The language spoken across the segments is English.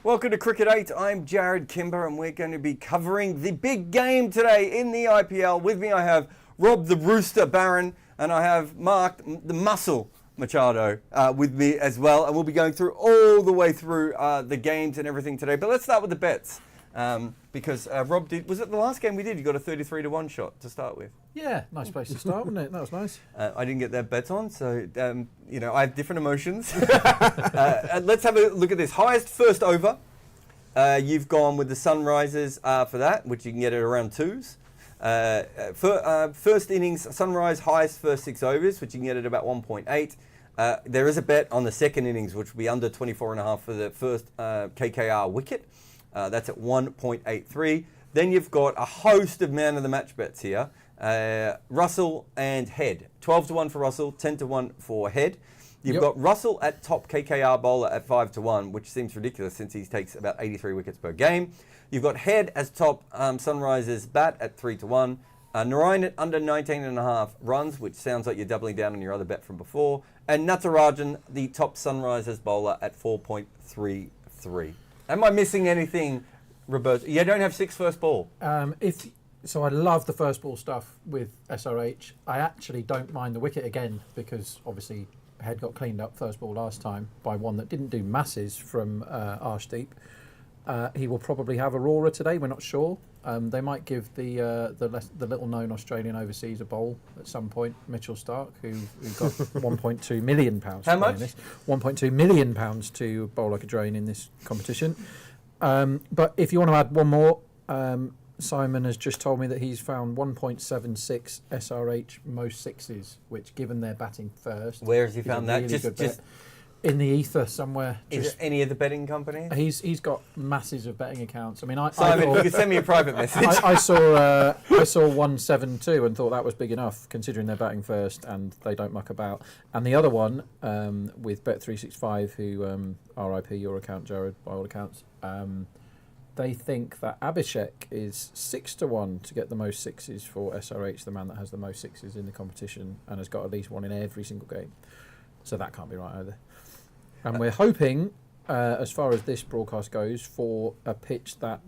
Welcome to Cricket 8. I'm Jarrod, Kimber, and we're going to be covering the big game today in the IPL. With me I have Rob the Rooster Barron, and I have Mark the Muscle Machado with me as well. And we'll be going through all the way through the games and everything today. But let's start with the bets. Because Rob was it the last game we did? You got a 33-1 shot to start with. Yeah, nice place to start, wasn't it? That was nice. I didn't get that bet on, so I have different emotions. Let's have a look at this. Highest first over. You've gone with the Sunrisers for that, which you can get at around 2s. First innings, Sunrise highest first 6 overs, which you can get at about 1.8. There is a bet on the second innings, which will be under 24.5 for the first KKR wicket. That's at 1.83. Then you've got a host of man of the match bets here. Russell and Head. 12-1 for Russell, 10-1 for Head. You've got Russell at top KKR bowler at 5-1, which seems ridiculous since he takes about 83 wickets per game. You've got Head as top Sunrisers bat at 3-1. Narayan at under 19.5 runs, which sounds like you're doubling down on your other bet from before. And Natarajan, the top Sunrisers bowler at 4.33. Am I missing anything, Roberto? You don't have 6 first ball. So I love the first ball stuff with SRH. I actually don't mind the wicket again because obviously Head got cleaned up first ball last time by one that didn't do masses from Arshdeep. He will probably have Aurora today. We're not sure. They might give the little known Australian overseas a bowl at some point. Mitchell Stark, who got 1.2 million pounds. How much? 1.2 million pounds to bowl like a drain in this competition. But if you want to add one more. Simon has just told me that he's found 1.76 SRH most sixes, which, given they're batting first, where has he found that? Really just in the ether somewhere. Is it any of the betting companies? He's got masses of betting accounts. I mean, Simon, you can send me a private message. I saw 172 and thought that was big enough, considering they're batting first and they don't muck about. And the other one with Bet365, who RIP your account, Jarrod, by all accounts. They think that Abhishek is 6-1 to get the most sixes for SRH, the man that has the most sixes in the competition and has got at least one in every single game. So that can't be right either. And we're hoping, as far as this broadcast goes, for a pitch that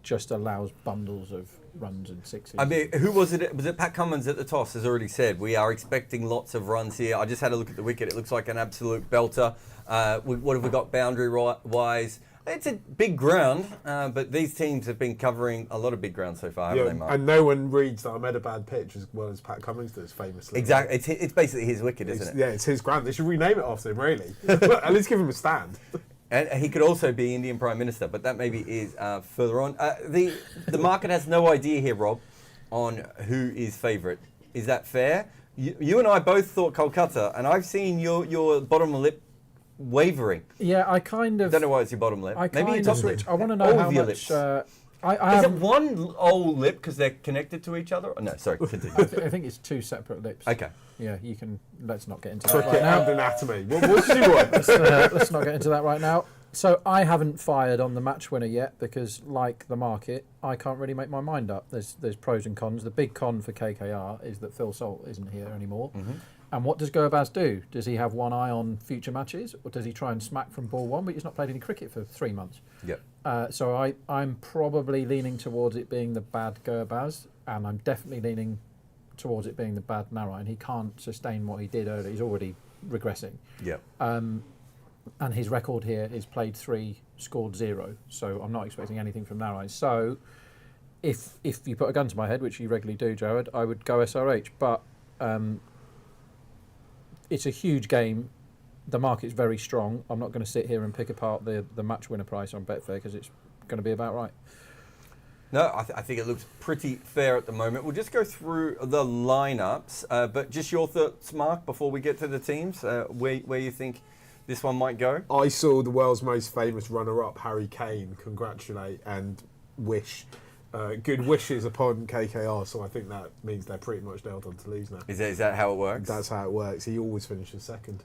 just allows bundles of runs and sixes. I mean, who was it? Was it Pat Cummins at the toss has already said, we are expecting lots of runs here. I just had a look at the wicket. It looks like an absolute belter. What have we got boundary-wise? It's a big ground, but these teams have been covering a lot of big ground so far, haven't they, Mark? And no one reads that Ahmedabad pitch as well as Pat Cummins does, famously. Exactly. It's basically his wicket, isn't it? Yeah, it's his ground. They should rename it after him, really. At least give him a stand. And he could also be Indian Prime Minister, but that maybe is further on. The market has no idea here, Rob, on who is favourite. Is that fair? You and I both thought Kolkata, and I've seen your bottom lip wavering. Yeah, I kind of... Don't know why it's your bottom lip. Maybe your top lip. I want to know how much... Is it one old lip because they're connected to each other? Oh, no, sorry, continue. I think it's 2 separate lips. Okay. Yeah, let's not get into that Cricket right now. and anatomy. What do you want? Let's not get into that right now. So I haven't fired on the match winner yet because, like the market, I can't really make my mind up. There's pros and cons. The big con for KKR is that Phil Salt isn't here anymore. Mm-hmm. And what does Gurbaz do? Does he have one eye on future matches, or does he try and smack from ball one? But he's not played any cricket for 3 months. Yep. So I'm probably leaning towards it being the bad Gurbaz, and I'm definitely leaning towards it being the bad Narayan. He can't sustain what he did earlier. He's already regressing. Yep. And his record here is played 3, scored 0. So I'm not expecting anything from Narayan. So if you put a gun to my head, which you regularly do, Jarrod, I would go SRH. But it's a huge game. The market's very strong. I'm not going to sit here and pick apart the match winner price on Betfair because it's going to be about right. No, I think it looks pretty fair at the moment. We'll just go through the lineups, but just your thoughts, Mark, before we get to the teams, where you think this one might go. I saw the world's most famous runner-up, Harry Kane, congratulate and wish good wishes upon KKR, so I think that means they're pretty much nailed on to lose now. Is that how it works? That's how it works. He always finishes second.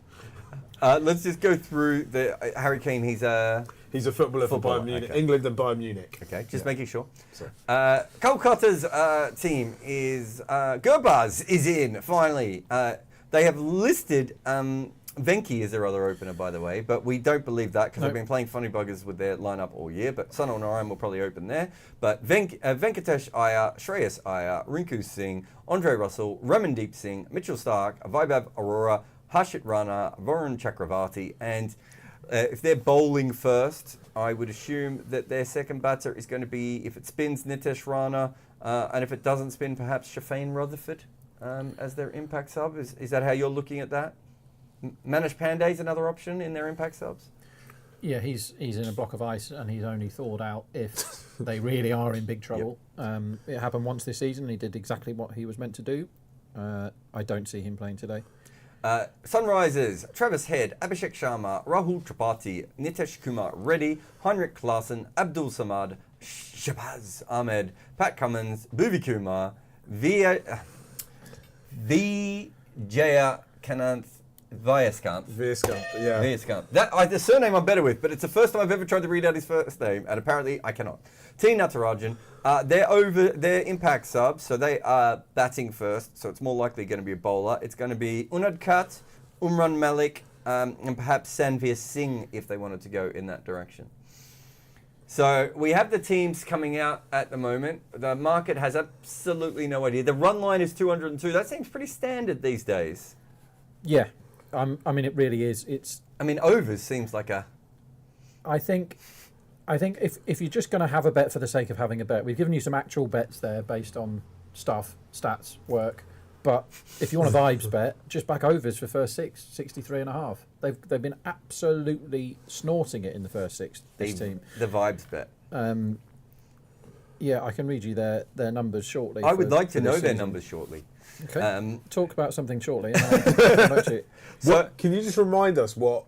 Let's just go through the Harry Kane. He's a footballer for Bayern Munich, okay. England and Bayern Munich. Okay, just making sure. Sorry. Kolkata's team is Gurbaz is in finally. They have listed Venki as their other opener, by the way, but we don't believe that because they've been playing funny buggers with their lineup all year. But Sunil Narayan will probably open there. But Venkatesh Iyer, Shreyas Iyer, Rinku Singh, Andre Russell, Ramandeep Singh, Mitchell Stark, Vaibhav Arora, Harshit Rana, Varun Chakravarti, and if they're bowling first, I would assume that their second batter is going to be, if it spins, Nitesh Rana, and if it doesn't spin, perhaps Shafane Rutherford as their impact sub. Is that how you're looking at that? Manish Pandey is another option in their impact subs? Yeah, he's in a block of ice and he's only thawed out if they really are in big trouble. Yep. It happened once this season. He did exactly what he was meant to do. I don't see him playing today. Sunrisers, Travis Head, Abhishek Sharma, Rahul Tripathi, Nitesh Kumar Reddy, Heinrich Klaassen, Abdul Samad, Shabazz Ahmed, Pat Cummins, Bhuvi Kumar, Vijaya Kananth Vyaskamp. Yeah. Vyaskamp. The surname I'm better with, but it's the first time I've ever tried to read out his first name, and apparently I cannot. T. Natarajan. They're over their impact subs, so they are batting first, so it's more likely going to be a bowler. It's going to be Unad Khat, Umran Malik, and perhaps Sanveer Singh if they wanted to go in that direction. So we have the teams coming out at the moment. The market has absolutely no idea. The run line is 202. That seems pretty standard these days. Yeah, I mean, it really is. Overs seems like a... I think if you're just going to have a bet for the sake of having a bet, we've given you some actual bets there based on stuff, stats, work. But if you want a vibes bet, just back overs for first 6, 63.5. They've been absolutely snorting it in the first 6, this team. The vibes bet. Yeah, I can read you their numbers shortly. I would like to know their numbers shortly. Okay. Talk about something shortly. And I'll come back to you. Can you just remind us what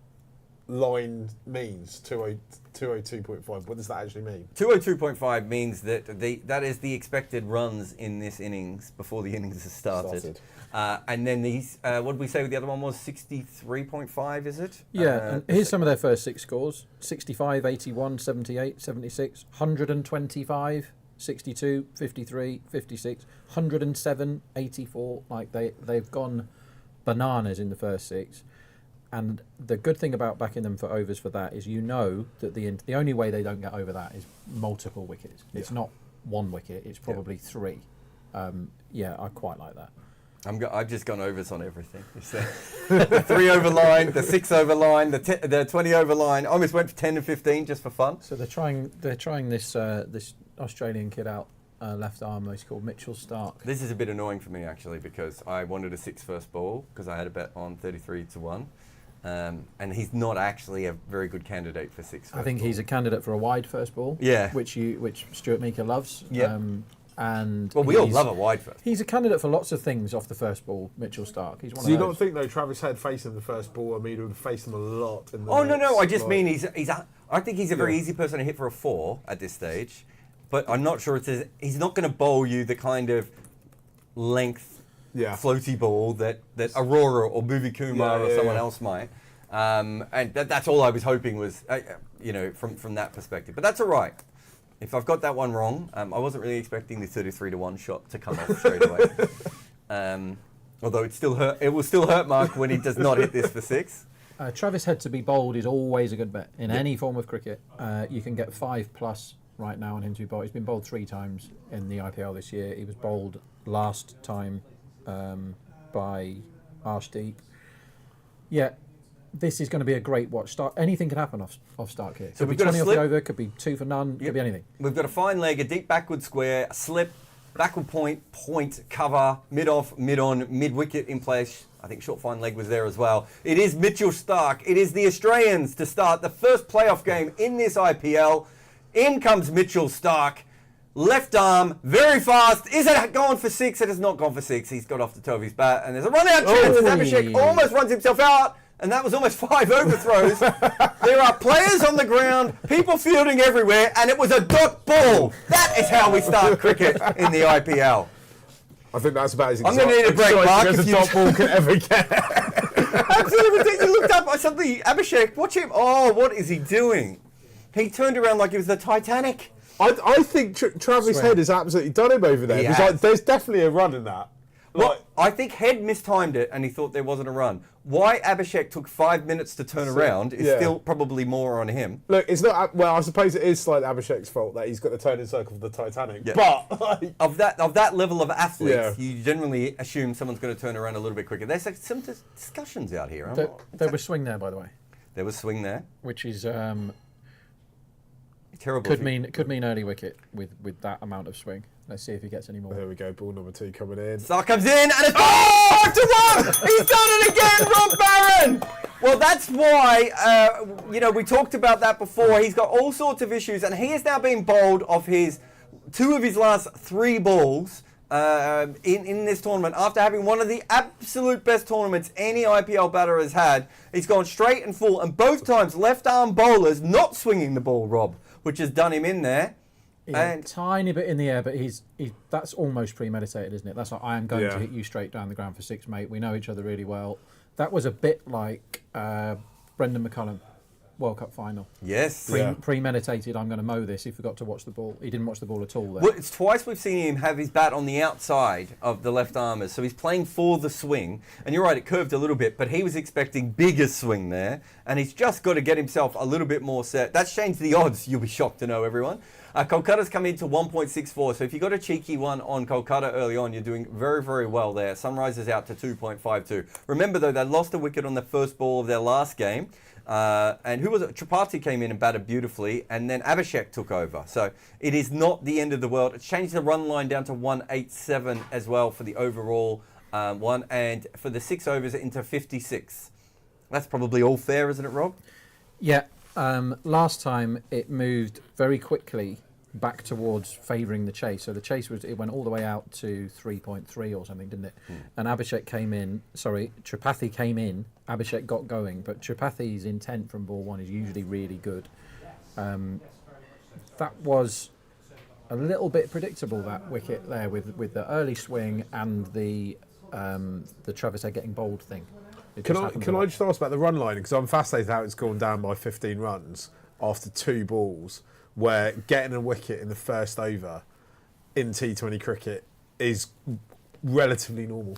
line means, 202.5? What does that actually mean? 202.5 means that that is the expected runs in this innings before the innings has started. And then these, what did we say the other one was? 63.5, is it? Yeah, and here's some of their first 6 scores. 65, 81, 78, 76, 125, 62, 53, 56, 107, 84. Like they've gone bananas in the first 6. And the good thing about backing them for overs for that is that the only way they don't get over that is multiple wickets. Yeah. It's not 1 wicket, it's probably 3. I quite like that. I've just gone overs on everything. The 3 over line, the 6 over line, the 20 over line. I almost went for 10 and 15 just for fun. So they're trying this this Australian kid out, left arm. He's called Mitchell Stark. This is a bit annoying for me actually because I wanted a 6 first ball because I had a bet on 33-1. And he's not actually a very good candidate for 6 first I think ball. he's a candidate for a wide first ball. Yeah. Which Stuart Meeker loves. Yeah. And we all love a wide first. He's a candidate for lots of things off the first ball, Mitchell Stark. He's one Do you of those. not think though Travis Head facing the first ball, he would face him a lot in the No, I just mean I think he's a very easy person to hit for a 4 at this stage. But I'm not sure he's not going to bowl you the kind of length floaty ball that Aurora or Bhuvi Kumar or someone else might. And that's all I was hoping was, from that perspective. But that's all right. If I've got that one wrong, I wasn't really expecting the 33-1 shot to come off straight away. Although it will still hurt Mark when he does not hit this for 6. Travis Head to be bowled is always a good bet in any form of cricket. You can get 5+ right now on him to be bowled. He's been bowled 3 times in the IPL this year. He was bowled last time by Arshdeep. Yeah, this is going to be a great watch. Anything can happen off Stark here. So Could be 20 off the over, could be 2 for none, could be anything. We've got a fine leg, a deep backward square, a slip, backward point, cover, mid-off, mid-on, mid-wicket in place. I think short fine leg was there as well. It is Mitchell Stark. It is the Australians to start the first playoff game in this IPL. In comes Mitchell Stark. Left arm, very fast. Is it going for 6? It has not gone for 6. He's got off the toe of his bat. And there's a run-out chance as Abhishek almost runs himself out. And that was almost 5 overthrows. There are players on the ground, people fielding everywhere, and it was a dot ball. That is how we start cricket in the IPL. I think that's about as I'm going to need a break, Mark. As a top ball can ever get. Absolutely. You looked up, suddenly, Abhishek, watch him. Oh, what is he doing? He turned around like it was the Titanic. I think Travis Head has absolutely done him over there. There's definitely a run in that. Well, I think Head mistimed it and he thought there wasn't a run. Why Abhishek took 5 minutes to turn around is still probably more on him. Look, it's not. Well, I suppose it is slightly Abhishek's fault that he's got the turning circle of the Titanic. Yeah. But of that level of athletes, you generally assume someone's going to turn around a little bit quicker. There's some discussions out here. There was swing there, by the way. There was swing there, which is terrible. Could mean early wicket with that amount of swing. Let's see if he gets any more. There we go, ball number 2 coming in. Stark comes in and it's 5-1! He's done it again, Rob Barron! Well, that's why, we talked about that before. He's got all sorts of issues and he is now being bowled off 2 of his last 3 balls in this tournament. After having one of the absolute best tournaments any IPL batter has had, he's gone straight and full and both times left-arm bowlers not swinging the ball, Rob, which has done him in there. Yeah, and tiny bit in the air, but that's almost premeditated, isn't it? That's like, I am going to hit you straight down the ground for 6, mate. We know each other really well. That was a bit like Brendan McCullum, World Cup final. Yes. Premeditated, I'm going to mow this. He forgot to watch the ball. He didn't watch the ball at all there. Well, it's twice we've seen him have his bat on the outside of the left armers, so he's playing for the swing. And you're right, it curved a little bit, but he was expecting bigger swing there, and he's just got to get himself a little bit more set. That's changed the odds, you'll be shocked to know, everyone. Kolkata's come into 1.64, so if you got a cheeky one on Kolkata early on, you're doing very, very well there. Sunrise is out to 2.52. Remember, though, they lost a wicket on the first ball of their last game. And who was it? Tripathi came in and batted beautifully, and then Abhishek took over. So it is not the end of the world. It's changed the run line down to 187 as well for the overall one, and for the 6 overs into 56. That's probably all fair, isn't it, Rob? Yeah. Last time it moved very quickly back towards favouring the chase. So the chase went all the way out to 3.3 or something, didn't it? And Abhishek Tripathi came in, Abhishek got going, but Tripathi's intent from ball 1 is usually really good. That was a little bit predictable, that wicket there with the early swing and the Travis Head getting bowled thing. Can I just ask about the run line? Because I'm fascinated how it's gone down by 15 runs after 2 balls, where getting a wicket in the first over in T20 cricket is relatively normal.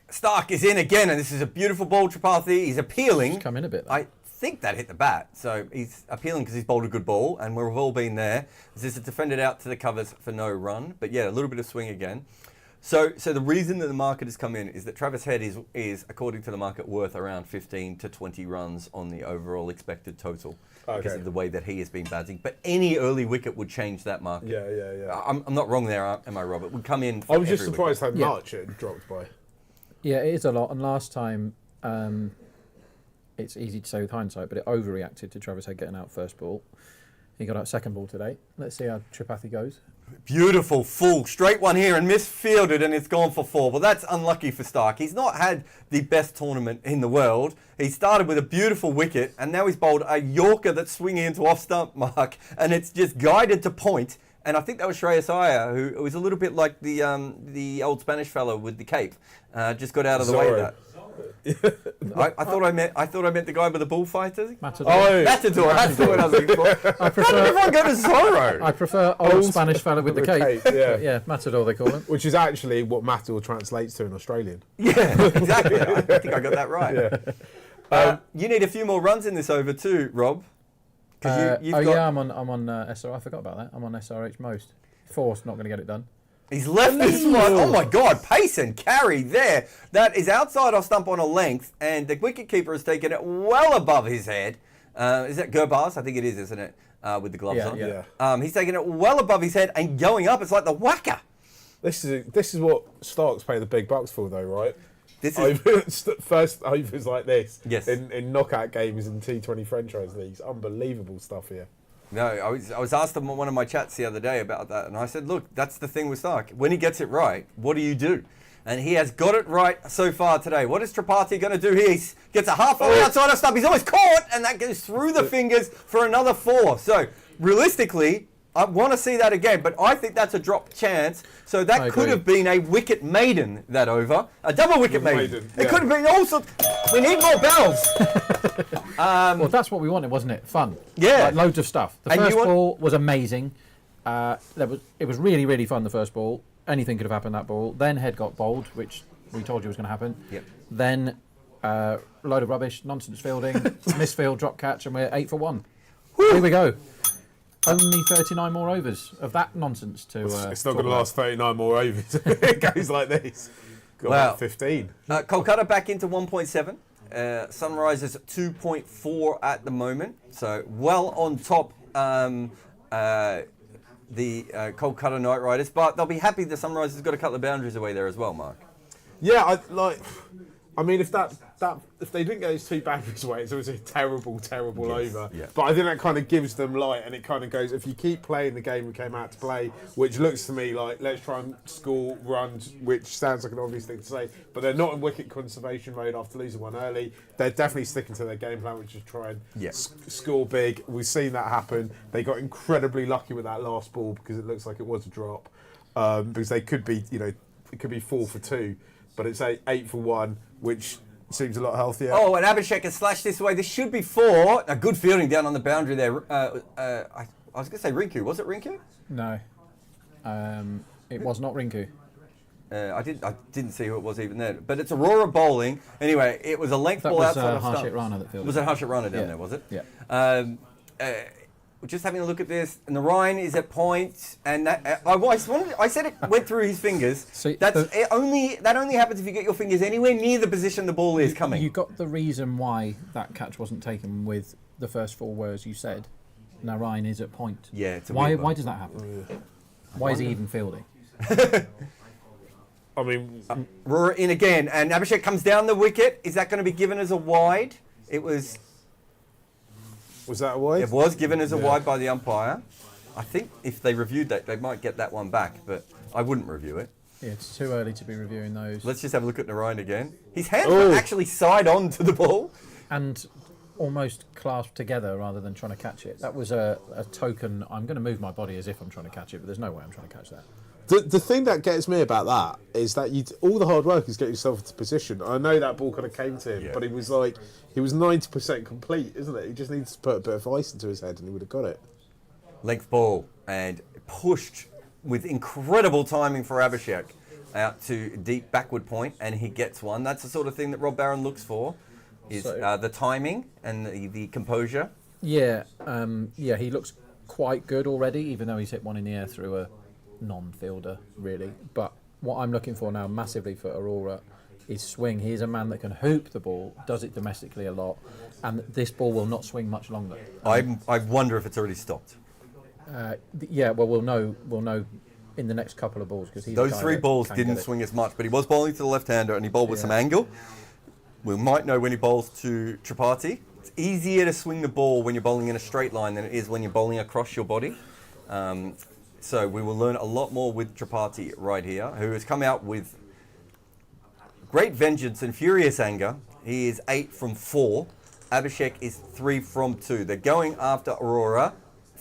Stark is in again, and this is a beautiful ball, Tripathi. He's appealing. He's come in a bit, though. I think that hit the bat, so he's appealing because he's bowled a good ball, and we've all been there. This is defended out to the covers for no run, but yeah, a little bit of swing again. So the reason that the market has come in is that Travis Head is according to the market, worth around 15 to 20 runs on the overall expected total because of the way that he has been batting. But any early wicket would change that market. Yeah. I'm not wrong there, am I, Robert? Would come in for I was just surprised wicket. how much it dropped by. Yeah, it is a lot. And last time, it's easy to say with hindsight, but it overreacted to Travis Head getting out first ball. He got out second ball today. Let's see how Tripathi goes. Beautiful, full, straight one here and misfielded, and it's gone for 4. Well, that's unlucky for Stark. He's not had the best tournament in the world. He started with a beautiful wicket, and now he's bowled a Yorker that's swinging into off-stump mark, and it's just guided to point. And I think that was Shreyas Iyer, who was a little bit like the old Spanish fellow with the cape. Just got out of the way of that. I thought I meant the guy with the bullfighter. Matador. Oh, Matador. That's the one I was looking for. How did everyone go to Zorro? I prefer old Spanish fella with the cape. yeah. Yeah, Matador they call him. Which is actually what Matador translates to in Australian. Yeah, exactly. I think I got that right. Yeah. You need a few more runs in this over too, Rob. Yeah, I'm on SR. I forgot about that. I'm on SRH most. Force not going to get it done. He's left this one. Oh my God, pace and carry there. That is outside off stump on a length, and the wicketkeeper has taken it well above his head. Is that Gerbars? I think it is, isn't it? With the gloves on. Yeah. He's taken it well above his head and going up. It's like the whacker. This is what Starks pay the big bucks for, though, right? This is First overs like this. Yes. In knockout games in T20 franchise leagues. Unbelievable stuff here. No, I was asked on one of my chats the other day about that, and I said, look, that's the thing with Stark. When he gets it right, what do you do? And he has got it right so far today. What is Tripathi going to do here? He gets a half volley outside of stump. He's always caught, and that goes through the fingers for another 4. So, realistically, I want to see that again, but I think that's a drop chance. So that could have been a wicket maiden, that over. A double wicket maiden. It could have been also. We need more bells. Well, that's what we wanted, wasn't it? Fun. Yeah. Like, loads of stuff. The And first ball was amazing. It was really, really fun, the first ball. Anything could have happened that ball. Then head got bowled, which we told you was going to happen. Yep. Then a load of rubbish, nonsense fielding, misfield, drop catch, and we're 8 for 1. Here we go. Only 39 more overs of that nonsense to. It's not going to last 39 more overs. It goes like this. Got about 15. Kolkata back into 1.7. Sunrisers 2.4 at the moment. So well on top the Kolkata Knight Riders. But they'll be happy the Sunrisers got a couple of boundaries away there as well, Mark. Yeah, I mean, if they didn't get those 2 boundaries away, it was a terrible over. Yeah. But I think that kind of gives them light, and it kind of goes, if you keep playing the game we came out to play, which looks to me like, let's try and score runs, which sounds like an obvious thing to say, but they're not in wicket conservation mode after losing one early. They're definitely sticking to their game plan, which is try and score big. We've seen that happen. They got incredibly lucky with that last ball because it looks like it was a drop. Because they could be, it could be 4 for 2. But it's 8 for 1, which seems a lot healthier. Oh, and Abhishek has slashed this way. This should be 4. A good fielding down on the boundary there. I was going to say Rinku. Was it Rinku? No. It was not Rinku. I didn't see who it was even then. But it's Aurora bowling. Anyway, it was a length ball outside of stump. Harshit Rana that fielded. Was it Harshit Rana down there, was it? Yeah. Just having a look at this, Narayan is at point, and that, I said it went through his fingers. See, that only happens if you get your fingers anywhere near the position the ball is coming. You got the reason why that catch wasn't taken with the first 4 words you said. Narayan is at point. Yeah, it's a why weird one. does that happen? Why is he even fielding? I mean, Aurora in again, and Abhishek comes down the wicket. Is that going to be given as a wide? Was that a wide? It was given as a wide by the umpire. I think if they reviewed that, they might get that one back, but I wouldn't review it. Yeah, it's too early to be reviewing those. Let's just have a look at Narayan again. His hands were actually side on to the ball. And almost clasped together rather than trying to catch it. That was a token, I'm going to move my body as if I'm trying to catch it, but there's no way I'm trying to catch that. The thing that gets me about that is that all the hard work is getting yourself into position. I know that ball kind of came to him, but he was 90% complete, isn't it? He just needs to put a bit of ice into his head and he would have got it. Length ball and pushed with incredible timing for Abhishek out to deep backward point, and he gets one. That's the sort of thing that Rob Barron looks for, is the timing and the composure. Yeah, he looks quite good already, even though he's hit one in the air through a non-fielder, really. But what I'm looking for now massively for Aurora is swing. He's a man that can hoop the ball, does it domestically a lot, and this ball will not swing much longer. I wonder if it's already stopped. We'll know in the next couple of balls, because those 3 balls didn't swing as much, but he was bowling to the left-hander and he bowled with some angle. We might know when he bowls to Tripathi. It's easier to swing the ball when you're bowling in a straight line than it is when you're bowling across your body. So we will learn a lot more with Tripathi right here, who has come out with great vengeance and furious anger. He is 8 from 4. Abhishek is 3 from 2. They're going after Aurora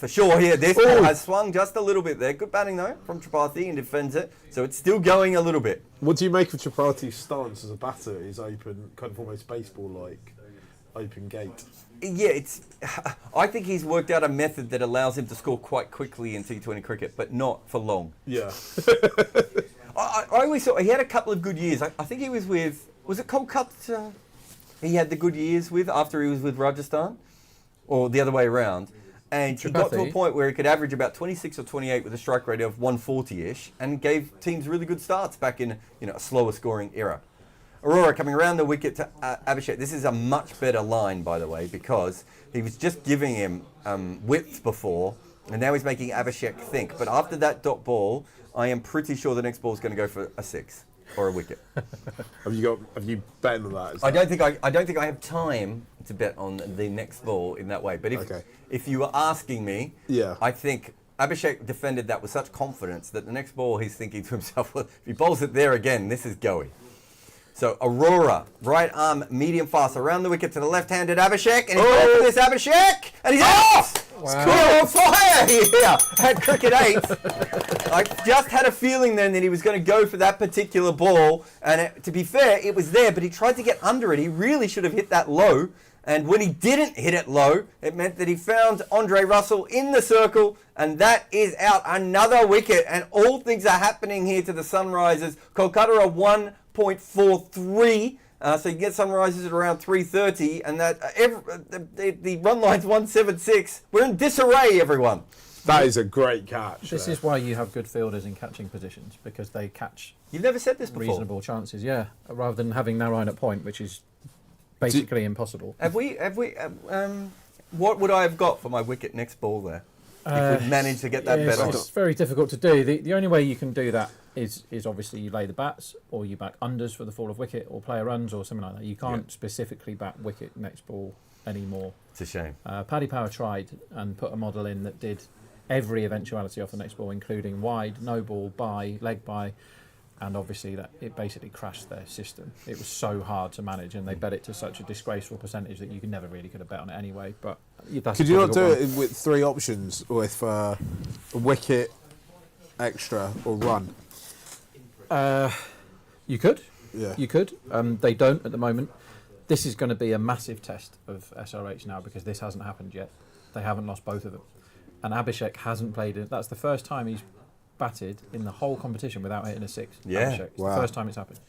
for sure here. This ball has swung just a little bit there. Good batting though from Tripathi and defends it. So it's still going a little bit. What do you make of Tripathi's stance as a batter? His open, kind of almost baseball-like open gate. Yeah, I think he's worked out a method that allows him to score quite quickly in T20 cricket, but not for long. Yeah. I always thought he had a couple of good years. I think he was with, was it Kolkata? He had the good years with after he was with Rajasthan, or the other way around. And he got to a point where he could average about 26 or 28 with a strike rate of 140-ish, and gave teams really good starts back in a slower scoring era. Aurora coming around the wicket to Abhishek. This is a much better line, by the way, because he was just giving him width before, and now he's making Abhishek think. But after that dot ball, I am pretty sure the next ball is going to go for a 6 or a wicket. Have you bet on that? I don't think I have time to bet on the next ball in that way. But if you were asking me, I think Abhishek defended that with such confidence that the next ball he's thinking to himself, well, if he bowls it there again, this is going. So Aurora, right arm, medium fast, around the wicket to the left-handed Abhishek, and he's going for this Abhishek, and he's off! Wow. We're on fire here at Cricket 8. I just had a feeling then that he was going to go for that particular ball, and to be fair, it was there, but he tried to get under it. He really should have hit that low, and when he didn't hit it low, it meant that he found Andre Russell in the circle, and that is out another wicket, and all things are happening here to the Sunrisers. Kolkata are 1.43, so you get Sunrisers at around 330, and that the run line's 176. We're in disarray, everyone. That is a great catch. This is why you have good fielders in catching positions, because they catch. You've never said this before. Reasonable chances, yeah, rather than having Narayan at point, which is basically impossible. What would I have got for my wicket next ball there? If we'd managed to get that bet on. It's very difficult to do. The only way you can do that is obviously you lay the bats, or you back unders for the fall of wicket, or player runs, or something like that. You can't specifically back wicket next ball anymore. It's a shame. Paddy Power tried and put a model in that did every eventuality off the next ball, including wide, no ball, bye, leg bye, and obviously that it basically crashed their system. It was so hard to manage, and they bet it to such a disgraceful percentage that you never really could have bet on it anyway. But could you not do it with 3 options, with a wicket, extra, or run? You could. Yeah. You could. They don't at the moment. This is going to be a massive test of SRH now, because this hasn't happened yet. They haven't lost both of them, and Abhishek hasn't played it. That's the first time he's batted in the whole competition without hitting a 6. Yeah. Abhishek. It's the first time it's happened.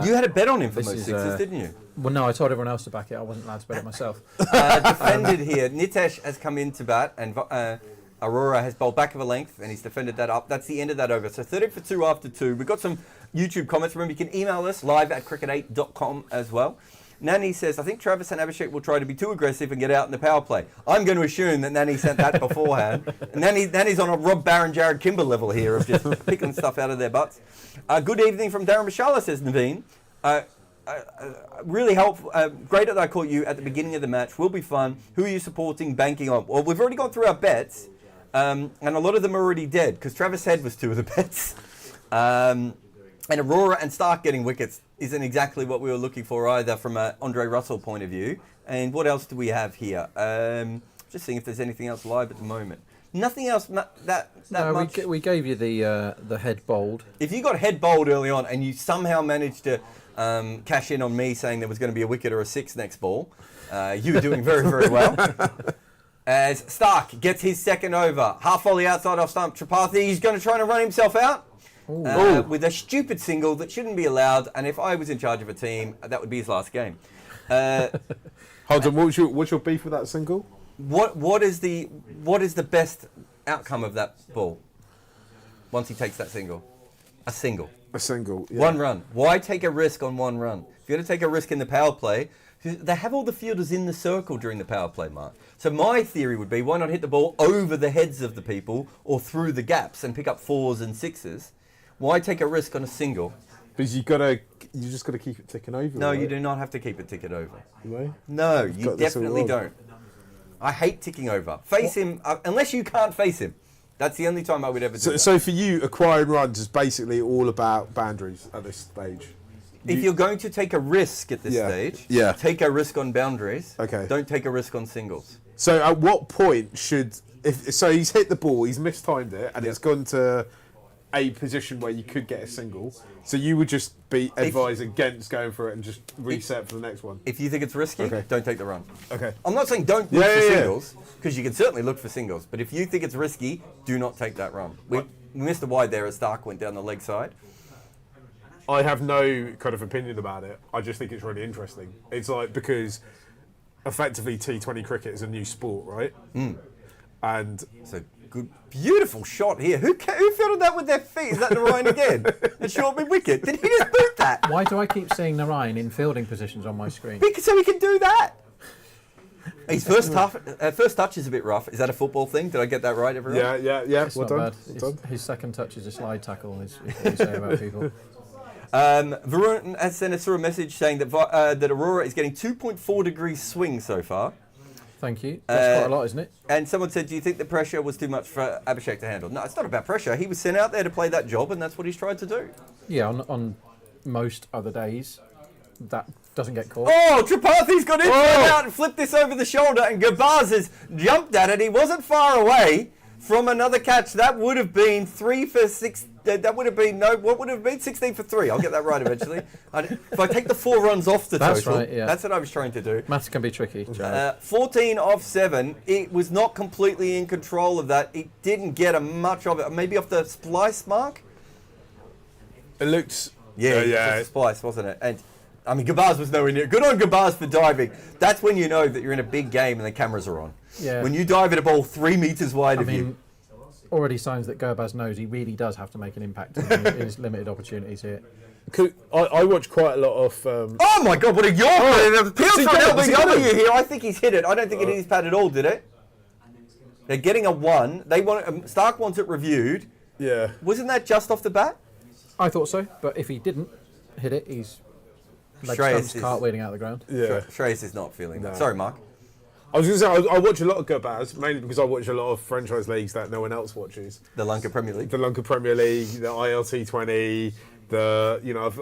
You had a bet on him for most 6s, didn't you? Well, no, I told everyone else to back it. I wasn't allowed to bet it myself. Defended here. Nitesh has come in to bat, and Aurora has bowled back of a length, and he's defended that up. That's the end of that over. So 30 for 2 after 2. We've got some YouTube comments. Remember, you can email us live at cricket8.com as well. Nani says, I think Travis and Abhishek will try to be too aggressive and get out in the power play. I'm going to assume that Nani sent that beforehand. Nani's on a Rob Barron, Jarrod Kimber level here of just picking stuff out of their butts. Good evening from Darren Mashallah, says Naveen. Really helpful. Great that I caught you at the beginning of the match. Will be fun. Who are you supporting, banking on? Well, we've already gone through our bets, and a lot of them are already dead, because Travis Head was 2 of the bets. And Aurora and Stark getting wickets isn't exactly what we were looking for either from an Andre Russell point of view. And what else do we have here? Just seeing if there's anything else live at the moment. Nothing else that much. We gave you the head bowled. If you got head bowled early on and you somehow managed to cash in on me saying there was going to be a wicket or a 6 next ball, you were doing very, very well. As Stark gets his second over, half volley outside off stump. Tripathi, he's going to try and run himself out. With a stupid single that shouldn't be allowed, and if I was in charge of a team, that would be his last game. Hold on, what's your beef with that single? What is the best outcome of that ball once he takes that single? A single. A single. Yeah. 1 run. Why take a risk on 1 run? If you're going to take a risk in the power play, they have all the fielders in the circle during the power play, Mark. So my theory would be, why not hit the ball over the heads of the people or through the gaps and pick up 4s and 6s? Why take a risk on a single? Because you just got to keep it ticking over. No, right? you do not have to keep it ticking over. No? No, you definitely don't. I hate ticking over. Face him, unless you can't face him. That's the only time I would ever do that. So for you, acquiring runs is basically all about boundaries at this stage? If you're going to take a risk at this stage, take a risk on boundaries. Okay. Don't take a risk on singles. So at what point should So he's hit the ball, he's mistimed it, and it's gone to a position where you could get a single. So you would just be advised against going for it and just reset for the next one. If you think it's risky, don't take the run. Okay. I'm not saying don't look for singles, because you can certainly look for singles. But if you think it's risky, do not take that run. We missed a wide there as Stark went down the leg side. I have no kind of opinion about it. I just think it's really interesting. It's like, because effectively T20 cricket is a new sport, right? And it's a good, beautiful shot here. Who fielded that with their feet? Is that Narayan again? A short mid wicket. Did he just boot that? Why do I keep seeing Narayan in fielding positions on my screen? Because so he can do that. His first touch is a bit rough. Is that a football thing? Did I get that right, everyone? Yeah. It's not bad. His second touch is a slide tackle, is what we say about people. Varun has sent us through a message saying that Aurora is getting 2.4 degrees swing so far. Thank you. That's quite a lot, isn't it? And someone said, do you think the pressure was too much for Abhishek to handle? No, it's not about pressure. He was sent out there to play that job, and that's what he's tried to do. Yeah, on most other days, that doesn't get caught. Oh, Tripathi's got in out and flipped this over the shoulder, and Garbaz has jumped at it. He wasn't far away from another catch. That would have been 3 for 6. That would have been, what would have been? 16 for 3. I'll get that right eventually. If I take the 4 runs off the That's total, right, yeah. That's what I was trying to do. Maths can be tricky. 14 off 7. It was not completely in control of that. It didn't get much of it. Maybe off the splice mark? it looked... Yeah, it was a splice, wasn't it? And I mean, Garbaz was nowhere near. Good on Garbaz for diving. That's when you know that you're in a big game and the cameras are on. Yeah. When you dive at a ball 3 meters wide of you. Already signs that Garbaz knows he really does have to make an impact in his limited opportunities here. I watch quite a lot of... Oh my God, what a yorker! Appeals for an LBW here. I think he's hit it. I don't think it hit his pad at all, did it? They're getting a 1. They want Stark wants it reviewed. Yeah. Wasn't that just off the bat? I thought so, but if he didn't hit it, he's cartwheeling out of the ground. Yeah. Shreyas is not feeling that. Sorry, Mark. I was going to say, I watch a lot of Garbaz, mainly because I watch a lot of franchise leagues that no one else watches. The Lanka Premier League. The Lanka Premier League, the ILT20,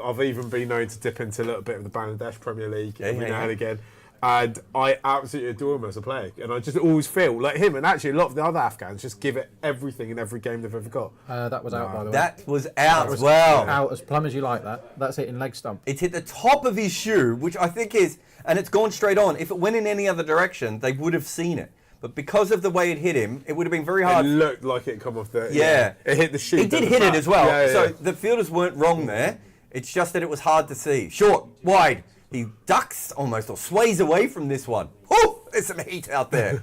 I've even been known to dip into a little bit of the Bangladesh Premier League every now and again. And I absolutely adore him as a player. And I just always feel like him, and actually a lot of the other Afghans just give it everything in every game they've ever got. That was out, by the way. That was out as well. Out as plumb as you like that. That's it in leg stump. It's hit the top of his shoe, which I think is, and it's gone straight on. If it went in any other direction, they would have seen it. But because of the way it hit him, it would have been very hard. It looked like it come off the... Yeah. It hit the shoe. It did hit it as well. Yeah. So the fielders weren't wrong there. It's just that it was hard to see. Short, wide. He ducks almost or sways away from this one. Oh, there's some heat out there.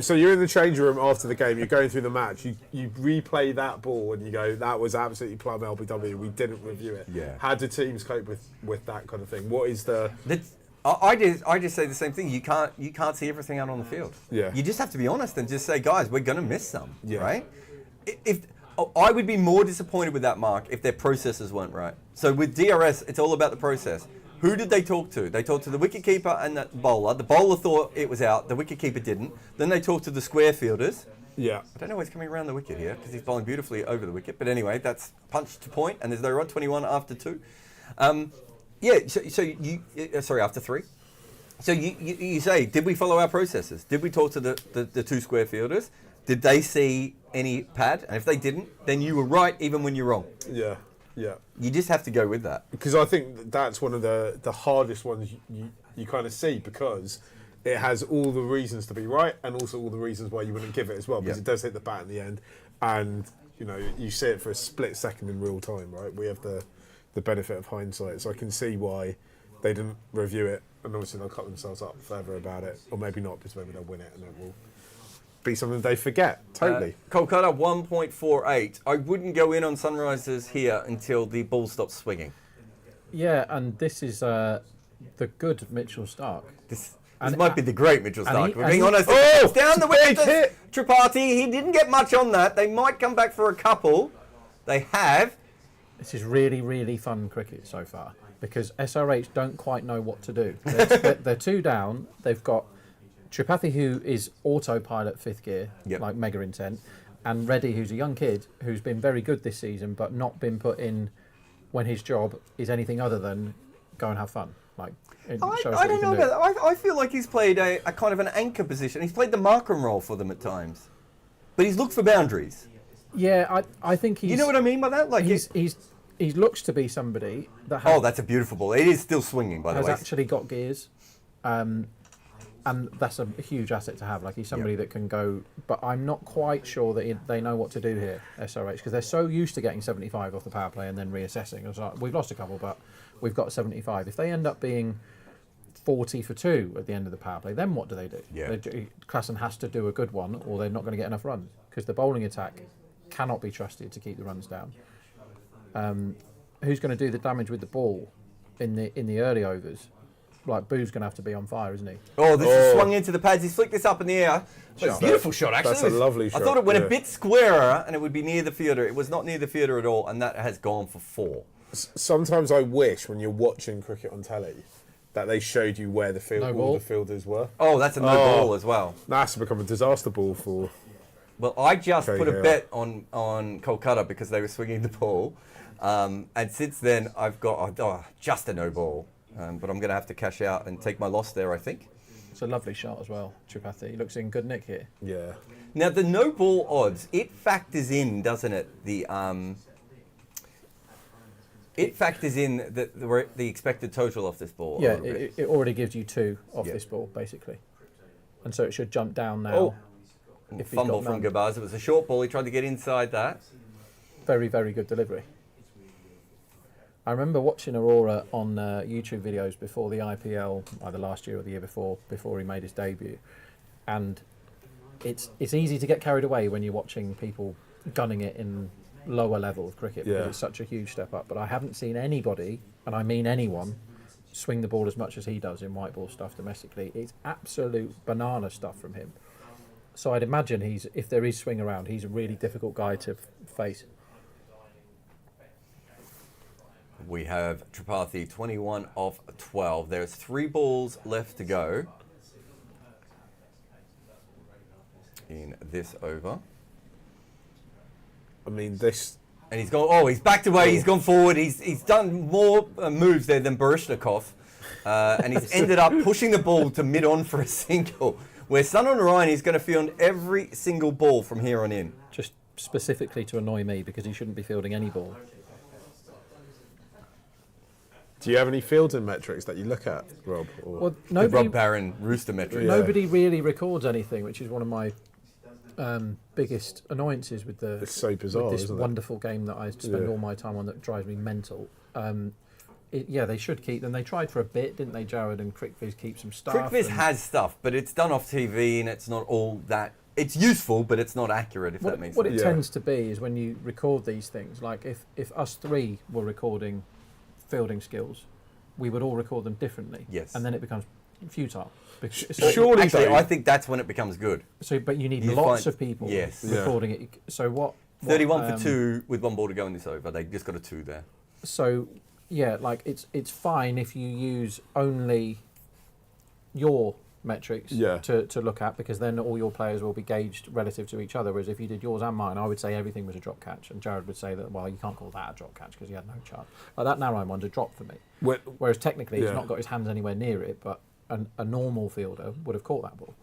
So you're in the changing room after the game. You're going through the match. You replay that ball and you go, that was absolutely plumb LBW. We didn't review it. Yeah. How do teams cope with that kind of thing? What is the... I just say the same thing. You can't see everything out on the field. Yeah. You just have to be honest and just say, guys, we're going to miss some. Yeah. Right? I would be more disappointed with that, Mark, if their processes weren't right. So with DRS, it's all about the process. Who did they talk to? They talked to the wicketkeeper and the bowler. The bowler thought it was out. The wicketkeeper didn't. Then they talked to the square fielders. Yeah. I don't know why he's coming around the wicket here because he's bowling beautifully over the wicket. But anyway, that's punch to point, and there's no run. 21 after 2. After 3. So you say, did we follow our processes? Did we talk to the 2 square fielders? Did they see any pad? And if they didn't, then you were right even when you're wrong. Yeah. Yeah. You just have to go with that. Because I think that's one of the hardest ones you kind of see, because it has all the reasons to be right and also all the reasons why you wouldn't give it as well, because it does hit the bat in the end, and you see it for a split second in real time, right? We have the benefit of hindsight, so I can see why they didn't review it, and obviously they'll cut themselves up further about it, or maybe not, because maybe they'll win it and it will be something they forget. Totally. Kolkata 1.48. I wouldn't go in on Sunrisers here until the ball stops swinging. Yeah, and this is the good Mitchell Stark. This might be the great Mitchell Stark. We're being honest. Oh, it's down the wicket. hit. Tripathi, he didn't get much on that. They might come back for a couple. They have. This is really, really fun cricket so far, because SRH don't quite know what to do. They're 2 down. They've got Tripathi, who is autopilot 5th gear, like mega intent, and Reddy, who's a young kid who's been very good this season, but not been put in when his job is anything other than go and have fun. Like, I don't know about that. I feel like he's played a kind of an anchor position. He's played the Markham role for them at times, but he's looked for boundaries. Yeah, I think he's. You know what I mean by that? Like he looks to be somebody that has, that's a beautiful ball. It is still swinging, by the has way. actually got gears, and that's a huge asset to have. Like, he's somebody that can go, but I'm not quite sure that they know what to do here, SRH, because they're so used to getting 75 off the power play and then reassessing. It's like, we've lost a couple, but we've got 75. If they end up being 40 for 2 at the end of the power play, then what do they do? Yeah. Klassen has to do a good one, or they're not going to get enough runs, because the bowling attack cannot be trusted to keep the runs down. Who's going to do the damage with the ball in the early overs? Like, Boo's going to have to be on fire, isn't he? Oh, this is swung into the pads. He's flicked this up in the air. It's a beautiful shot, actually. That's a lovely shot. I thought it went a bit squarer and it would be near the fielder. It was not near the fielder at all, and that has gone for 4. Sometimes I wish, when you're watching cricket on telly, that they showed you where all the fielders were. Oh, that's a no ball as well. That's become a disaster ball for... Well, I just KKR. put a bet on Kolkata because they were swinging the ball. And since then, I've got just a no ball. But I'm going to have to cash out and take my loss there, I think. It's a lovely shot as well, Tripathi. He looks in good nick here. Yeah. Now, the no ball odds, it factors in, doesn't it? It factors in the expected total off this ball. Yeah, it already gives you 2 off this ball, basically. And so it should jump down now. If Fumble from Gabaz. It was a short ball. He tried to get inside that. Very, very good delivery. I remember watching Aurora on YouTube videos before the IPL, either last year or the year before he made his debut. And it's easy to get carried away when you're watching people gunning it in lower level of cricket, because it's such a huge step up. But I haven't seen anybody, and I mean anyone, swing the ball as much as he does in white ball stuff domestically. It's absolute banana stuff from him. So I'd imagine if there is swing around, he's a really difficult guy to face. We have Tripathi 21 off 12. There's 3 balls left to go in this over. I mean, this... And he's gone. He's backed away. He's gone forward. He's done more moves there than Barishnikov, and he's ended up pushing the ball to mid-on for a single. Where Sun on Ryan is going to field every single ball from here on in. Just specifically to annoy me, because he shouldn't be fielding any ball. Do you have any fielding metrics that you look at, Rob? Well, The Rob Barron rooster metric. Nobody really records anything, which is one of my biggest annoyances with it's so bizarre, with this isn't wonderful game that I spend all my time on that drives me mental. They should keep them. They tried for a bit, didn't they, Jarrod? And CricViz keeps some stuff. CricViz has stuff, but it's done off TV and it's not all that. It's useful, but it's not accurate, if that makes sense. What it tends to be is when you record these things, like if us 3 were recording fielding skills, we would all record them differently. Yes. And then it becomes futile. Surely, actually, I think that's when it becomes good. But you need lots of people recording it. So what? 31 for 2 with 1 ball to go in this over. They just got a 2 there. So, like it's fine if you use only your metrics to look at, because then all your players will be gauged relative to each other. Whereas if you did yours and mine, I would say everything was a drop catch, and Jarrod would say that, well, you can't call that a drop catch because he had no chance. Like, that narrow one's a drop for me. Whereas technically he's not got his hands anywhere near it, but a normal fielder would have caught that ball.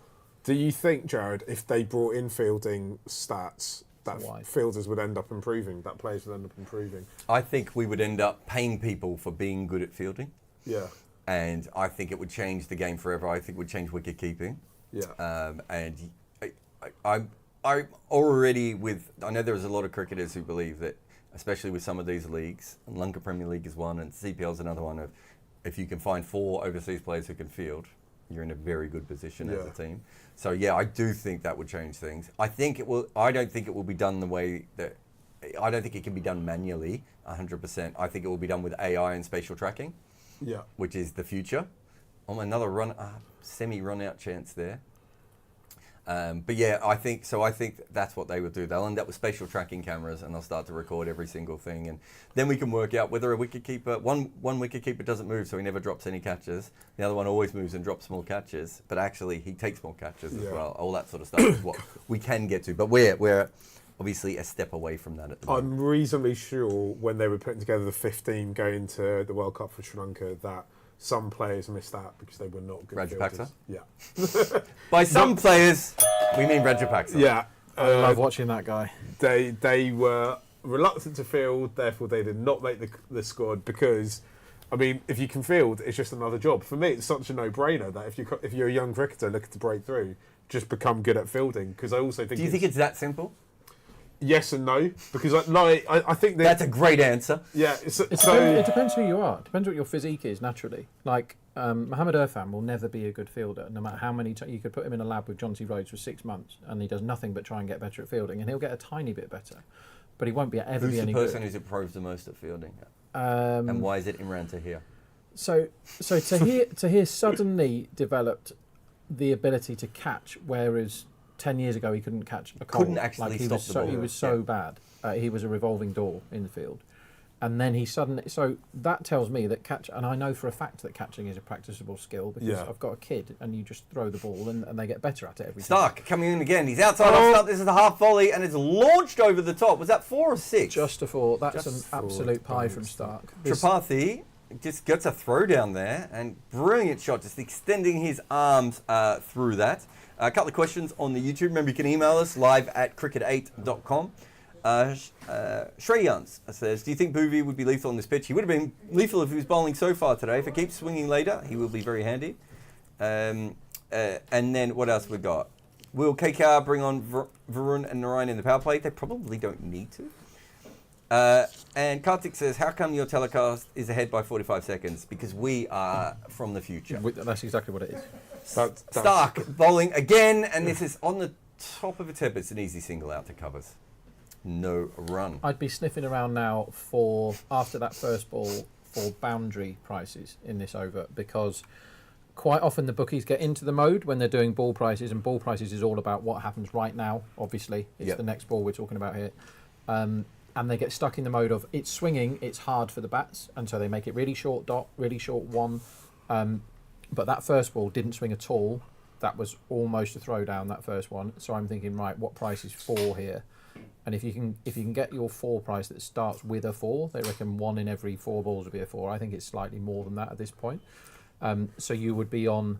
Do you think, Jarrod, if they brought in fielding stats, that fielders would end up improving, that players would end up improving? I think we would end up paying people for being good at fielding. Yeah. And I think it would change the game forever. I think it would change wicket keeping. Yeah. And I'm already with... I know there's a lot of cricketers who believe that, especially with some of these leagues, and Lanka Premier League is one, and CPL's another one, of if you can find 4 overseas players who can field, you're in a very good position as a team. So I do think that would change things. I don't think it will be done the way that... I don't think it can be done manually, 100%. I think it will be done with AI and spatial tracking. Yeah, which is the future. Another semi-run out chance there. But I think that's what they would do. They'll end up with spatial tracking cameras, and they'll start to record every single thing, and then we can work out whether a wicketkeeper, one wicketkeeper doesn't move, so he never drops any catches. The other one always moves and drops more catches, but actually he takes more catches as well. All that sort of stuff is what we can get to, but we're obviously a step away from that at the moment. I'm reasonably sure when they were putting together the 15 going to the World Cup for Sri Lanka that some players missed out because they were not good Rajapaksa? fielders. Yeah. By some players, we mean Rajapaksa. Yeah. I love watching that guy. They were reluctant to field, therefore they did not make the squad because, I mean, if you can field, it's just another job. For me, it's such a no-brainer that if you're a young cricketer looking to break through, just become good at fielding. Because I also think. Do you think it's that simple? Yes and no, because I think that's a great answer. Yeah, it depends who you are. It depends what your physique is naturally. Like Mohammed Irfan will never be a good fielder, no matter how many you could put him in a lab with John C. Rhodes for 6 months, and he does nothing but try and get better at fielding, and he'll get a tiny bit better, but he won't be ever be any good. Who's the person who's improved the most at fielding, and why is it Imran Tahir? So Tahir suddenly developed the ability to catch, whereas 10 years ago he couldn't catch a cold. Couldn't actually stop the ball. He was so bad. He was a revolving door in the field. And then he suddenly... So that tells me that catch... And I know for a fact that catching is a practicable skill because I've got a kid and you just throw the ball and they get better at it every time. Stark coming in again. He's outside off start. This is the half volley and it's launched over the top. Was that 4 or 6? Just a 4. That's an absolute pie from Stark. Tripathi just gets a throw down there and brilliant shot, just extending his arms through that. A couple of questions on the YouTube. Remember, you can email us live at cricket8.com. Shreyans says, do you think Bhuvi would be lethal on this pitch? He would have been lethal if he was bowling so far today. If it keeps swinging later, he will be very handy. And then what else we got? Will KKR bring on Varun and Narayan in the power play? They probably don't need to. And Kartik says, how come your telecast is ahead by 45 seconds? Because we are from the future. That's exactly what it is. Stark bowling again, and this is on the top of its head, but it's an easy single out to covers. No run. I'd be sniffing around now for, after that first ball, for boundary prices in this over, because quite often the bookies get into the mode when they're doing ball prices, and ball prices is all about what happens right now, obviously. It's the next ball we're talking about here. And they get stuck in the mode of, it's swinging, it's hard for the bats, and so they make it really short dot, really short one. But that first ball didn't swing at all. That was almost a throw down, that first one. So I'm thinking, right, what price is 4 here? And if you can get your 4 price that starts with a 4, they reckon 1 in every 4 balls would be a 4. I think it's slightly more than that at this point. So you would be on.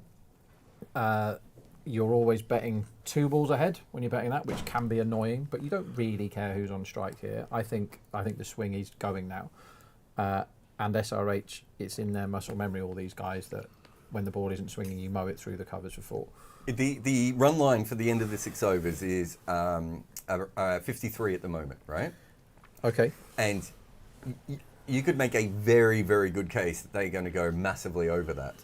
You're always betting 2 balls ahead when you're betting that, which can be annoying. But you don't really care who's on strike here. I think the swing is going now, and SRH, it's in their muscle memory. All these guys that when the ball isn't swinging, you mow it through the covers for 4. The run line for the end of the 6 overs is 53 at the moment, right? Okay. And you could make a very, very good case that they're going to go massively over that,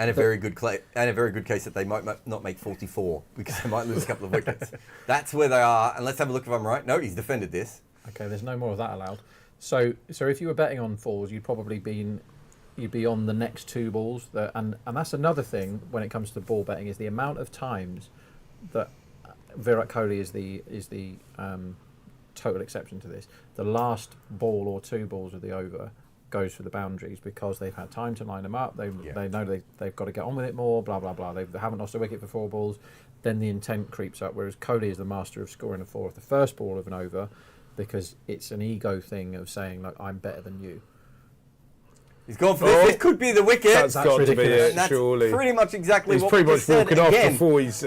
and a very good case that they might not make 44 because they might lose a couple of wickets. That's where they are. And let's have a look if I'm right. No, he's defended this. Okay, there's no more of that allowed. So if you were betting on 4s, you'd be on the next 2 balls, and that's another thing when it comes to ball betting is the amount of times that Virat Kohli is the total exception to this. The last ball or 2 balls of the over goes for the boundaries because they've had time to line them up. They know they've got to get on with it more. Blah blah blah. They haven't lost a wicket for 4 balls. Then the intent creeps up. Whereas Kohli is the master of scoring a 4 off the first ball of an over because it's an ego thing of saying like I'm better than you. He's gone for this. This could be the wicket. That's got to be it, that's surely. Pretty much exactly He's what pretty we much just said. walking off Again, before he's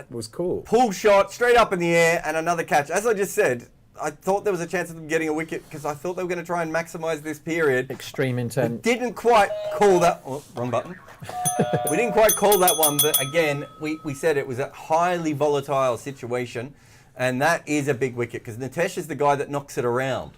was caught. Pull shot straight up in the air and another catch. As I just said, I thought there was a chance of them getting a wicket because I thought they were going to try and maximise this period. Extreme intent. We didn't quite call that. Oh, wrong button. We didn't quite call that one, but again, we said it was a highly volatile situation, and that is a big wicket because Nitesh is the guy that knocks it around.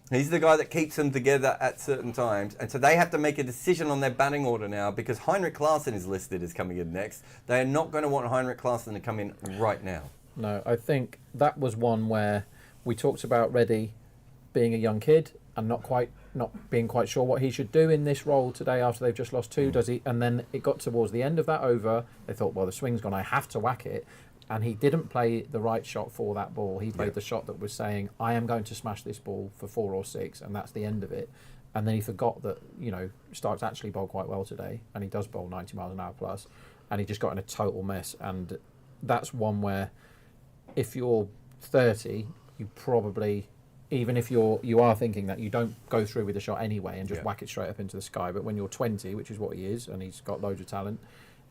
He's the guy that keeps them together at certain times. And so they have to make a decision on their batting order now because Heinrich Klaasen is listed as coming in next. They are not going to want Heinrich Klaasen to come in right now. No, I think that was one where we talked about Reddy being a young kid and not being quite sure what he should do in this role today after they've just lost 2, does he? And then it got towards the end of that over. They thought, well, the swing's gone. I have to whack it. And he didn't play the right shot for that ball. He played the shot that was saying, I am going to smash this ball for 4 or 6, and that's the end of it. And then he forgot that, Stark's actually bowled quite well today, and he does bowl 90 miles an hour plus, and he just got in a total mess. And that's one where, if you're 30, you probably even if you are thinking that, you don't go through with the shot anyway and just Yeah. whack it straight up into the sky. But when you're 20, which is what he is, and he's got loads of talent,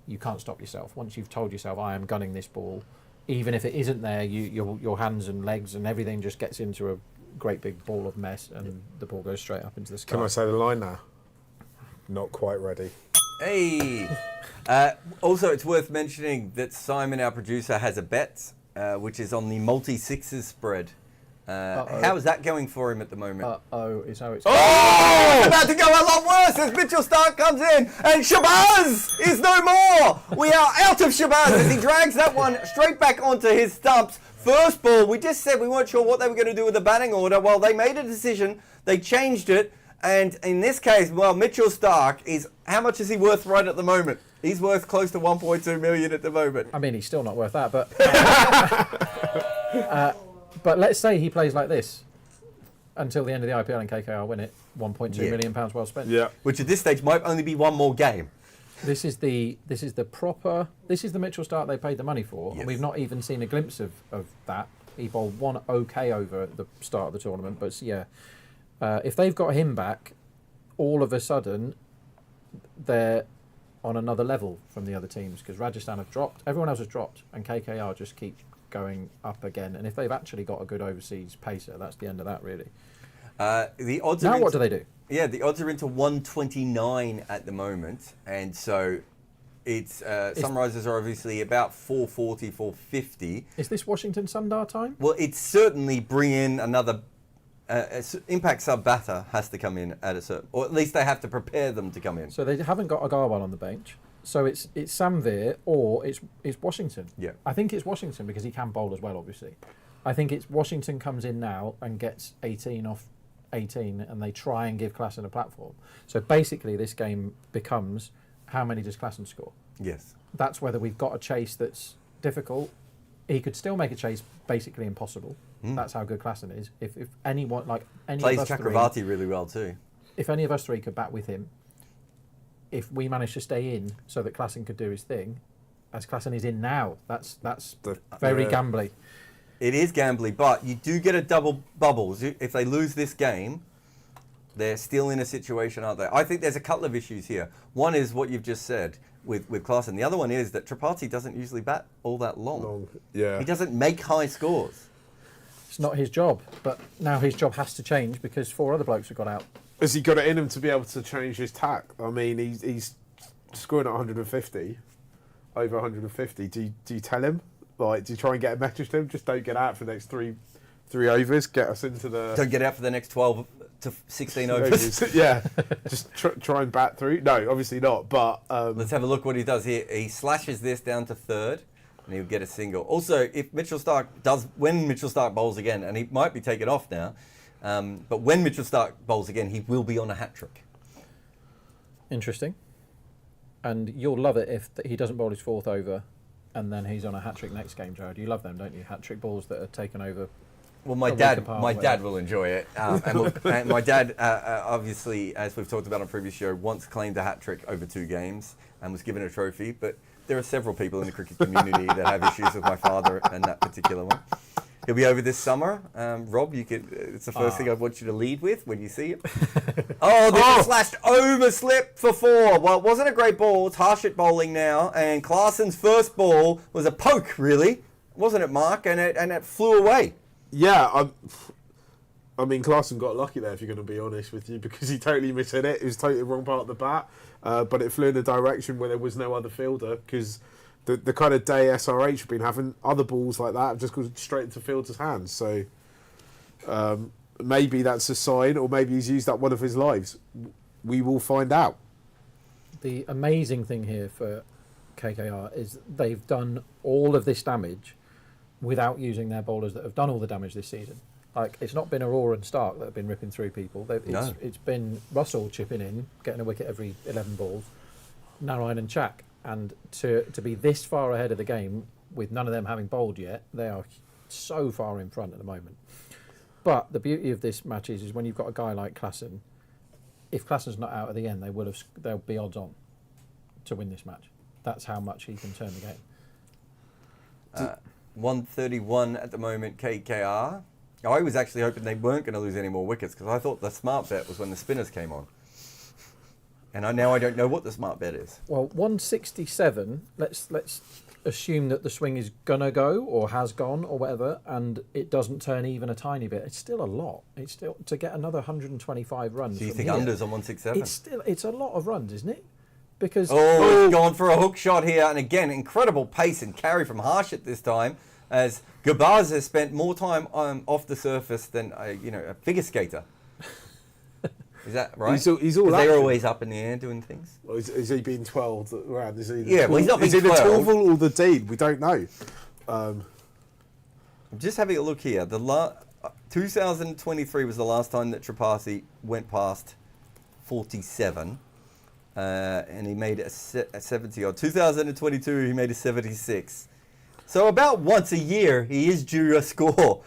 you can't stop yourself. Once you've told yourself, I am gunning this ball, even if it isn't there, your hands and legs and everything just gets into a great big ball of mess, and the ball goes straight up into the sky. Can I say the line now? Not quite ready. Hey! Also, it's worth mentioning that Simon, our producer, has a bet, which is on the multi-sixes spread. How is that going for him at the moment? Is how it's. Oh! It's about to go a lot worse as Mitchell Starc comes in, and Shabazz is no more! We are out of Shabazz as he drags that one straight back onto his stumps. First ball, we just said we weren't sure what they were going to do with the batting order. Well, they made a decision, they changed it, and in this case, well, Mitchell Starc is, how much is he worth right at the moment? He's worth close to 1.2 million at the moment. I mean, he's still not worth that, but but let's say he plays like this until the end of the IPL and KKR win it. 1.2 million pounds well spent. Yeah. Which at this stage might only be one more game. This is the Mitchell Starc they paid the money for, Yes. and we've not even seen a glimpse of that. He bowled one okay over at the start of the tournament, but yeah, if they've got him back, all of a sudden they're on another level from the other teams, because Rajasthan have dropped, everyone else has dropped, and KKR just keep going up again. And if they've actually got a good overseas pacer, that's the end of that, really. The odds Now are what do they do? Yeah, the odds are into 129 at the moment, and so it's Sunrisers are obviously about 440, 450. Is this Washington Sundar time? Well, it's certainly bring in another impact sub batter has to come in at a certain, or at least they have to prepare them to come in. So they haven't got Agarwal on the bench. So it's Samveer or it's Washington. Yeah. I think it's Washington because he can bowl as well, obviously. I think it's Washington comes in now and gets 18 off 18, and they try and give Klassen a platform. So basically this game becomes, how many does Klassen score? Yes. That's whether we've got a chase that's difficult. He could still make a chase basically impossible. That's how good Klassen is. If anyone, like any Plays of us Chakravarti really well too. if any of us three could bat with him, if we manage to stay in so that Klassen could do his thing, as Klassen is in now, that's very gambly. It is gambly, but you do get a double bubbles. If they lose this game, they're still in a situation, aren't they? I think there's a couple of issues here. One is what you've just said with Klassen. The other one is that Tripathi doesn't usually bat all that long. Yeah. He doesn't make high scores. It's not his job, but now his job has to change because 4 other blokes have got out. Has he got it in him to be able to change his tack? I mean, he's scoring at 150, over 150. Do you tell him? Like, do you try and get a message to him? Just don't get out for the next three overs. Get us into the... Don't get out for the next 12 to 16 overs. Yeah, just try and bat through. No, obviously not, but... Let's have a look what he does here. He slashes this down to third, and he'll get a single. Also, if Mitchell Starc when Mitchell Starc bowls again, and he might be taken off now, but when Mitchell Starc bowls again, he will be on a hat-trick. Interesting. And you'll love it if he doesn't bowl his 4th over and then he's on a hat-trick next game, Jarrod. You love them, don't you? Hat-trick balls that are taken over. Well, my dad will enjoy it. And my dad, obviously, as we've talked about on previous show, once claimed a hat-trick over 2 games and was given a trophy. But there are several people in the cricket community that have issues with my father and that particular one. He'll be over this summer. Rob, it's the first thing I want you to lead with when you see him. There's a slashed over slip for 4. Well, it wasn't a great ball. It's Harshit bowling now. And Klaassen's first ball was a poke, really. Wasn't it, Mark? And it flew away. Yeah, I mean, Klaassen got lucky there, if you're going to be honest with you, because he totally mishit it. It was totally the wrong part of the bat, but it flew in a direction where there was no other fielder, because the kind of day SRH have been having, other balls like that have just gone straight into fielders' hands. So maybe that's a sign, or maybe he's used up one of his lives. We will find out. The amazing thing here for KKR is they've done all of this damage without using their bowlers that have done all the damage this season. Like, it's not been Aurora and Stark that have been ripping through people. It's been Russell chipping in, getting a wicket every 11 balls, Narayan and Chak. And to be this far ahead of the game with none of them having bowled yet, they are so far in front at the moment. But the beauty of this match is when you've got a guy like Klassen, if Klassen's not out at the end, they'll be odds on to win this match. That's how much he can turn the game. 131 at the moment, KKR. I was actually hoping they weren't going to lose any more wickets because I thought the smart bet was when the spinners came on. And now I don't know what the smart bet is. Well, 167. Let's assume that the swing is gonna go or has gone or whatever, and it doesn't turn even a tiny bit. It's still a lot. It's still to get another 125 runs. So you from think here, unders on 167? It's a lot of runs, isn't it? Because it's gone for a hook shot here, and again, incredible pace and carry from Harshit this time, as Gabaz has spent more time off the surface than a figure skater. Is that right? He's all 'Cause they're action. always up in the air doing things. Well, is he being 12 around? Is he Yeah, well, he's not is being he the 12. 12 or the deed? We don't know. I'm just having a look here. 2023 was the last time that Tripathi went past 47, and he made a 70 odd. 2022, he made a 76. So about once a year, he is due a score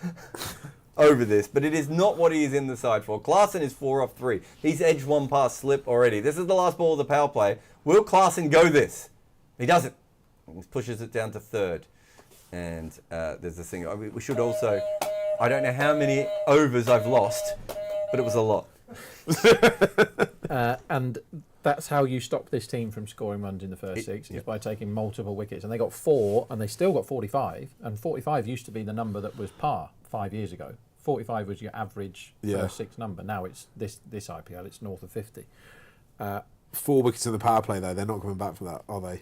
over this, but it is not what he is in the side for. Klaasen is 4 off 3. He's edged one past slip already. This is the last ball of the power play. Will Klaasen go this? He doesn't. He pushes it down to third. And there's this thing. We should also, I don't know how many overs I've lost, but it was a lot. and that's how you stop this team from scoring runs in the first six, is by taking multiple wickets. And they got 4, and they still got 45. And 45 used to be the number that was par 5 years ago. 45 was your average first six number. Now it's this IPL, it's north of 50. 4 wickets in the power play, though. They're not coming back from that, are they?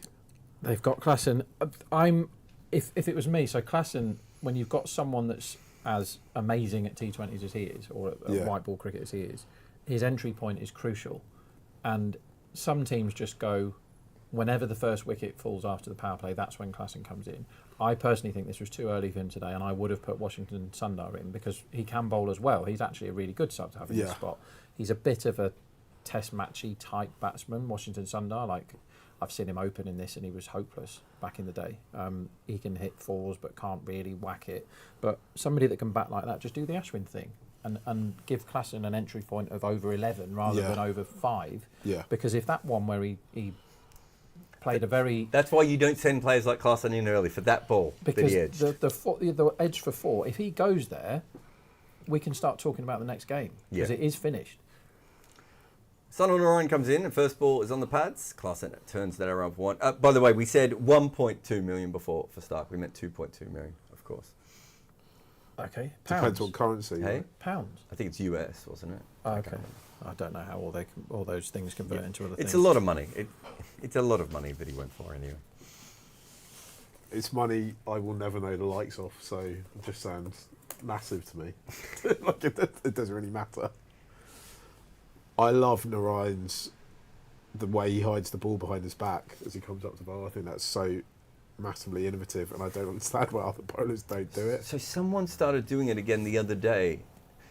They've got Klaasen. If it was me, so Klaasen, when you've got someone that's as amazing at T20s as he is, or at white ball cricket as he is, his entry point is crucial. And some teams just go, whenever the first wicket falls after the power play, that's when Klaasen comes in. I personally think this was too early for him today, and I would have put Washington Sundar in because he can bowl as well. He's actually a really good sub to have in this spot. He's a bit of a test matchy type batsman, Washington Sundar. Like, I've seen him open in this and he was hopeless back in the day. He can hit 4s but can't really whack it. But somebody that can bat like that, just do the Ashwin thing and give Klaasen an entry point of over 11 rather than over 5. Yeah. Because if that one where he played a very... That's why you don't send players like Klaasen in early for that ball Because that he edged. the edge for 4, if he goes there, we can start talking about the next game because it is finished. Sunil Narine comes in and first ball is on the pads. Klaasen turns that around for 1. By the way, we said 1.2 million before for Stark. We meant 2.2 million, of course. Okay. Depends Pounds. what currency. Hey? Pounds. I think it's US, wasn't it? Okay. I don't know how all those things convert into other things. It's a lot of money. It's a lot of money that he went for anyway. It's money I will never know the likes of, so it just sounds massive to me. Like it doesn't really matter. I love Narayan's, the way he hides the ball behind his back as he comes up to bowl. I think that's so massively innovative, and I don't understand why other bowlers don't do it. So someone started doing it again the other day.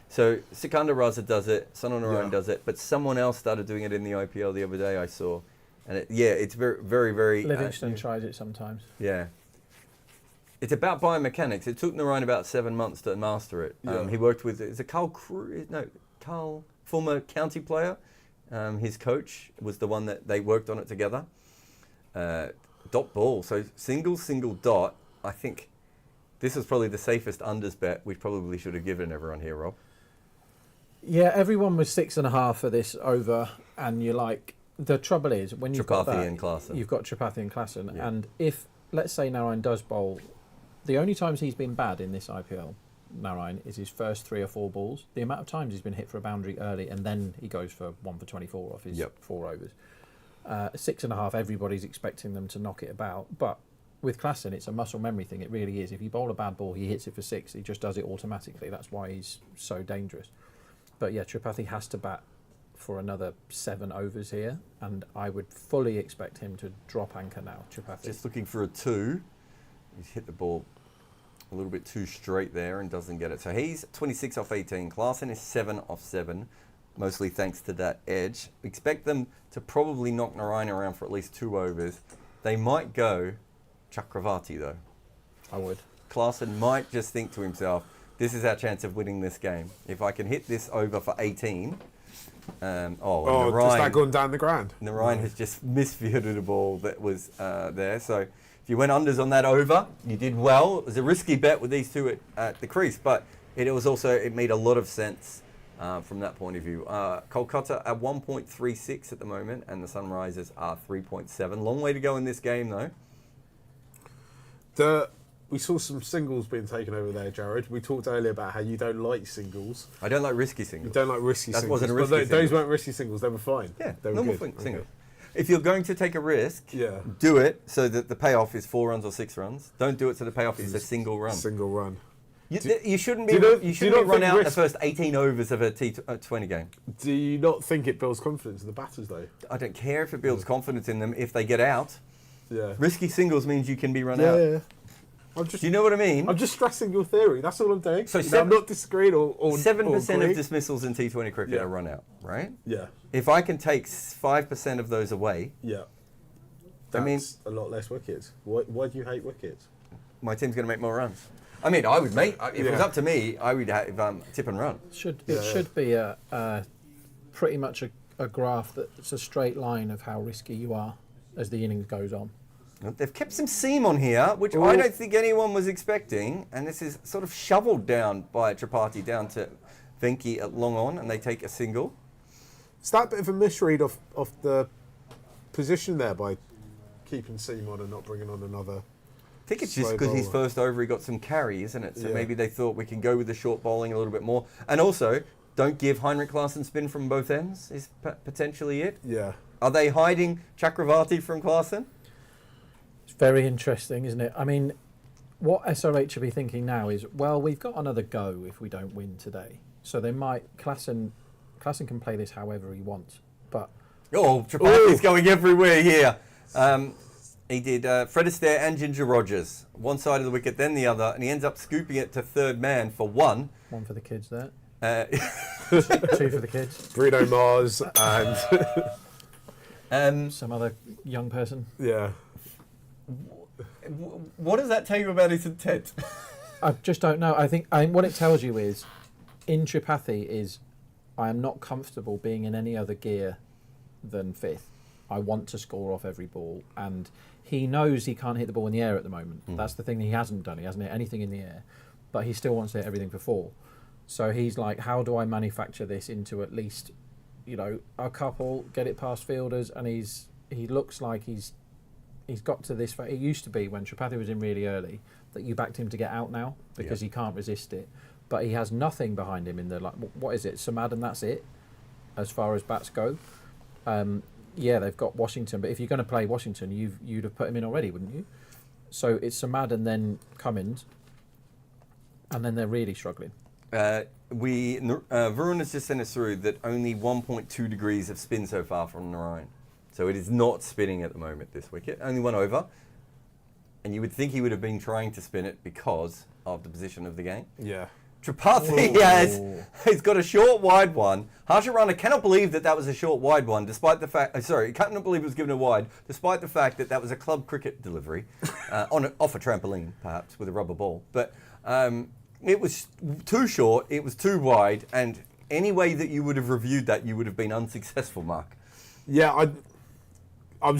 So Sikandar Raza does it, Sunil Narine does it, but someone else started doing it in the IPL the other day I saw. And it's very, very, very... Livingston tries it sometimes. Yeah. It's about biomechanics. It took Narine about 7 months to master it. He worked with... Is it Carl... former county player. His coach was the one that they worked on it together. Dot ball. So single dot. I think this was probably the safest unders bet we probably should have given everyone here, Rob. Yeah, everyone was 6.5 for this over, and you're like, the trouble is when you've got that, and Klaasen. you've got Tripathi and Klaasen, and if let's say Narine does bowl, the only times he's been bad in this IPL, Narine, is his first 3 or 4 balls. The amount of times he's been hit for a boundary early, and then he goes for 1 for 24 off his 4 overs. 6.5, everybody's expecting them to knock it about, but with Klaasen, it's a muscle memory thing. It really is. If you bowl a bad ball, he hits it for 6. He just does it automatically. That's why he's so dangerous. But yeah, Tripathi has to bat for another 7 overs here, and I would fully expect him to drop anchor now. Tripathi. Just looking for a 2. He's hit the ball a little bit too straight there and doesn't get it. So he's 26 off 18. Klaasen is 7 off 7, mostly thanks to that edge. Expect them to probably knock Narine around for at least 2 overs. They might go Chakravarti though. I would. Klaasen might just think to himself, this is our chance of winning this game. If I can hit this over for 18, Narine, just that going down the ground. Narine has just misfielded a ball that was there. So if you went unders on that over, you did well. It was a risky bet with these two at the crease, but it made a lot of sense from that point of view. Kolkata at 1.36 at the moment, and the Sunrisers are 3.7. Long way to go in this game, though. We saw some singles being taken over there, Jarrod. We talked earlier about how you don't like singles. I don't like risky singles. You don't like risky That singles. wasn't a risky Those single. weren't risky singles. They were fine. Yeah, they were normal good. single. Okay. If you're going to take a risk, Yeah. do it so that the payoff is 4 runs or 6 runs. Don't do it so the payoff is a single run. Single run. You shouldn't be you run think out the risk- first 18 overs of a T20 game. Do you not think it builds confidence in the batters, though? I don't care if it builds confidence in them if they get out. Yeah. Risky singles means you can be run out. Yeah. Do you know what I mean? I'm just stressing your theory. That's all I'm doing. So I'm not disagreeing or 7% agreeing. of dismissals in T20 cricket Yeah. are run out, right? Yeah. If I can take 5% of those away, Yeah. I mean- That's a lot less wickets. Why do you hate wickets? my team's going to make more runs. I mean, I would make. If it was up to me, I would have tip and run. Should be a pretty much a graph that's a straight line of how risky you are as the innings goes on. They've kept some seam on here, which I don't think anyone was expecting, and this is sort of shoveled down by Tripathi down to Venki at long on, and they take a single. Is that a bit of a misread of the position there by keeping seam on and not bringing on another? I think it's just Slow because his bowler. first over he got some carry, isn't it? So Yeah. maybe they thought we can go with the short bowling a little bit more. And also, don't give Heinrich Klaasen spin from both ends is potentially it. Yeah. Are they hiding Chakravarti from Klaasen? It's very interesting, isn't it? I mean, what SRH should be thinking now is, well, we've got another go if we don't win today. So they might, Klaasen can play this however he wants. But Oh, Tripathi's going everywhere here. He did Fred Astaire and Ginger Rogers. One side of the wicket, then the other, and he ends up scooping it to third man for one. one for the kids there. 2 2 for the kids. Bruno Mars and Some other young person. yeah. What does that tell you about his intent? I just don't know. I think what it tells you is, in Tripathi is, I am not comfortable being in any other gear than fifth. I want to score off every ball, and he knows he can't hit the ball in the air at the moment. That's the thing that he hasn't done. He hasn't hit anything in the air, but he still wants to hit everything for 4. So he's like, how do I manufacture this into at least, a couple, get it past fielders, and he looks like he's got to this. It used to be when Tripathi was in really early that you backed him to get out now because he can't resist it, but he has nothing behind him in the what is it, Samad, and that's it as far as bats go. Yeah, they've got Washington, but if you're going to play Washington, you'd have put him in already, wouldn't you? So it's Samad and then Cummins, and then they're really struggling. Varun has just sent us through that only 1.2 degrees of spin so far from Narayan. So it is not spinning at the moment, this wicket. Only 1 over. And you would think he would have been trying to spin it because of the position of the game. Yeah. Tripathi he's got a short wide one. Harsha Rana cannot believe that was a short wide one, despite the fact. He cannot believe it was given a wide, despite the fact that was a club cricket delivery off a trampoline, perhaps with a rubber ball. But it was too short, it was too wide, and any way that you would have reviewed that, you would have been unsuccessful, Mark. Yeah, I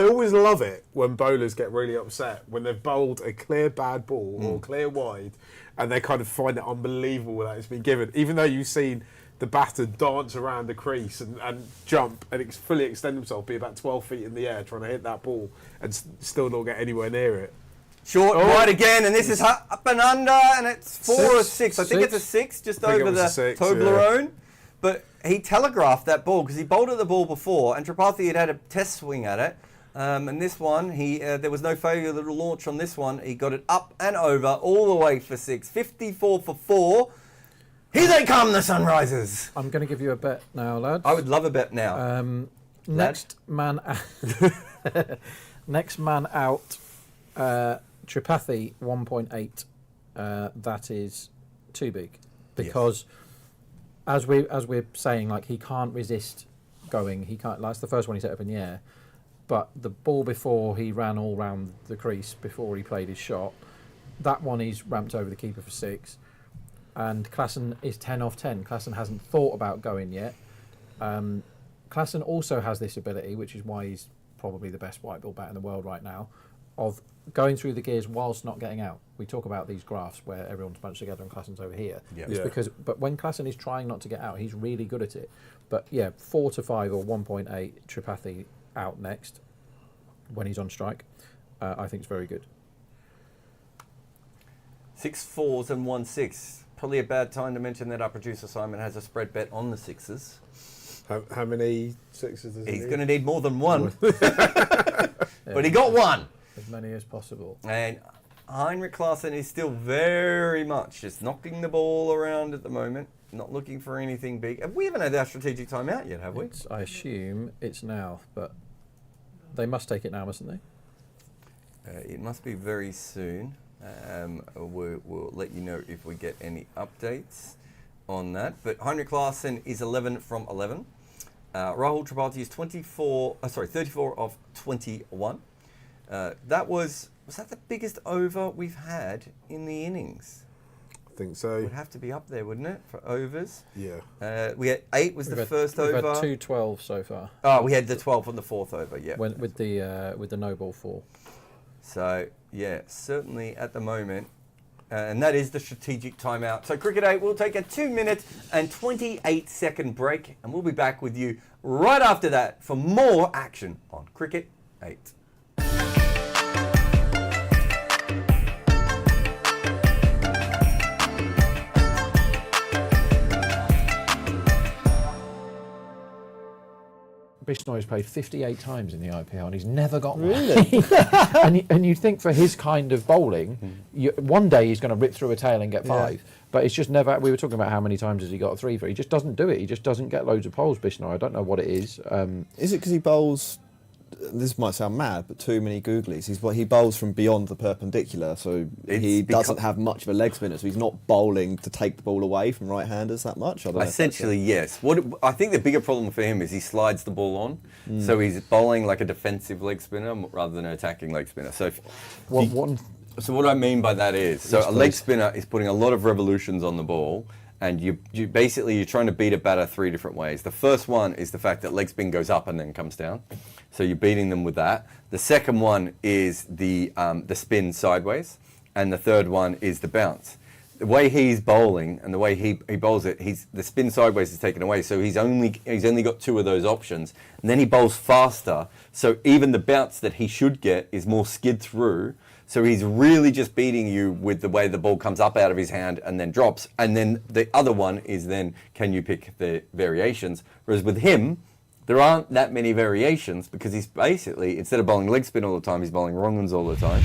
always love it when bowlers get really upset when they've bowled a clear bad ball or clear wide, and they kind of find it unbelievable that it's been given, even though you've seen the batter dance around the crease and jump and fully extend himself, be about 12 feet in the air trying to hit that ball and still not get anywhere near it. Short, wide again, and this is up and under, and it's 4 or 6. I think it's a 6, just I think over it was the a 6, Toblerone. But he telegraphed that ball because he bowled at the ball before, and Tripathi had a test swing at it. And this one, there was no failure to launch on this one. He got it up and over all the way for 6. 54 for 4. Here they come, the Sunrisers. I'm going to give you a bet now, lads. I would love a bet now. Next man out, Tripathi 1.8. That is too big because as we're saying, like, he can't resist going. He can't. That's the first one he set up in the air. But the ball before, he ran all round the crease before he played his shot. That one he's ramped over the keeper for 6. And Klaasen is 10 off 10. Klaasen hasn't thought about going yet. Klaasen also has this ability, which is why he's probably the best white ball bat in the world right now, of going through the gears whilst not getting out. We talk about these graphs where everyone's bunched together and Klassen's over here. Yeah. It's because, but when Klassen is trying not to get out, he's really good at it. But yeah, 4 to 5 or 1.8 Tripathi out next when he's on strike, I think it's very good. 6 4s and 1 6. Probably a bad time to mention that our producer Simon has a spread bet on the 6s. How many 6s does he He's need? going to need more than one. But he got one. As many as possible. And Heinrich Klaassen is still very much just knocking the ball around at the moment, not looking for anything big. We haven't had our strategic timeout yet, have we? I assume it's now, but they must take it now, mustn't they? It must be very soon. We'll let you know if we get any updates on that. But Heinrich Klaassen is 11 from 11. Rahul Tripathi is 34 of 21. That was that the biggest over we've had in the innings? I think so. Would have to be up there, wouldn't it, for overs? Yeah. We had 8 was the first over. We've had 2 12 so far. Oh, we had the 12 on the 4th over, yeah. With the no ball 4. So, yeah, certainly at the moment. And that is the strategic timeout. So Cricket 8 will take a 2-minute and 28-second break. And we'll be back with you right after that for more action on Cricket 8. Bishnoi played 58 times in the IPL and he's never got one. Really? and you'd think for his kind of bowling, one day he's going to rip through a tail and get 5. But it's just never. We were talking about how many times has he got a 3 for. He just doesn't do it. He just doesn't get loads of poles, Bishnoi. I don't know what it is. Is it because he bowls? This might sound mad, but too many googlies. He bowls from beyond the perpendicular, so he doesn't have much of a leg spinner. So he's not bowling to take the ball away from right-handers that much. I don't know Essentially, yes. What I think the bigger problem for him is he slides the ball on, so he's bowling like a defensive leg spinner rather than an attacking leg spinner. So, so what I mean by that is, a leg spinner is putting a lot of revolutions on the ball. And you basically, you're trying to beat a batter 3 different ways. The first one is the fact that leg spin goes up and then comes down. So you're beating them with that. The second one is the spin sideways. And the third one is the bounce. The way he's bowling and the way he bowls it, the spin sideways is taken away. So he's only got 2 of those options. And then he bowls faster. So even the bounce that he should get is more skid through. So he's really just beating you with the way the ball comes up out of his hand and then drops. And then the other one is then, can you pick the variations? Whereas with him, there aren't that many variations because he's basically, instead of bowling leg spin all the time, he's bowling wrong ones all the time.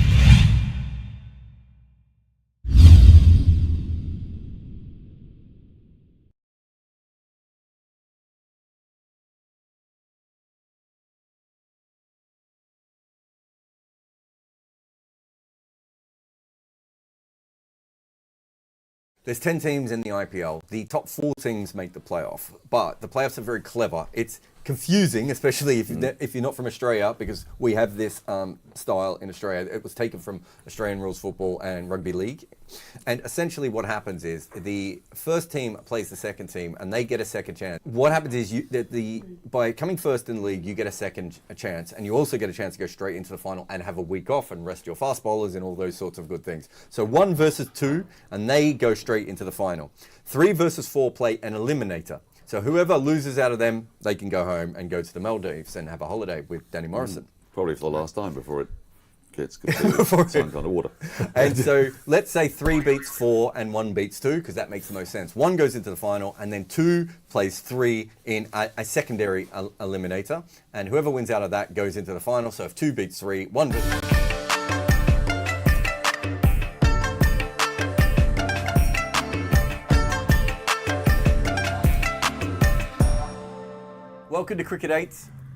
There's 10 teams in the IPL. The top 4 teams make the playoff, but the playoffs are very clever. It's confusing, especially if you're not from Australia, because we have this style in Australia. It was taken from Australian rules football and rugby league. And essentially what happens is the first team plays the second team and they get a second chance. What happens is by coming first in the league, you get a chance, and you also get a chance to go straight into the final and have a week off and rest your fast bowlers and all those sorts of good things. So 1 versus 2, and they go straight into the final. 3 versus 4 play an eliminator. So whoever loses out of them, they can go home and go to the Maldives and have a holiday with Danny Morrison. Probably for the last time before it gets completely some kind of water. And so let's say 3 beats 4 and 1 beats 2, because that makes the most sense. 1 goes into the final, and then 2 plays 3 in a secondary eliminator. And whoever wins out of that goes into the final. So if 2 beats 3, 1 beats... Welcome to Cricket 8.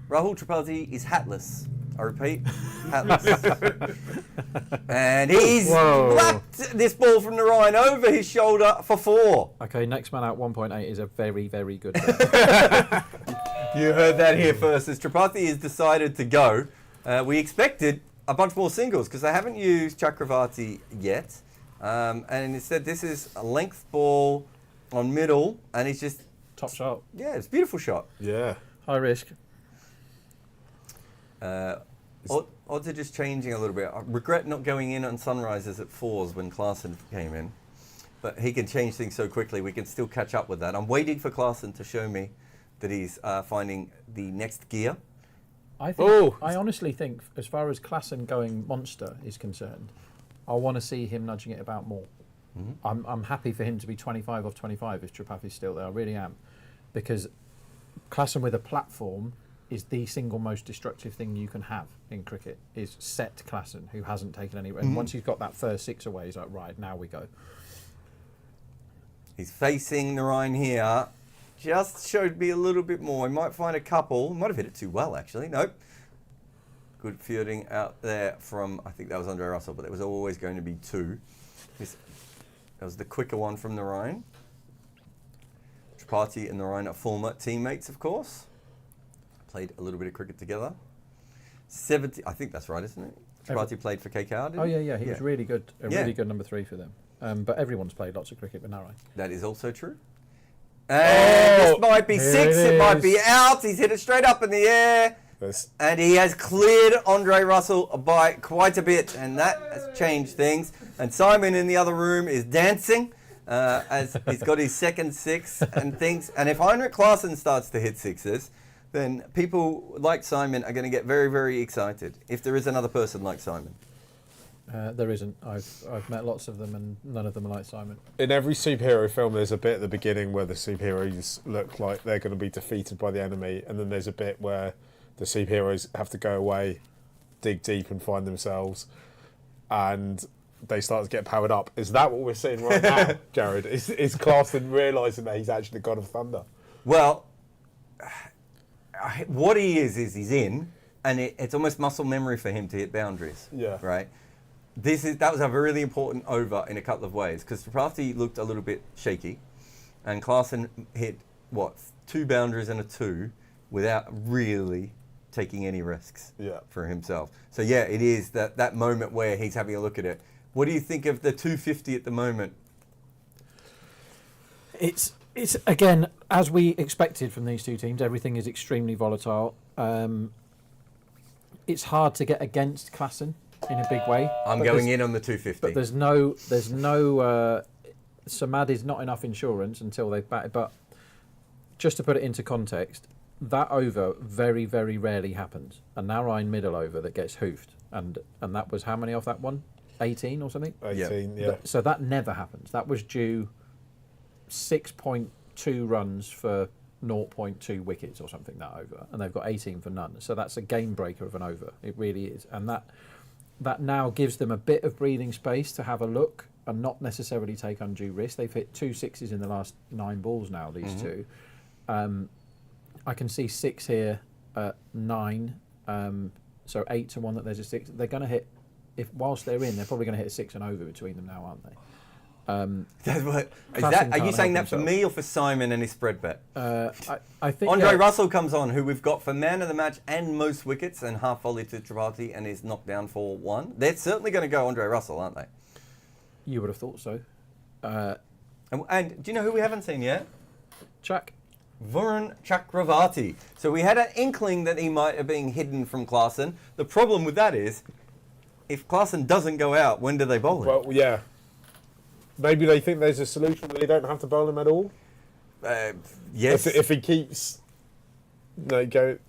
Rahul Tripathi is hatless. I repeat, hatless. And he's whacked this ball from the Ryan over his shoulder for 4. Okay, next man out 1.8 is a very, very good bet. You heard that here first. As Tripathi has decided to go, we expected a bunch more singles because they haven't used Chakravarti yet. And instead, this is a length ball on middle, and he's just... Top shot. Yeah, it's a beautiful shot. Yeah. High risk. odds are just changing a little bit. I regret not going in on sunrises at 4s when Klaasen came in. But he can change things so quickly, we can still catch up with that. I'm waiting for Klaasen to show me that he's finding the next gear. I honestly think, as far as Klaasen going monster is concerned, I want to see him nudging it about more. Mm-hmm. I'm happy for him to be 25 off 25 if Tripathi's still there. I really am. Because Klaasen with a platform is the single most destructive thing you can have in cricket, is set Klaasen, who hasn't taken any... And once he's got that first 6 away, he's like, right, now we go. He's facing the Rhine here. Just showed me a little bit more. He might find a couple. Might have hit it too well, actually. Nope. Good fielding out there from, I think that was Andre Russell, but there was always going to be 2. That was the quicker one from the Rhine. Tripathi and the Rhine are former teammates, of course. Played a little bit of cricket together. 70, I think that's right, isn't it? Tripathi played for KKR, didn't he? Yeah. He was really good. Really good number 3 for them. But everyone's played lots of cricket with Narine. That is also true. And this might be 6, it might be out. He's hit it straight up in the air. And he has cleared Andre Russell by quite a bit. And that has changed things. And Simon in the other room is dancing as he's got his second 6 and things. And if Heinrich Klaasen starts to hit 6s, then people like Simon are going to get very, very excited. If there is another person like Simon. There isn't. I've met lots of them, and none of them are like Simon. In every superhero film, there's a bit at the beginning where the superheroes look like they're going to be defeated by the enemy, and then there's a bit where the superheroes have to go away, dig deep, and find themselves, and they start to get powered up. Is that what we're seeing right now, Jarrod? Is Klaasen realising that he's actually the God of Thunder? Well, what he is he's in, and it's almost muscle memory for him to hit boundaries. Yeah. Right. That was a really important over in a couple of ways, because Tripathi looked a little bit shaky, and Klaasen hit 2 boundaries and a 2 without really taking any risks for himself. So yeah, it is that moment where he's having a look at it. What do you think of the 250 at the moment? It's again, as we expected from these two teams. Everything is extremely volatile. It's hard to get against Klaasen in a big way. I'm going in on the 250. But there's no Samad is not enough insurance until they've batted. But just to put it into context, that over very, very rarely happens. A Narine middle over that gets hoofed. And that was how many off that one? 18 or something? 18, yeah. So that never happens. That was due 6.2 runs for 0.2 wickets or something, that over. And they've got 18 for none. So that's a game breaker of an over. It really is. And that now gives them a bit of breathing space to have a look and not necessarily take undue risk. They've hit 2 6s in the last 9 balls now, these two. I can see 6 here at 9. So 8 to 1 that there's a 6. They're going to hit, whilst they're in, they're probably going to hit a 6 and over between them now, aren't they? Are you saying that for me or for Simon and his spread bet? I think Andre Russell comes on, who we've got for man of the match and most wickets, and half volley to Tripathi and is knocked down for 1. They're certainly going to go Andre Russell, aren't they? You would have thought so. And do you know who we haven't seen yet? Chuck. Varun Chakravarti. So we had an inkling that he might have been hidden from Klaasen. The problem with that is, if Klaasen doesn't go out, when do they bowl him? Well, yeah. Maybe they think there's a solution where they don't have to bowl him at all. Yes. If he keeps going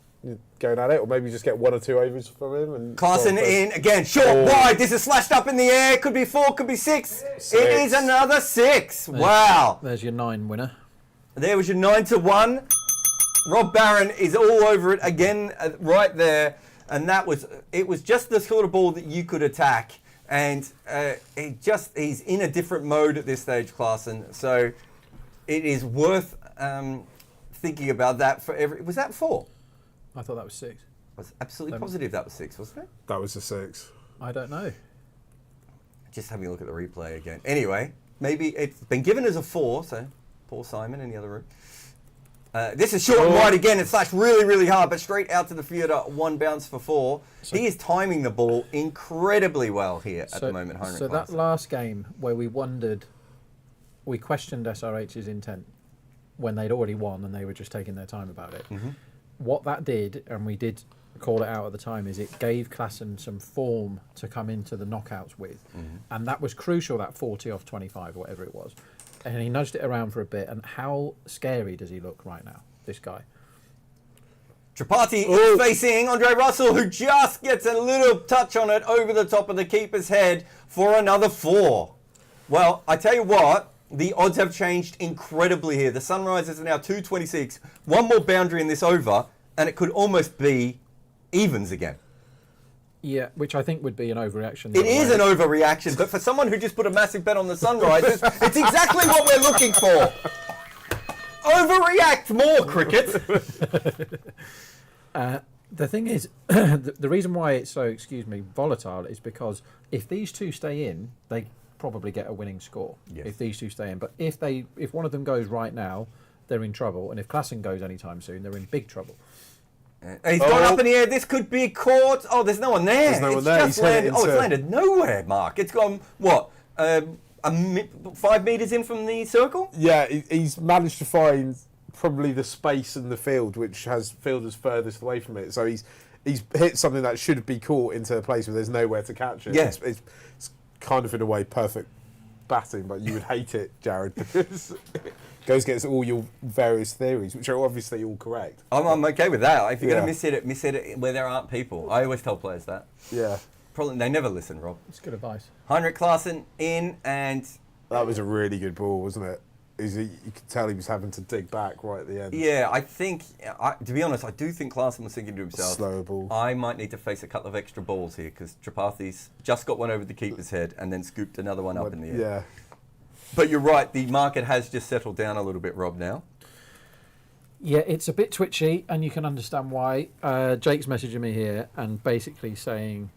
at it, or maybe just get 1 or 2 overs from him. And Klaasen in again, short, wide. This is slashed up in the air. Could be 4, could be 6. It is another 6. Wow. There's your 9 winner. There was your 9 to 1. Rob Barron is all over it again, right there, and it was just the sort of ball that you could attack. And he's in a different mode at this stage, Klaasen. So it is worth thinking about that for every. Was that 4? I thought that was 6. I was absolutely positive that was 6, wasn't it? That was a 6. I don't know. Just having a look at the replay again. Anyway, maybe it's been given as a 4. So poor Simon in the other room. This is short and wide again. It slashed really, really hard, but straight out to the fielder. 1 bounce for 4. So he is timing the ball incredibly well here at the moment, Heinrich So Klaasen. that last game where we questioned SRH's intent when they'd already won and they were just taking their time about it. Mm-hmm. What that did, and we did call it out at the time, is it gave Klaassen some form to come into the knockouts with. And that was crucial, that 40 off 25 or whatever it was. And he nudged it around for a bit. And how scary does he look right now, this guy? Tripathi is facing Andre Russell, who just gets a little touch on it over the top of the keeper's head for another 4. Well, I tell you what, the odds have changed incredibly here. The Sunrisers are now 226. One more boundary in this over, and it could almost be evens again. Yeah, which I think would be an overreaction. It is an overreaction, but for someone who just put a massive bet on the Sunrisers, it's exactly what we're looking for. Overreact more, cricket. The thing is, the reason why it's so, volatile is because if these two stay in, they probably get a winning score. Yes. If these two stay in, but if one of them goes right now, they're in trouble, and if Klaassen goes anytime soon, they're in big trouble. He's gone up in the air. This could be caught. Oh, there's no one there. There's no one there. Just landed. It's landed nowhere, Mark. It's gone, what, 5 metres in from the circle? Yeah, he's managed to find probably the space in the field which has fielders furthest away from it. So he's hit something that should be caught into a place where there's nowhere to catch it. Yeah. It's kind of, in a way, perfect batting, but you would hate it, Jarrod, because it goes against all your various theories, which are obviously all correct. I'm okay with that. If you're going to miss it where there aren't people. I always tell players that. Yeah. Probably they never listen, Rob. It's good advice. Heinrich Klaassen in, and That was a really good ball, wasn't it? You could tell he was having to dig back right at the end. yeah, I think, to be honest, I do think Klaassen was thinking to himself, Slower ball. I might need to face a couple of extra balls here, because Tripathi's just got one over the keeper's head and then scooped another one up in the air. Yeah. But you're right, the market has just settled down a little bit, Rob, now. Yeah, it's a bit twitchy, and you can understand why. Jake's messaging me here and basically saying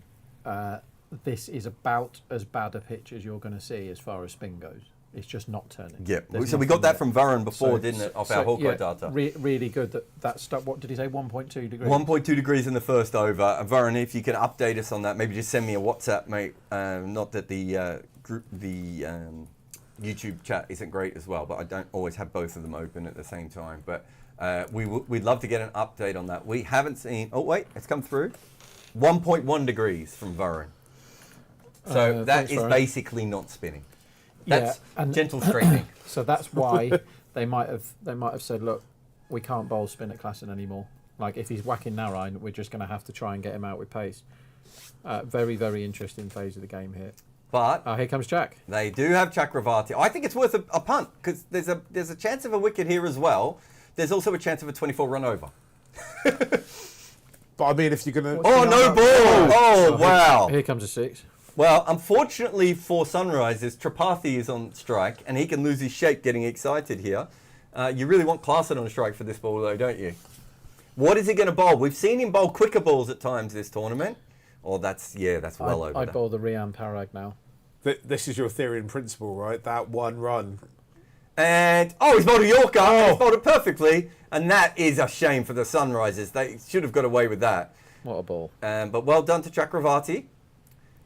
this is about as bad a pitch as you're going to see as far as spin goes. It's just not turning. Yeah, There's so we got that from Barron before, So- didn't it, off so, our Hawkeye yeah, data. Really good that stuff. What did he say? 1.2 degrees. 1.2 degrees in the first over. Varun, if you can update us on that, maybe just send me a WhatsApp, mate. Not that the YouTube chat isn't great as well, but I don't always have both of them open at the same time. But we'd love to get an update on that. We haven't seen... Oh, wait, it's come through. 1.1 degrees from Varun. So that thanks, is Varun. basically not spinning. Yeah, That's and gentle straightening. so that's why they might have said, look, we can't bowl spin at Klaassen anymore. Like if he's whacking Narine, we're just going to have to try and get him out with pace. Very, very interesting phase of the game here. But Here comes Jack. they do have Chakravarti. I think it's worth a punt, because there's a chance of a wicket here as well. There's also a chance of a 24-run over. But I mean, if you're going to... Oh, no ball! Oh, wow. Here comes a 6. Well, unfortunately for Sunrisers, Tripathi is on strike, and he can lose his shape getting excited here. You really want Klaassen on strike for this ball, though, don't you? What is he going to bowl? We've seen him bowl quicker balls at times this tournament. Oh, that's well over. I'd bowl the Rian Parag now. This is your theory in principle, right? That one run. And, he's bowled a Yorker. And he's bowled it perfectly. And that is a shame for the Sunrisers. They should have got away with that. What a ball. But well done to Chakravarti.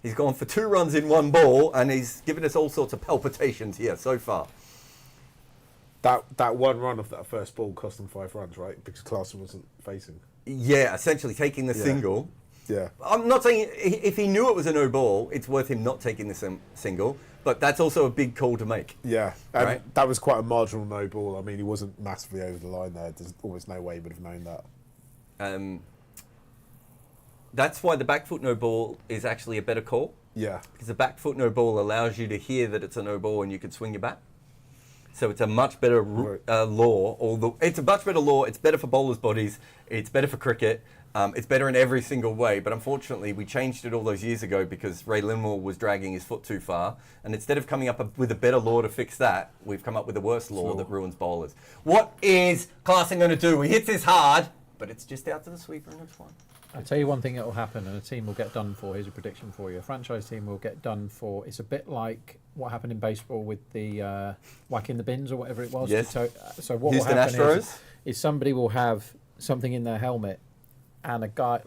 He's gone for 2 runs in 1 ball, and he's given us all sorts of palpitations here so far. That one run of that first ball cost them 5 runs, right? Because Klaassen wasn't facing. Yeah, essentially taking the single. Yeah. I'm not saying if he knew it was a no ball, it's worth him not taking the single, but that's also a big call to make. Yeah, and Right. that was quite a marginal no ball. I mean, he wasn't massively over the line there. There's almost no way he would have known that. That's why the back foot no ball is actually a better call, Yeah. because the back foot no ball allows you to hear that it's a no ball and you can swing your bat. So it's a much better law. It's a much better law. It's better for bowlers' bodies. It's better for cricket. It's better in every single way. But unfortunately, we changed it all those years ago because Ray Linmore was dragging his foot too far. And instead of coming up with a better law to fix that, we've come up with a worse law that ruins bowlers. What is Klaassen going to do? He hits this hard, but it's just out to the sweeper and it's fine. I'll tell you one thing that will happen, and a team will get done for. Here's a prediction for you. A franchise team will get done for. It's a bit like what happened in baseball with the whacking the bins or whatever it was. Yes. So what Houston will happen Astros? is somebody will have something in their helmet, and a guy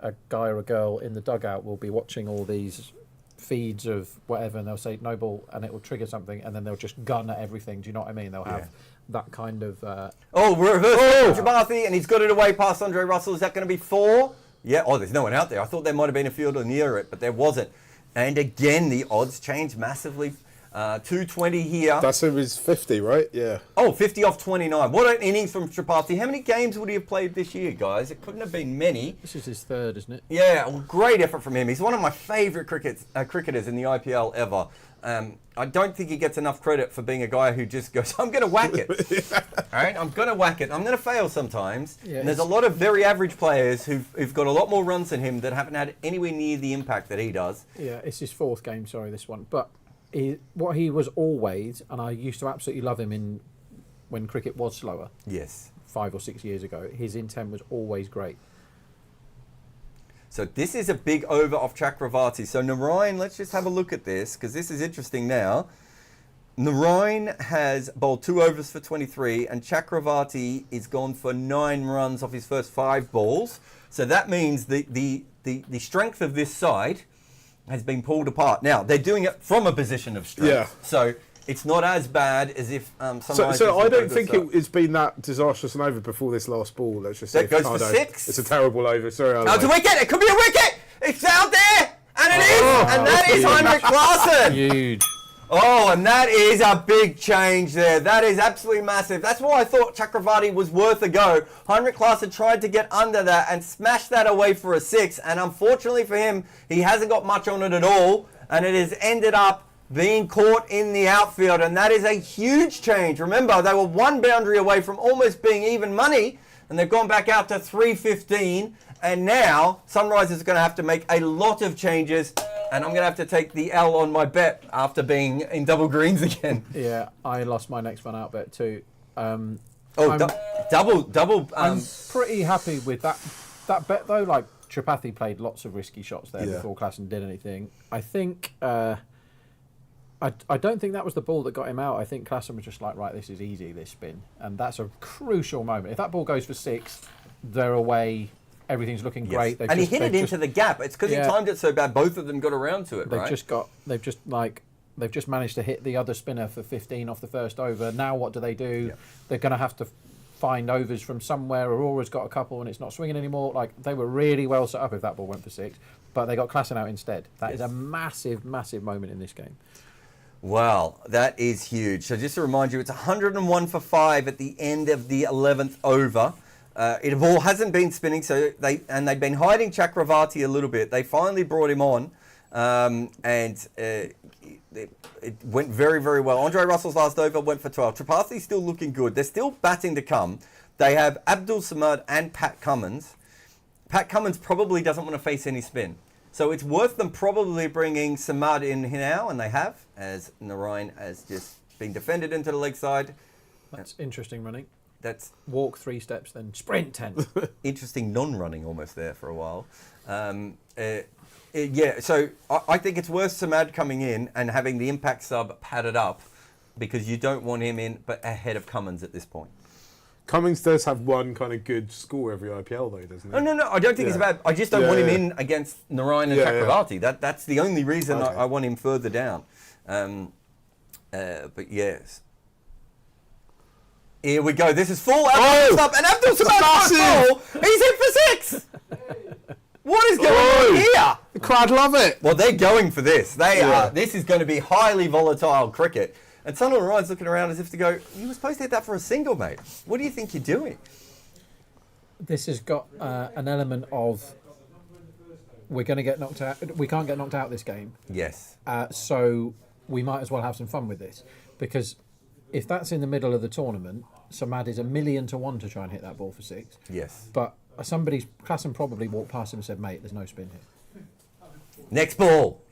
a guy or a girl in the dugout will be watching all these feeds of whatever, and they'll say no ball, and it will trigger something, and then they'll just gun at everything. Do you know what I mean? They'll have that kind of... reverse Tripathi, and he's got it away past Andre Russell. Is that going to be 4? Yeah, there's no one out there. I thought there might have been a fielder near it, but there wasn't. And again, the odds changed massively. 220 here. That's it was 50, right? Yeah. Oh, 50 off 29. What an innings from Tripathi. How many games would he have played this year, guys? It couldn't have been many. This is his third, isn't it? Yeah, well, great effort from him. He's one of my favourite cricketers in the IPL ever. I don't think he gets enough credit for being a guy who just goes, I'm going to whack it. All right, I'm going to whack it. I'm going to fail sometimes. Yeah, and there's a lot of very average players who've got a lot more runs than him that haven't had anywhere near the impact that he does. Yeah, it's his fourth game, sorry, this one. But what he was always, and I used to absolutely love him when cricket was slower. Yes. 5 or 6 years ago, his intent was always great. So this is a big over off Chakravarti. So Narayan, let's just have a look at this because this is interesting now. Narayan has bowled 2 overs for 23 and Chakravarti is gone for 9 runs off his first 5 balls. So that means the strength of this side has been pulled apart. Now, they're doing it from a position of strength. Yeah. So it's not as bad as if So I don't think it's been that disastrous an over before this last ball. Let's just say that goes for 6. It's a terrible over. Sorry. It's a wicket. It could be a wicket. It's out there. And it is. And that is Heinrich Klaasen. Huge. Oh, and that is a big change there. That is absolutely massive. That's why I thought Chakravarti was worth a go. Heinrich Klaasen tried to get under that and smashed that away for a 6. And unfortunately for him, he hasn't got much on it at all. And it has ended up being caught in the outfield. And that is a huge change. Remember, they were 1 boundary away from almost being even money. And they've gone back out to 315. And now, Sunrisers is going to have to make a lot of changes. And I'm going to have to take the L on my bet after being in double greens again. Yeah, I lost my next one out bet too. Double. I'm pretty happy with that bet though. Like Tripathi played lots of risky shots there before Klaasen did anything. I think I don't think that was the ball that got him out. I think Klaasen was just like, right, this is easy, this spin, and that's a crucial moment. If that ball goes for 6, they're away. Everything's looking great. And he hit it into the gap. It's because he timed it so bad. Both of them got around to it. They've just managed to hit the other spinner for 15 off the first over. Now what do? They're going to have to find overs from somewhere. Aurora's got a couple and it's not swinging anymore. Like, they were really well set up if that ball went for 6, but they got Klaasen out instead. That is a massive, massive moment in this game. Wow, that is huge. So just to remind you, it's 101 for 5 at the end of the 11th over. It ball hasn't been spinning, so they've been hiding Chakravarti a little bit. They finally brought him on, and it went very, very well. Andre Russell's last over went for 12. Tripathi's still looking good. They're still batting to come. They have Abdul Samad and Pat Cummins. Pat Cummins probably doesn't want to face any spin. So it's worth them probably bringing Samad in now, and they have, as Narayan has just been defended into the leg side. That's interesting running. That's walk 3 steps, then sprint 10. Interesting non-running almost there for a while. So I think it's worth Samad coming in and having the impact sub padded up because you don't want him in but ahead of Cummins at this point. Cummins does have one kind of good score every IPL though, doesn't he? No, I don't think it's bad. I just don't want him in against Narayan and Chakravarti. That's the only reason I want him further down. But yes. Here we go. This is full up, and Abdul Samad he's hit for 6. What is going on here? The crowd love it. Well, they're going for this. They are. This is going to be highly volatile cricket. And Sunil Ryan's looking around as if to go, you were supposed to hit that for a single, mate. What do you think you're doing? This has got an element of we're going to get knocked out. We can't get knocked out this game. Yes. So we might as well have some fun with this because if that's in the middle of the tournament, Samad is 1,000,000 to 1 to try and hit that ball for 6. Yes. But Klaasen probably walked past him and said, mate, there's no spin here. Next ball.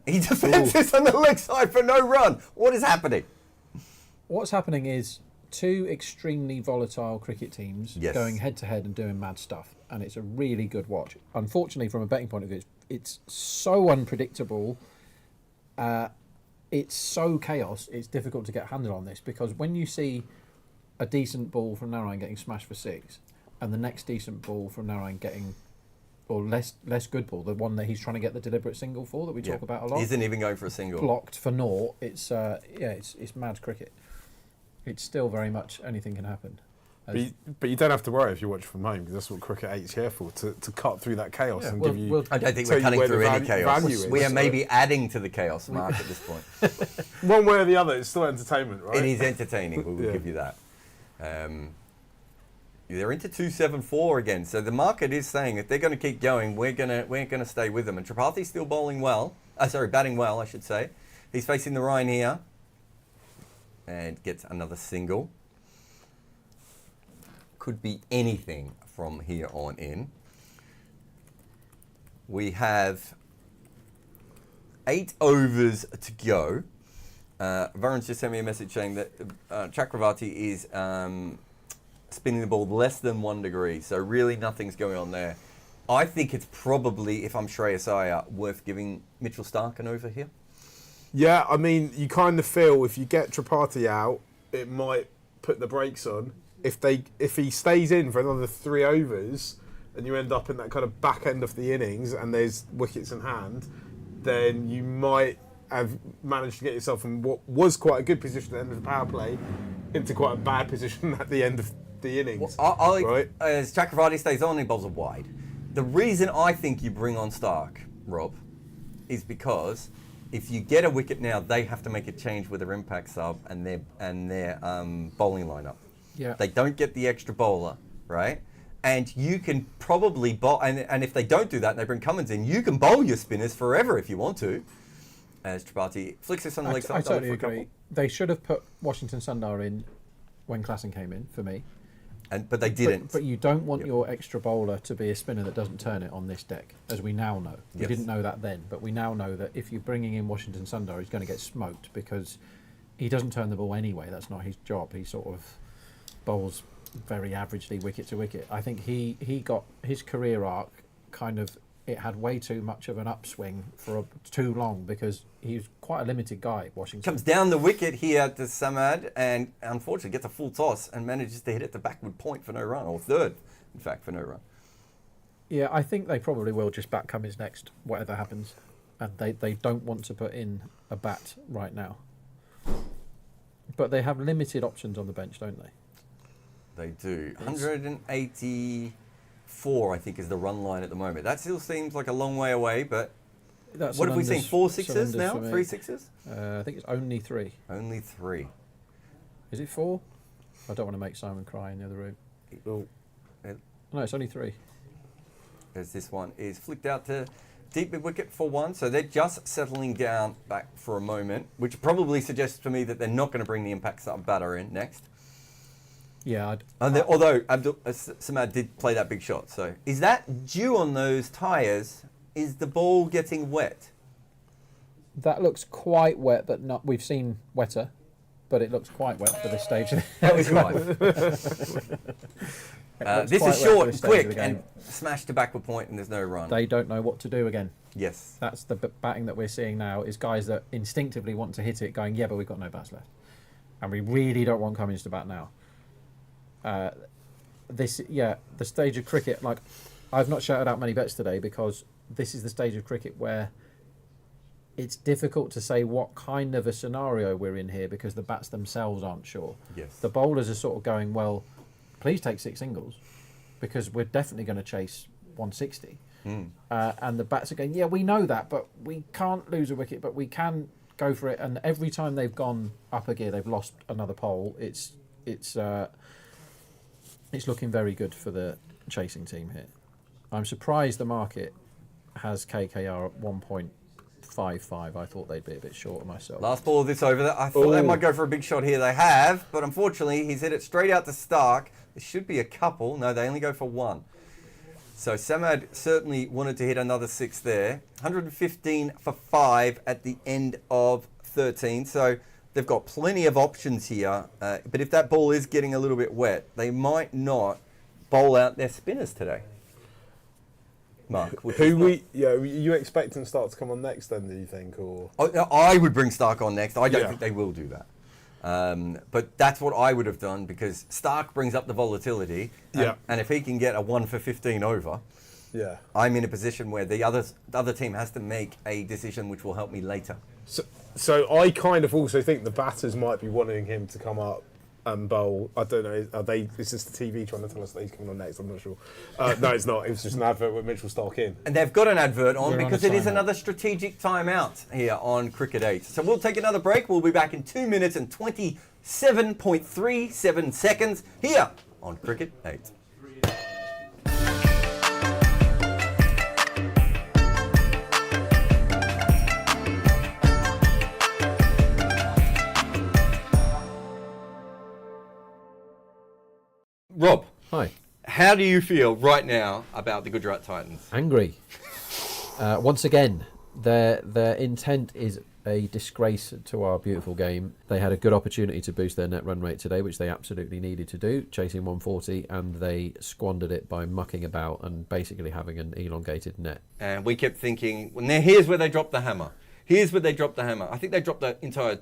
He defends this on the leg side for no run. What is happening? What's happening is 2 extremely volatile cricket teams going head to head and doing mad stuff. And it's a really good watch. Unfortunately, from a betting point of view, it's so unpredictable. It's so chaos, it's difficult to get a handle on this because when you see a decent ball from Narayan getting smashed for 6 and the next decent ball from Narayan getting, or less good ball, the one that he's trying to get the deliberate single for that we talk about a lot. Isn't even going for a single. Blocked for naught. It's mad cricket. It's still very much anything can happen. But you don't have to worry if you watch from home, because that's what Cricket 8's here for, to cut through that chaos and give you... I don't think we're cutting through any chaos. We are so. maybe adding to the chaos, Mark, at this point. One way or the other, it's still entertainment, right? It is entertaining, we will give you that. They're into 274 again, so the market is saying if they're going to keep going, we're going to stay with them. And Tripathi's still batting well, I should say. He's facing the Rhine here, and gets another single. Could be anything from here on in. We have 8 overs to go. Barron's just sent me a message saying that Chakravarti is spinning the ball less than 1 degree, so really nothing's going on there. I think it's probably, if I'm Shreyas Iyer, worth giving Mitchell Starc an over here. Yeah, I mean, you kind of feel if you get Tripathi out, it might put the brakes on. If he stays in for another 3 overs and you end up in that kind of back end of the innings and there's wickets in hand, then you might have managed to get yourself from what was quite a good position at the end of the power play into quite a bad position at the end of the innings. Well, right? As Chakravarti stays on, he bowls a wide. The reason I think you bring on Starc, Rob, is because if you get a wicket now, they have to make a change with their impact sub and their bowling lineup. Yeah. They don't get the extra bowler, right? And you can probably bowl, and if they don't do that and they bring Cummins in, you can bowl your spinners forever if you want to. As Tripathi flicks this on the leg side. I totally agree. They should have put Washington Sundar in when Klassen came in, for me. But they didn't. But you don't want your extra bowler to be a spinner that doesn't turn it on this deck, as we now know. We didn't know that then, but we now know that if you're bringing in Washington Sundar, he's going to get smoked because he doesn't turn the ball anyway. That's not his job. He sort of bowls very averagely wicket to wicket. I think he got his career arc kind of, it had way too much of an upswing for too long because he was quite a limited guy, Washington. Comes down the wicket here to Samad and unfortunately gets a full toss and manages to hit it the backward point for no run, or third, in fact, for no run. Yeah, I think they probably will just bat Cummins next, whatever happens. And they don't want to put in a bat right now. But they have limited options on the bench, don't they? They do. 184, I think, is the run line at the moment. That still seems like a long way away, but That's what have we seen? 4 sixes now? 3 sixes? I think it's only 3. Only 3. Is it 4? I don't want to make Simon cry in the other room. Oh. No, it's only 3. As this one is flicked out to deep mid wicket for 1, so they're just settling down back for a moment, which probably suggests to me that they're not going to bring the impact sub batter in next. Yeah, although Samad did play that big shot, so is that dew on those tyres? Is the ball getting wet? that looks quite wet, but not. We've seen wetter, but it looks quite wet for this stage. That was right. This is short and quick and smashed to backward point, and there's no run. They don't know what to do again. Yes. That's the batting that we're seeing now, is guys that instinctively want to hit it going, yeah, but we've got no bats left. And we really don't want Cummins to bat now. The stage of cricket, like, I've not shouted out many bets today because this is the stage of cricket where it's difficult to say what kind of a scenario we're in here because the bats themselves aren't sure. Yes. The bowlers are sort of going, well, please take 6 singles because we're definitely going to chase 160. And the bats are going, yeah, we know that, but we can't lose a wicket, but we can go for it. And every time they've gone up a gear, they've lost another pole. It's looking very good for the chasing team here. I'm surprised the market has KKR at 1.55. I thought they'd be a bit shorter myself. Last ball of this over. I thought they might go for a big shot here. They have, but unfortunately, he's hit it straight out to Starc. There should be a couple. No, they only go for 1. So Samad certainly wanted to hit another 6 there. 115 for 5 at the end of 13. So they've got plenty of options here. But if that ball is getting a little bit wet, they might not bowl out their spinners today. Mark, you expecting Starc to come on next then, do you think? Or I would bring Starc on next. I don't think they will do that. But that's what I would have done because Starc brings up the volatility. And if he can get a 1 for 15 over, I'm in a position where the other team has to make a decision which will help me later. So I kind of also think the batters might be wanting him to come up and bowl. I don't know. Are they? Is this the TV trying to tell us that he's coming on next? I'm not sure. No, it's not. It was just an advert with Mitchell Stark in. And they've got an advert on because it is timeout. another strategic timeout here on Cricket 8. So we'll take another break. We'll be back in 2 minutes and 27.37 seconds here on Cricket 8. Rob, Hi. how do you feel right now about the Gujarat Titans? Angry. Once again, their intent is a disgrace to our beautiful game. They had a good opportunity to boost their net run rate today, which they absolutely needed to do, chasing 140, and they squandered it by mucking about and basically having an elongated net. And we kept thinking, well, now here's where they dropped the hammer. Here's where they dropped the hammer. I think they dropped the entire,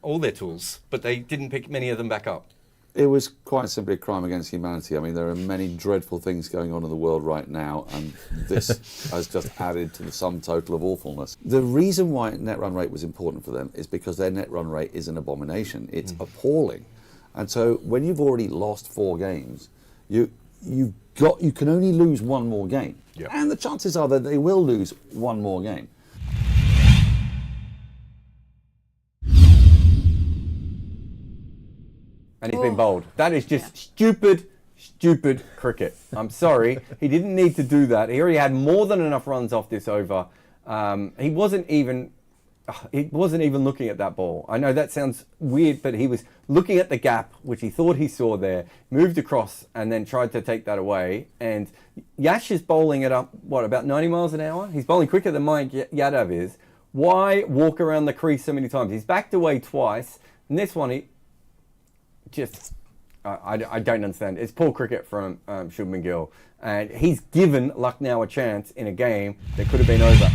all their tools, but they didn't pick many of them back up. It was quite simply a crime against humanity. I mean, there are many dreadful things going on in the world right now, and this has just added to the sum total of awfulness. The reason why net run rate was important for them is because their net run rate is an abomination. It's appalling. And so when you've already lost 4 games, you can only lose one more game. Yep. And the chances are that they will lose one more game. And he's been bowled. That is just stupid cricket. I'm sorry. He didn't need to do that. He already had more than enough runs off this over. He wasn't even looking at that ball. I know that sounds weird, but he was looking at the gap, which he thought he saw there, moved across, and then tried to take that away. And Yash is bowling it up, about 90 miles an hour? He's bowling quicker than Mike Yadav is. Why walk around the crease so many times? He's backed away twice. And this one, I don't understand. It's poor cricket from Shubman Gill. And he's given Lucknow a chance in a game that could have been over.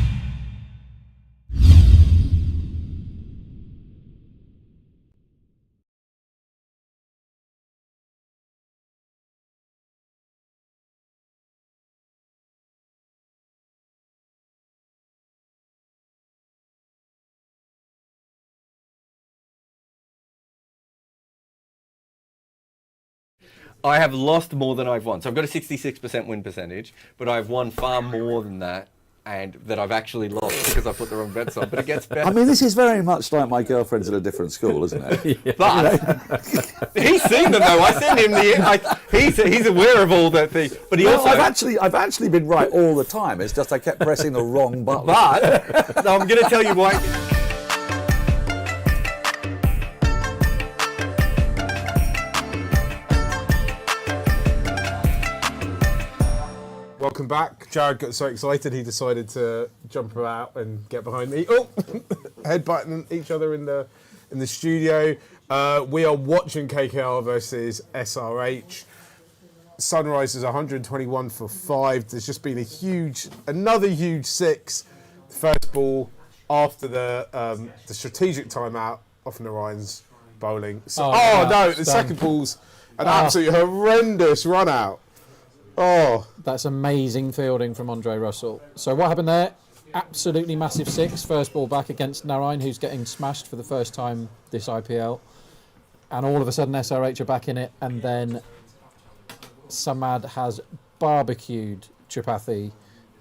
I have lost more than I've won. So I've got a 66% win percentage, but I've won far more than that, and that I've actually lost because I put the wrong bets on. But it gets better. I mean, this is very much like my girlfriend's at a different school, isn't it? Yeah. But he's seen them though. I sent him he's aware of all that thing. But he also I've actually been right all the time. It's just I kept pressing the wrong button. But no, I'm going to tell you why. Welcome back. Jarrod got so excited he decided to jump out and get behind me. Oh, headbutting each other in the studio. We are watching KKR versus SRH. Sunrise is 121 for 5. There's just been another huge 6. First ball after the strategic timeout off Narayan's bowling. So, the second ball's an absolute horrendous run out. Oh, that's amazing fielding from Andre Russell. So what happened there? Absolutely massive 6. First ball back against Narayan, who's getting smashed for the first time this IPL. And all of a sudden SRH are back in it. And then Samad has barbecued Tripathi,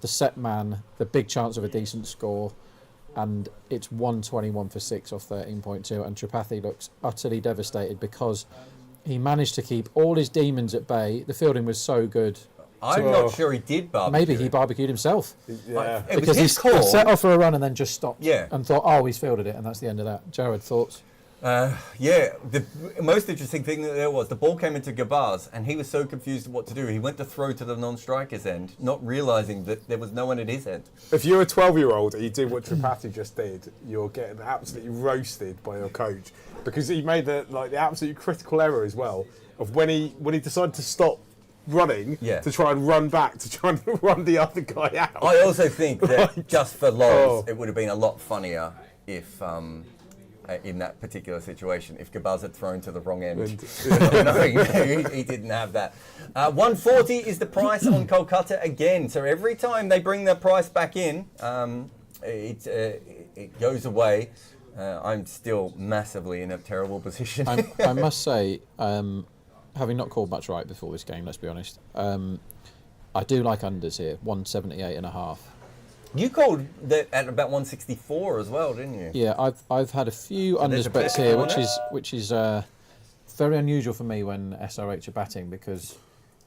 the set man, the big chance of a decent score. And it's 121 for 6 off 13.2. And Tripathi looks utterly devastated because he managed to keep all his demons at bay. The fielding was so good. I'm not sure he did barbecue. Maybe he barbecued himself. Yeah. Because he set off for a run and then just stopped. Yeah. And thought, he's fielded it, and that's the end of that. Jarrod, thoughts? The most interesting thing that there was, the ball came into Gabars, and he was so confused what to do. He went to throw to the non-striker's end, not realising that there was no one at his end. If you're a 12-year-old and you do what Tripathi just did, you're getting absolutely roasted by your coach, because he made the absolute critical error as well of when he decided to stop running to try and run back to try and run the other guy out. I also think that just for lols, it would have been a lot funnier if in that particular situation, if Gabaz had thrown to the wrong end. He didn't have that. 140 is the price on Kolkata again. So every time they bring the price back in, it goes away. I'm still massively in a terrible position. I must say, having not called much right before this game, let's be honest, I do like unders here, 178.5. You called that at about 164 as well, didn't you? Yeah, I've had a few there's a unders bets bet here, on which is very unusual for me when SRH are batting, because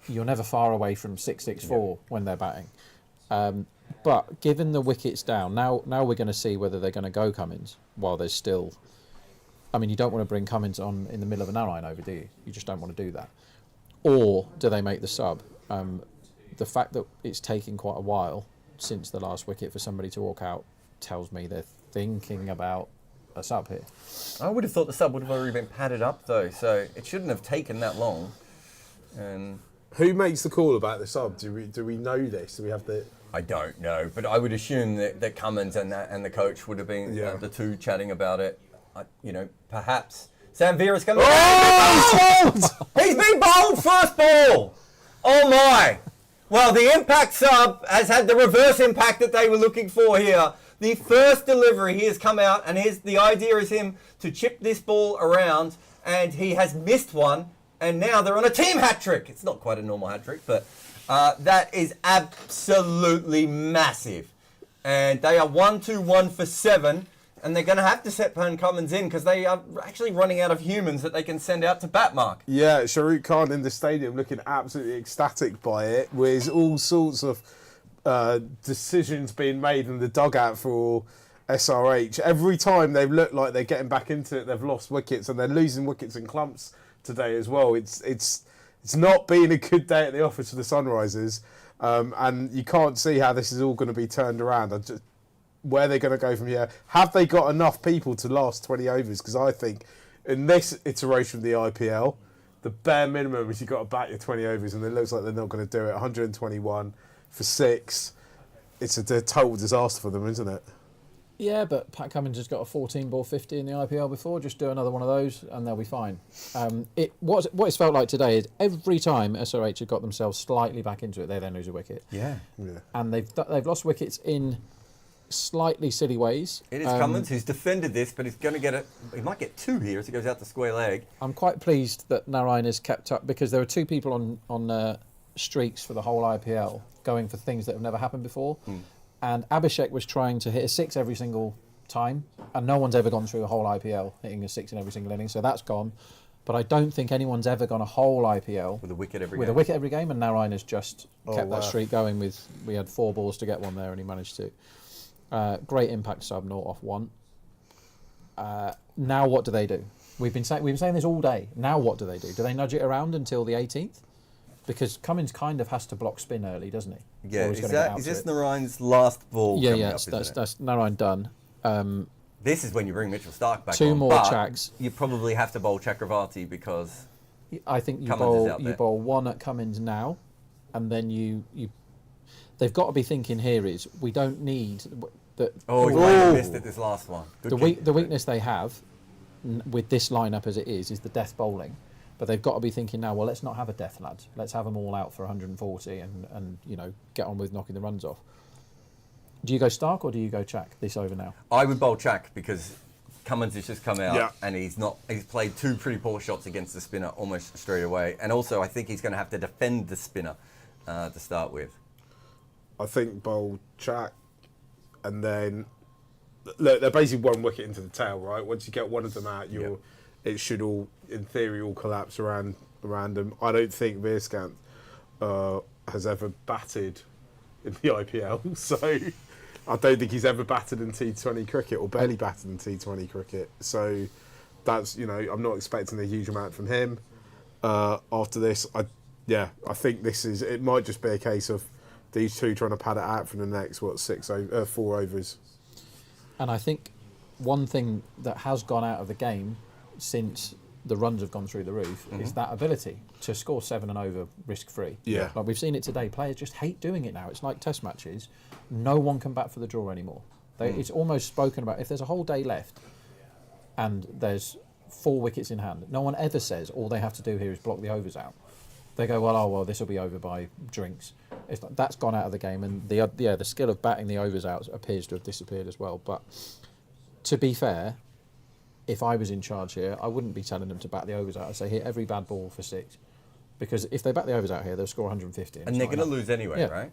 you're never far away from 664 when they're batting. But given the wickets down, now we're going to see whether they're going to go Cummins while there's still... I mean, you don't want to bring Cummins on in the middle of an Narine over, do you? You just don't want to do that. Or do they make the sub? The fact that it's taking quite a while since the last wicket for somebody to walk out tells me they're thinking about a sub here. I would have thought the sub would have already been padded up, though, so it shouldn't have taken that long. And who makes the call about the sub? Do we know this? Do we have the... I don't know, but I would assume that Cummins and the coach would have been the two chatting about it. Perhaps Sam Vera's coming. Oh! He's been bowled first ball. Oh my! Well, the impact sub has had the reverse impact that they were looking for here. The first delivery, he has come out, and the idea is him to chip this ball around, and he has missed one, and now they're on a team hat trick. It's not quite a normal hat trick, but that is absolutely massive. And they are 1-2-1 for 7. And they're going to have to set Pan Cummins in because they are actually running out of humans that they can send out to bat mark. Yeah, Shahrukh Khan in the stadium looking absolutely ecstatic by it, with all sorts of decisions being made in the dugout for SRH. Every time they've looked like they're getting back into it, they've lost wickets, and they're losing wickets in clumps today as well. It's not been a good day at the office for the Sunrisers, and you can't see how this is all going to be turned around. Where they're going to go from here. Have they got enough people to last 20 overs? Because I think in this iteration of the IPL, the bare minimum is you've got to bat your 20 overs, and it looks like they're not going to do it. 121 for 6. It's a total disaster for them, isn't it? Yeah, but Pat Cummins has got a 14-ball 50 in the IPL before. Just do another one of those and they'll be fine. What it's felt like today is every time SRH have got themselves slightly back into it, they then lose a wicket. Yeah. And they've lost wickets in slightly silly ways. It is Cummins who's defended this, but he's going to get it. He might get 2 here as he goes out the square leg. I'm quite pleased that Narine has kept up, because there are 2 people on streaks for the whole IPL going for things that have never happened before. And Abhishek was trying to hit a 6 every single time, and no one's ever gone through the whole IPL hitting a 6 in every single inning, so that's gone. But I don't think anyone's ever gone a whole IPL with a wicket every game, and Narine has just kept that streak going. We had 4 balls to get one there, and he managed to. Great impact sub, 0 off 1. Now what do they do? We've been saying this all day. Now what do they do? Do they nudge it around until the 18th? Because Cummins kind of has to block spin early, doesn't he? Yeah, is this Narayan's last ball? Yeah, that's Narine done. This is when you bring Mitchell Stark back. 2 more chacks. You probably have to bowl Chakravarti because I think you bowl 1 at Cummins now, and then you. They've got to be thinking here is we don't need that. Oh, he might have missed it this last one. The weakness they have with this lineup as it is the death bowling. But they've got to be thinking now, well, let's not have a death, lads. Let's have them all out for 140 and get on with knocking the runs off. Do you go Stark or do you go Chak this over now? I would bowl Chak because Cummins has just come out and he's played 2 pretty poor shots against the spinner almost straight away. And also I think he's going to have to defend the spinner to start with. I think bowl Chak, and then look, they're basically 1 wicket into the tail, right? Once you get one of them out, it should all, in theory, all collapse around them. I don't think Veerskant has ever batted in the IPL, so I don't think he's ever batted in T20 cricket or barely batted in T20 cricket. So that's I'm not expecting a huge amount from him. After this, I think it might just be a case of these 2 trying to pad it out for the next 4 overs. And I think one thing that has gone out of the game since the runs have gone through the roof is that ability to score 7 and over risk-free. Yeah. Like we've seen it today. Players just hate doing it now. It's like test matches. No one can bat for the draw anymore. It's almost spoken about. If there's a whole day left and there's 4 wickets in hand, no one ever says all they have to do here is block the overs out. They go, this will be over by drinks. It's like, that's gone out of the game, and the skill of batting the overs out appears to have disappeared as well. But to be fair, if I was in charge here, I wouldn't be telling them to bat the overs out. I'd say hit every bad ball for 6. Because if they bat the overs out here, they'll score 150. And they're going to lose anyway, Yeah. right?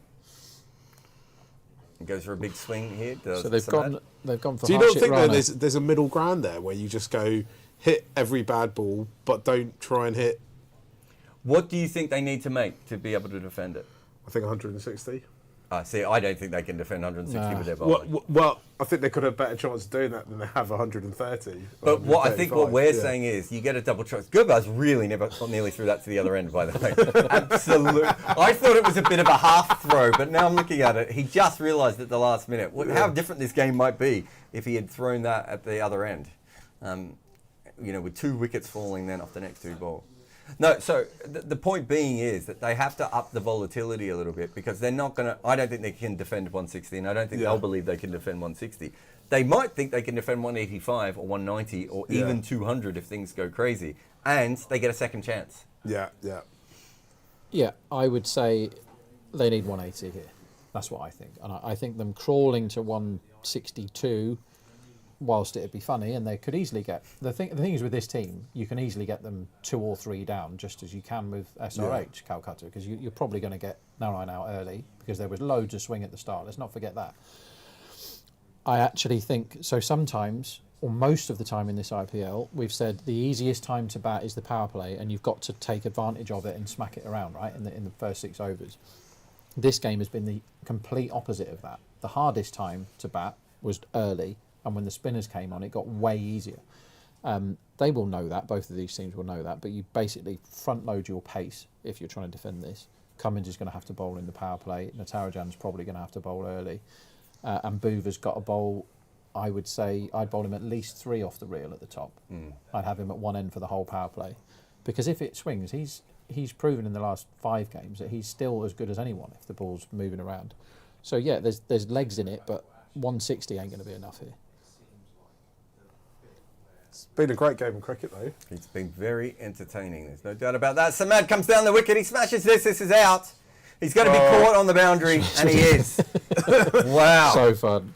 It goes for a big swing here. So they've gone for Do you not hardship think Rana. that there's a middle ground there where you just go hit every bad ball, but don't try and hit? What do you think they need to make to be able to defend it? I think 160. See, I don't think they can defend 160 Nah. with their bowling. Well, I think they could have a better chance of doing that than they have 130. But what I think what we're 135, saying is you get a double choice. Gurbar's really never nearly threw that to the other end, by the way. Absolutely. I thought it was a bit of a half throw, but now I'm looking at it. He just realised at the last minute how different this game might be if he had thrown that at the other end. With 2 wickets falling then off the next 2 balls. No, so the point being is that they have to up the volatility a little bit because they're not going to... I don't think they can defend 160 and I don't think they'll believe they can defend 160. They might think they can defend 185 or 190 or even 200 if things go crazy. And they get a second chance. Yeah. Yeah, I would say they need 180 here. That's what I think. And I think them crawling to 162... whilst it'd be funny, and they could easily get... The thing is with this team, you can easily get them 2 or 3 down, just as you can with SRH, Kolkata, because you're probably going to get Narayan out early, because there was loads of swing at the start. Let's not forget that. I actually think... So sometimes, or most of the time in this IPL, we've said the easiest time to bat is the power play, and you've got to take advantage of it and smack it around, right, in the first 6 overs. This game has been the complete opposite of that. The hardest time to bat was early, and when the spinners came on, it got way easier. They will know that. Both of these teams will know that. But you basically front load your pace if you're trying to defend this. Cummins is going to have to bowl in the power play. Natarajan's probably going to have to bowl early. And Boover's got a bowl. I would say I'd bowl him at least 3 off the reel at the top. I'd have him at one end for the whole power play. Because if it swings, he's proven in the last 5 games that he's still as good as anyone if the ball's moving around. So yeah, there's legs in it, but 160 ain't going to be enough here. It's been a great game of cricket, though. It's been very entertaining. There's no doubt about that. Samad comes down the wicket. He smashes this. This is out. He's going to be caught on the boundary, and he is. Wow. So fun.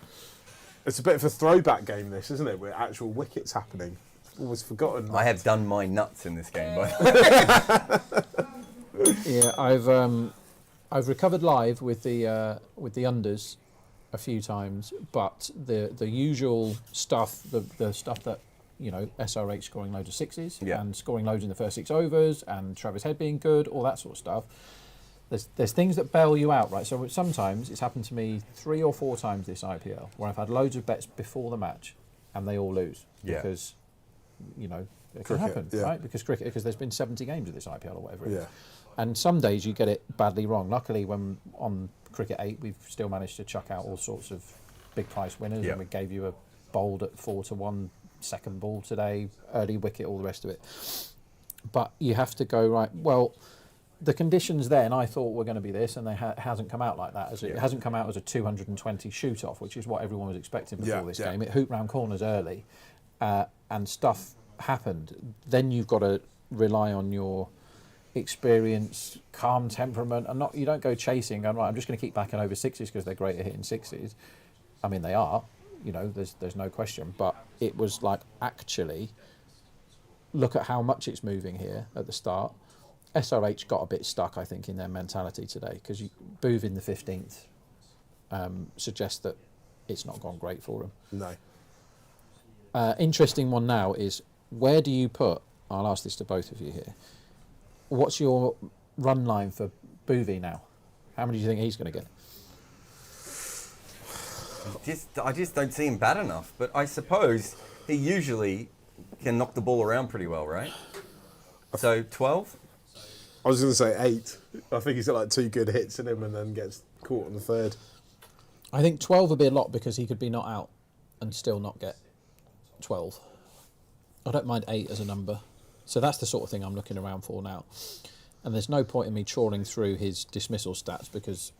It's a bit of a throwback game, this, isn't it? With actual wickets happening. Always forgotten. I have done my nuts in this game, by the way. Yeah, I've recovered live with the unders a few times, but the usual stuff, the stuff that SRH scoring loads of 6s and scoring loads in the first 6 overs, and Travis Head being good, all that sort of stuff. There's things that bail you out, right? So sometimes it's happened to me 3 or 4 times this IPL where I've had loads of bets before the match and they all lose because it can happen, right? Because there's been 70 games of this IPL or whatever it is. And some days you get it badly wrong. Luckily, when on Cricket 8, we've still managed to chuck out all sorts of big price winners, and we gave you a bowled at 4-1 second ball today, early wicket, all the rest of it. But you have to go, right, well, the conditions then I thought were going to be this, and it hasn't come out like that. It hasn't come out as a 220 shoot-off, which is what everyone was expecting before this game. It hooped round corners early, and stuff happened. Then you've got to rely on your experience, calm temperament, and you don't go chasing, going, right, I'm just going to keep backing over 6s because they're great at hitting 6s. I mean, they are. There's no question. But it was like, actually, look at how much it's moving here at the start. SRH got a bit stuck, I think, in their mentality today, because Boove in the 15th suggests that it's not gone great for them. No. Interesting one now is, where do you put, I'll ask this to both of you here, what's your run line for Boovie now? How many do you think he's going to get? I just don't see him bad enough. But I suppose he usually can knock the ball around pretty well, right? So 12? I was going to say 8. I think he's got like 2 good hits in him and then gets caught on the 3rd. I think 12 would be a lot because he could be not out and still not get 12. I don't mind 8 as a number. So that's the sort of thing I'm looking around for now. And there's no point in me trawling through his dismissal stats because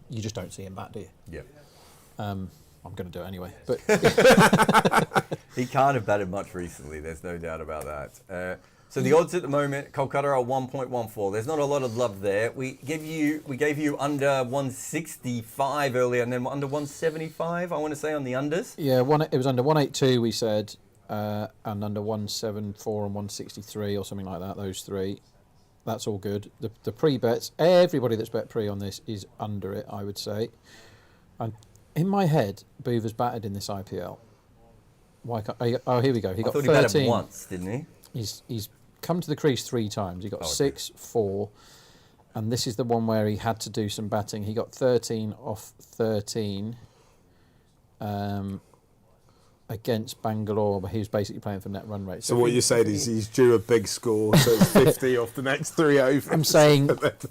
you just don't see him back, do you? Yeah. I'm going to do it anyway. But he can't have batted much recently. There's no doubt about that. So the odds at the moment, Kolkata are 1.14. There's not a lot of love there. We gave you under 165 earlier, and then under 175. I want to say on the unders. Yeah, it was under 182. We said and under 174 and 163 or something like that, those three. That's all good. The pre-bets, everybody that's bet pre on this is under it, I would say. And in my head, Boover's batted in this IPL. Why can't, oh, here we go. He got 13. He batted once, didn't he? He's come to the crease 3 times. He got 6, 4, and this is the one where he had to do some batting. He got 13 off 13 against Bangalore, but he was basically playing for net run rate. So what you're saying is he's due a big score, so it's 50 off the next 3 overs.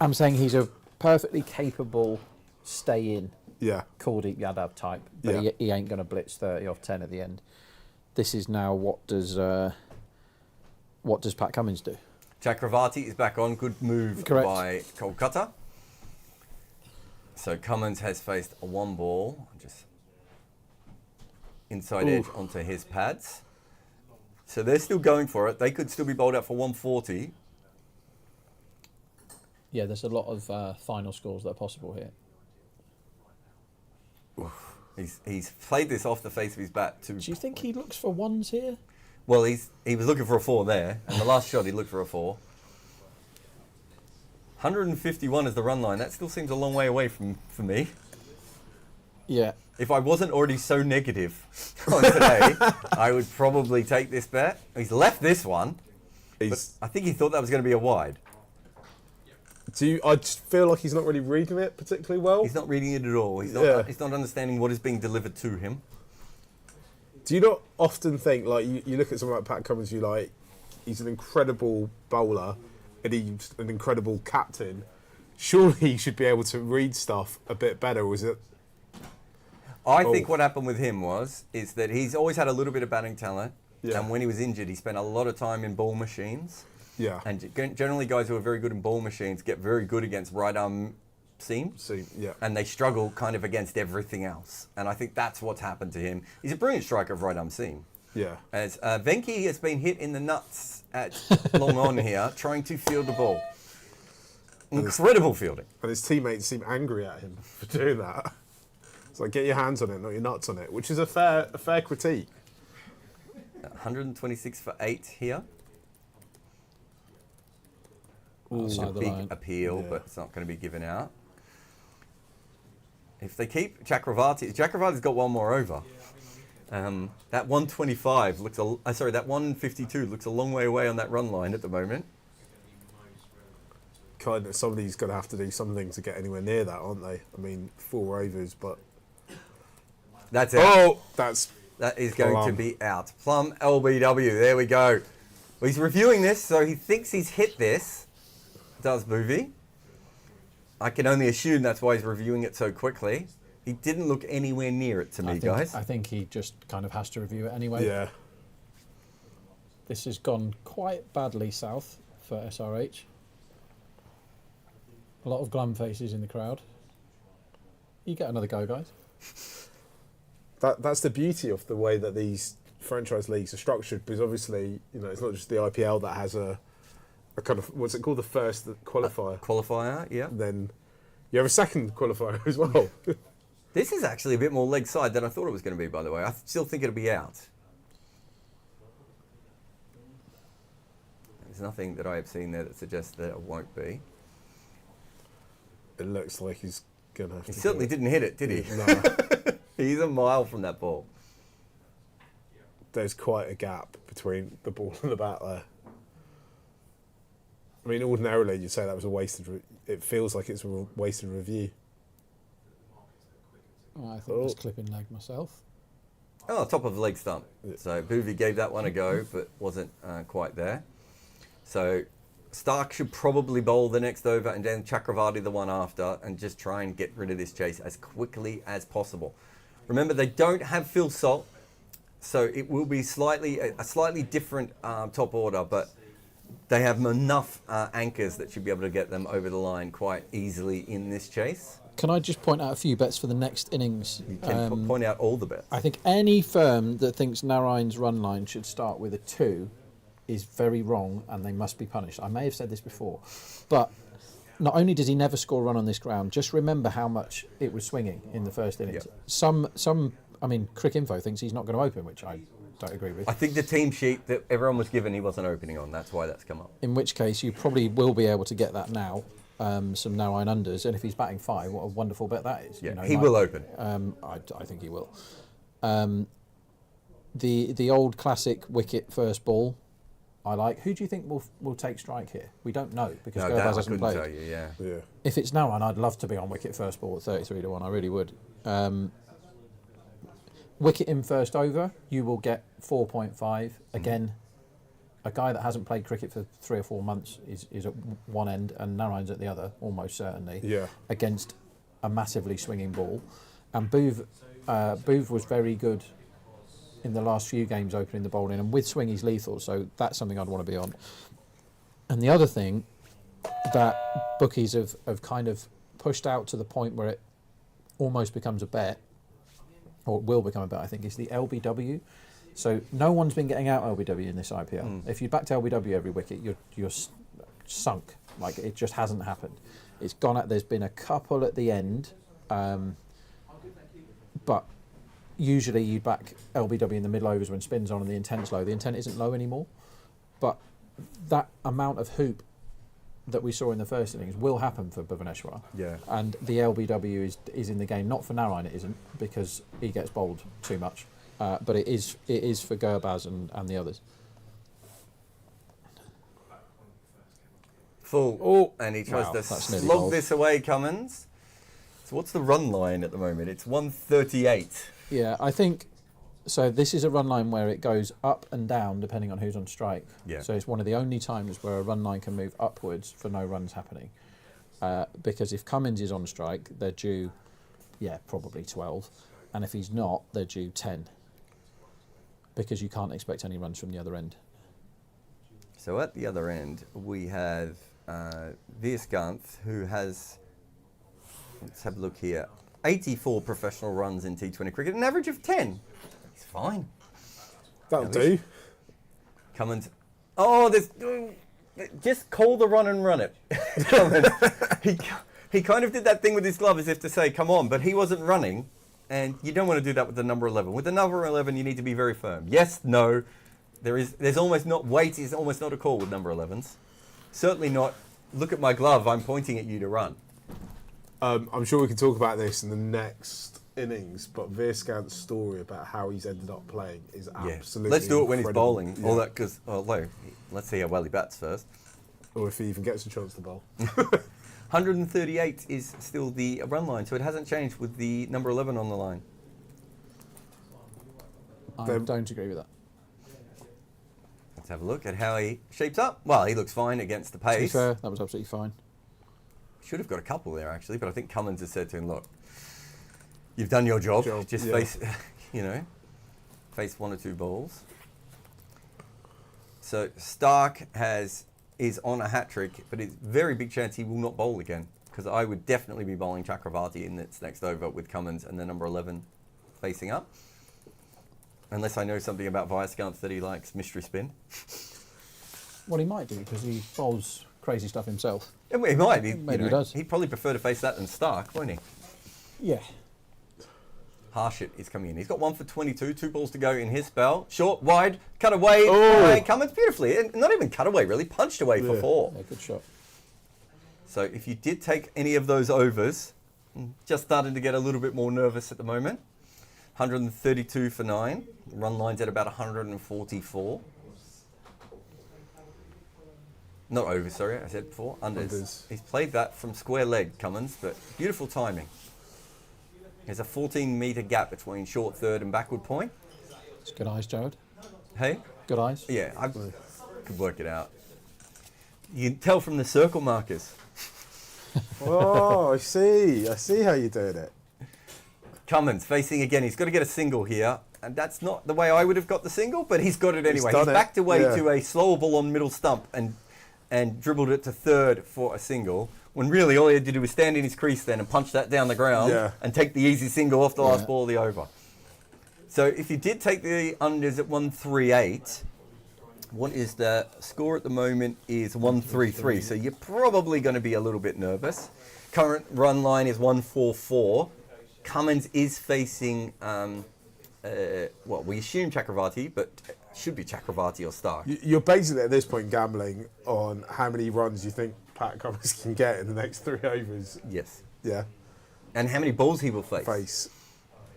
I'm saying he's a perfectly capable stay-in, Kuldeep Yadav type, but he ain't going to blitz 30 off 10 at the end. This is now what does Pat Cummins do? Chakravarti is back on. Good move by Kolkata. So Cummins has faced a 1 ball, just inside edge onto his pads. So they're still going for it. They could still be bowled out for 140. Yeah, there's a lot of final scores that are possible here. He's played this off the face of his bat. Do you think he looks for ones here? Well, he was looking for a 4 there, and the last shot he looked for a 4. 151 is the run line. That still seems a long way away for me. Yeah. If I wasn't already so negative on today, I would probably take this bet. He's left this one, but I think he thought that was going to be a wide. I just feel like he's not really reading it particularly well. He's not reading it at all. He's not understanding what is being delivered to him. Do you not often think, like, you look at someone like Pat Cummins, he's an incredible bowler and he's an incredible captain. Surely he should be able to read stuff a bit better, or is it? I think what happened with him is that he's always had a little bit of batting talent, and when he was injured, he spent a lot of time in ball machines. Yeah. And generally guys who are very good in ball machines get very good against right arm seam. And they struggle kind of against everything else. And I think that's what's happened to him. He's a brilliant striker of right arm seam. Yeah. As Venki has been hit in the nuts at long on here, trying to field the ball. Incredible fielding. And his teammates seem angry at him for doing that. It's like, get your hands on it, not your nuts on it, which is a fair critique. 126 for 8 here. It's a big appeal, but it's not going to be given out. If they keep Chakravarti's got 1 more over. That 125 looks that 152 looks a long way away on that run line at the moment. Kind of, somebody's going to have to do something to get anywhere near that, aren't they? I mean, 4 overs, but that's out. That is going to be out. Plum LBW. There we go. Well, he's reviewing this, so he thinks he's hit this. Does Boovy. I can only assume that's why he's reviewing it so quickly. He didn't look anywhere near it to me, guys. I think he just kind of has to review it anyway. Yeah. This has gone quite badly south for SRH. A lot of glum faces in the crowd. You get another go, guys. That's the beauty of the way that these franchise leagues are structured, because obviously, it's not just the IPL that has a kind of, what's it called, the first qualifier. Qualifier, yeah. Then you have a second qualifier as well. This is actually a bit more leg side than I thought it was going to be, by the way. I still think it'll be out. There's nothing that I have seen there that suggests that it won't be. It looks like he's going to have to. He certainly didn't hit it, did he? No. He's a mile from that ball. There's quite a gap between the ball and the bat there. I mean, ordinarily you'd say that was a wasted. It feels like it's a wasted review. Oh, I think it's clipping leg myself. Oh, top of the leg stump. So Boovy gave that one a go, but wasn't quite there. So Stark should probably bowl the next over, and then Chakravarti the one after, and just try and get rid of this chase as quickly as possible. Remember, they don't have Phil Salt, so it will be a slightly different top order, but they have enough anchors that should be able to get them over the line quite easily in this chase. Can I just point out a few bets for the next innings? You can point out all the bets. I think any firm that thinks Narayan's run line should start with a 2 is very wrong, and they must be punished. I may have said this before, but not only does he never score a run on this ground, just remember how much it was swinging in the first innings. Yeah. Some, I mean, Crick Info thinks he's not going to open, which I don't agree with. I think the team sheet that everyone was given, he wasn't opening on. That's why that's come up. In which case, you probably will be able to get that now. Some narrow unders, and if he's batting 5, what a wonderful bet that is. Yeah, he will open. I think he will. The old classic wicket first ball, I like. Who do you think will take strike here? We don't know because Gurbaz hasn't played. Tell you, yeah. If it's Narine, I'd love to be on wicket first ball at 33-1. I really would. Wicket in first over, you will get 4.5. Again, a guy that hasn't played cricket for 3 or 4 months is at one end and Narine's at the other, almost certainly. Yeah. Against a massively swinging ball, and Booth was very good in the last few games opening the bowling, and with swing he's lethal, so that's something I'd want to be on. And the other thing that bookies have kind of pushed out to the point where it almost becomes a bet, or it will become a bet, I think, is the LBW. So no one's been getting out LBW in this IPL. If you backed LBW every wicket, you're sunk. Like, it just hasn't happened. It's gone at. There's been a couple at the end, but usually you back LBW in the middle overs when spin's on and the intent's low. The intent isn't low anymore, but that amount of hoop that we saw in the first innings will happen for Bhuvaneshwar. Yeah. And the LBW is in the game. Not for Narine, it isn't, because he gets bowled too much. But it is for Gurbaz and the others. Full. Oh, and he tries to that's nearly slog bowled. this away, Cummins. So what's the run line at the moment? It's 138. Yeah, I think so. This is a run line where it goes up and down depending on who's on strike. Yeah. So it's one of the only times where a run line can move upwards for no runs happening. Because if Cummins is on strike, they're due, probably 12, and if he's not, they're due 10. Because you can't expect any runs from the other end. So at the other end, we have Viaskanth, who has, let's have a look here, 84 professional runs in T20 cricket, an average of 10. He's fine. That'll do. Cummins. Oh, there's... Just call the run and run it. Cummins. He kind of did that thing with his glove as if to say, come on, but he wasn't running. And you don't want to do that with the number 11. With the number 11, you need to be very firm. Yes, no. There's almost not... Weight is almost not a call with number 11s. Certainly not, look at my glove, I'm pointing at you to run. I'm sure we can talk about this in the next innings, but Viaskanth's story about how he's ended up playing is absolutely Let's do it when he's incredible. bowling. Yeah. All that, because, let's see how well he bats first. Or if he even gets a chance to bowl. 138 is still the run line, so it hasn't changed with the number 11 on the line. I don't agree with that. Let's have a look at how he shapes up. Well, he looks fine against the To be pace. fair, that was absolutely fine. Should have got a couple there, actually, but I think Cummins has said to him, look, you've done your job. Just face, face 1 or 2 balls. So Stark is on a hat-trick, but it's very big chance he will not bowl again, because I would definitely be bowling Chakravarti in its next over with Cummins and the number 11 facing up. Unless I know something about Viaskanth that he likes mystery spin. Well, he might do, because he bowls crazy stuff himself. He might. Maybe he does. He'd probably prefer to face that than Stark, won't he? Yeah. Harshit is coming in. He's got 1 for 22, 2 balls to go in his spell. Short, wide, cut away. Cummins beautifully. And not even cut away, really. Punched away for 4. Yeah, good shot. So if you did take any of those overs, just starting to get a little bit more nervous at the moment. 132 for 9. Run line's at about 144. Not over, sorry, I said before. Unders. He's played that from square leg, Cummins, but beautiful timing. There's a 14-metre gap between short third and backward point. It's good eyes, Jarrod. Hey? Good eyes. Yeah, I could work it out. You can tell from the circle markers. Oh, I see how you're doing it. Cummins facing again. He's got to get a single here. And that's not the way I would have got the single, but he's got it anyway. He's backed away to a slower ball on middle stump and dribbled it to third for a single. When really all he had to do was stand in his crease then and punch that down the ground and take the easy single off the last ball of the over. So if you did take the unders at 138, what is the score at the moment is 133. So you're probably going to be a little bit nervous. Current run line is 144. Cummins is facing well, we assume Chakravarti, but it should be Chakravarti or Stark. You're basically at this point gambling on how many runs you think Pat Cummins can get in the next 3 overs. Yes. Yeah. And how many balls he will face.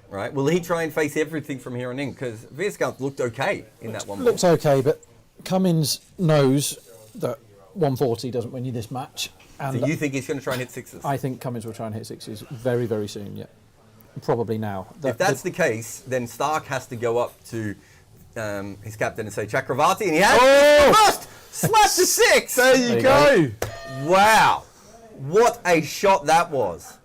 Right. Will he try and face everything from here on in? Because Veerskant looked okay in that one. Looks okay, but Cummins knows that 140 doesn't win you this match. And so you think he's going to try and hit sixes? I think Cummins will try and hit sixes very, very soon, yeah. Probably now. If that's the case, then Stark has to go up to his captain and say, Chakravarti, and he has first slap to six. There you go. Wow. What a shot that was.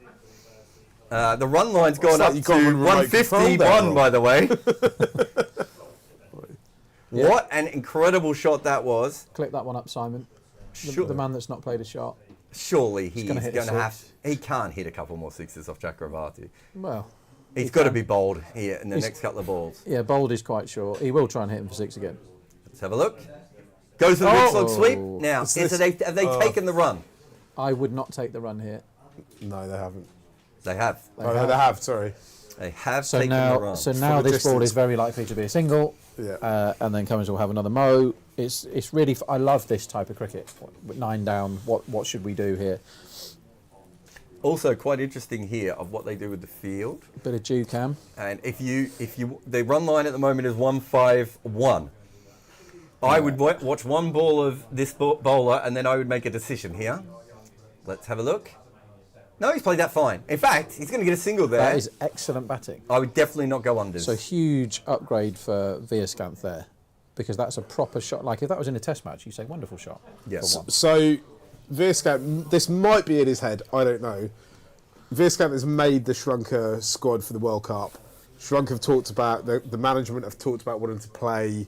The run line's gone up to 151, by the way. What an incredible shot that was. Clip that one up, Simon. The man that's not played a shot. Surely he's going to have. He can't hit a couple more sixes off Chakravarti. Well, he's got to be bold here in the next couple of balls. Yeah, bold is quite sure. He will try and hit him for six again. Let's have a look. Goes for the Whitlock sweep. Now, have they taken the run? I would not take the run here. No, they haven't. They have. They have. Sorry. They have taken the run. So now this ball is very likely to be a single. Yeah. And then Cummins will have another mo. It's really. I love this type of cricket. With 9 down, what should we do here? Also, quite interesting here of what they do with the field. Bit of dew cam. And if you the run line at the moment is 151. I would watch one ball of this bowler and then I would make a decision here. Let's have a look. No, he's played that fine. In fact, he's going to get a single there. That is excellent batting. I would definitely not go unders. So huge upgrade for Veerskant there, because that's a proper shot. Like if that was in a test match, you say wonderful shot. Yes. So Veerskant, this might be in his head. I don't know. Veerskant has made the Sri Lanka squad for the World Cup. Sri Lanka have talked about the management have talked about wanting to play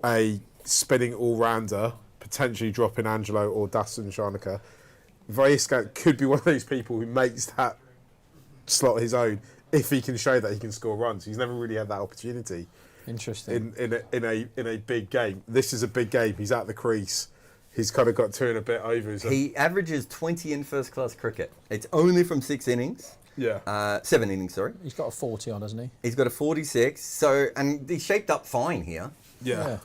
a spinning all-rounder, potentially dropping Angelo or Dasun Shanaka. Veerskant could be one of those people who makes that slot his own if he can show that he can score runs. He's never really had that opportunity. Interesting. In a big game. This is a big game. He's at the crease. He's kind of got 2 and a bit overs. He averages 20 in first-class cricket. It's only from 6 innings. Yeah. 7 innings, sorry. He's got a 40 on, hasn't he? He's got a 46. So, and he's shaped up fine here. Yeah.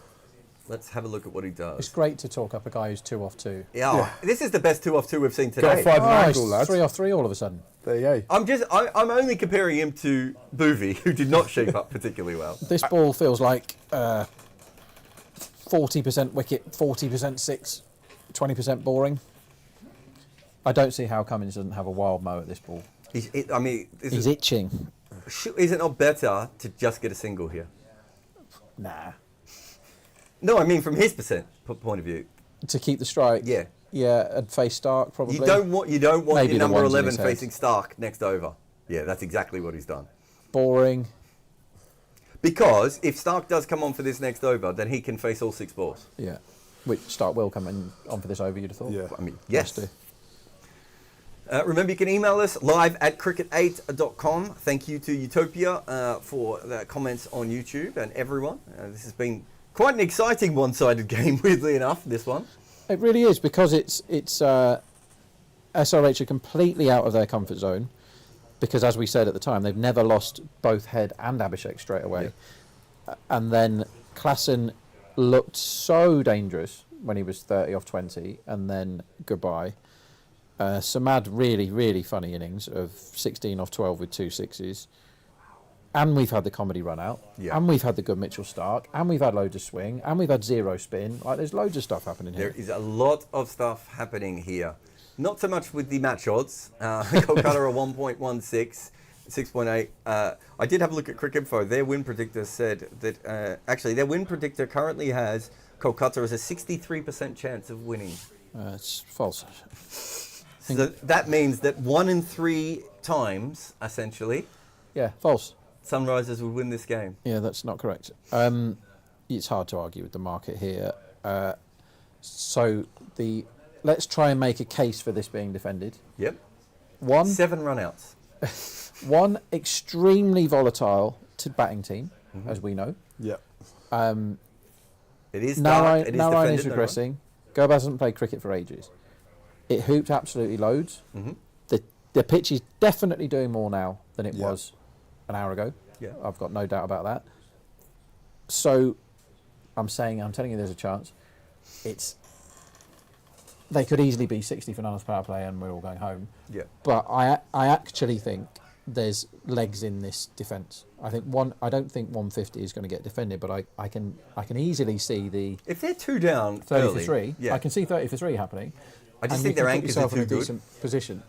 Let's have a look at what he does. It's great to talk up a guy who's 2 off 2. Yeah. This is the best 2 off 2 we've seen Got today. a 5 angle, He's lads. 3 off 3 all of a sudden. There you go. I'm only comparing him to Boovy, who did not shape up particularly well. This ball feels like 40% wicket, 40% 6, 20% boring. I don't see how Cummins doesn't have a wild mo at this ball. He's itching. Is it not better to just get a single here? Nah. No, I mean from his point of view. To keep the strike. Yeah. Yeah, and face Stark probably. You don't want Maybe your the number ones in 11 his head. facing Stark next over. Yeah, that's exactly what he's done. Boring. Because if Stark does come on for this next over, then he can face all 6 balls. Yeah. Which Stark will come in on for this over, you'd have thought. Yeah. I mean, yes. Must do. Remember, you can email us live at cricket8.com. Thank you to Utopia for the comments on YouTube and everyone. This has been quite an exciting one-sided game, weirdly enough, this one. It really is, because it's SRH are completely out of their comfort zone, because as we said at the time, they've never lost both Head and Abhishek straight away. Yeah. And then Klassen looked so dangerous when he was 30 off 20, and then goodbye. Samad really, really funny innings of 16 off 12 with 2 sixes. And we've had the comedy run out. Yeah. And we've had the good Mitchell Stark. And we've had loads of swing. And we've had 0 spin. Like, there's loads of stuff happening here. There is a lot of stuff happening here. Not so much with the match odds. Kolkata are 1.16, 6.8. I did have a look at Cricket Info. Their win predictor said that, actually, their win predictor currently has Kolkata as a 63% chance of winning. It's false. So that means that 1 in 3 times, essentially, yeah, false. Sunrisers would win this game. Yeah, that's not correct. It's hard to argue with the market here. Let's try and make a case for this being defended. Yep. 7 run-outs. 1 extremely volatile batting team, as we know. Yep. It is dark. It is Narayan is defended, regressing. Gobaz hasn't played cricket for ages. It hooped absolutely loads. The pitch is definitely doing more now than it was an hour ago. Yeah. I've got no doubt about that. So I'm telling you there's a chance. They could easily be 60 for none power play and we're all going home. Yeah. But I actually think there's legs in this defence. I don't think 150 is going to get defended, but I can easily see if they're 2 down 30 early, for 3. yeah. I can see 30 for 3 happening. I just think their anchors are in a too good. decent position.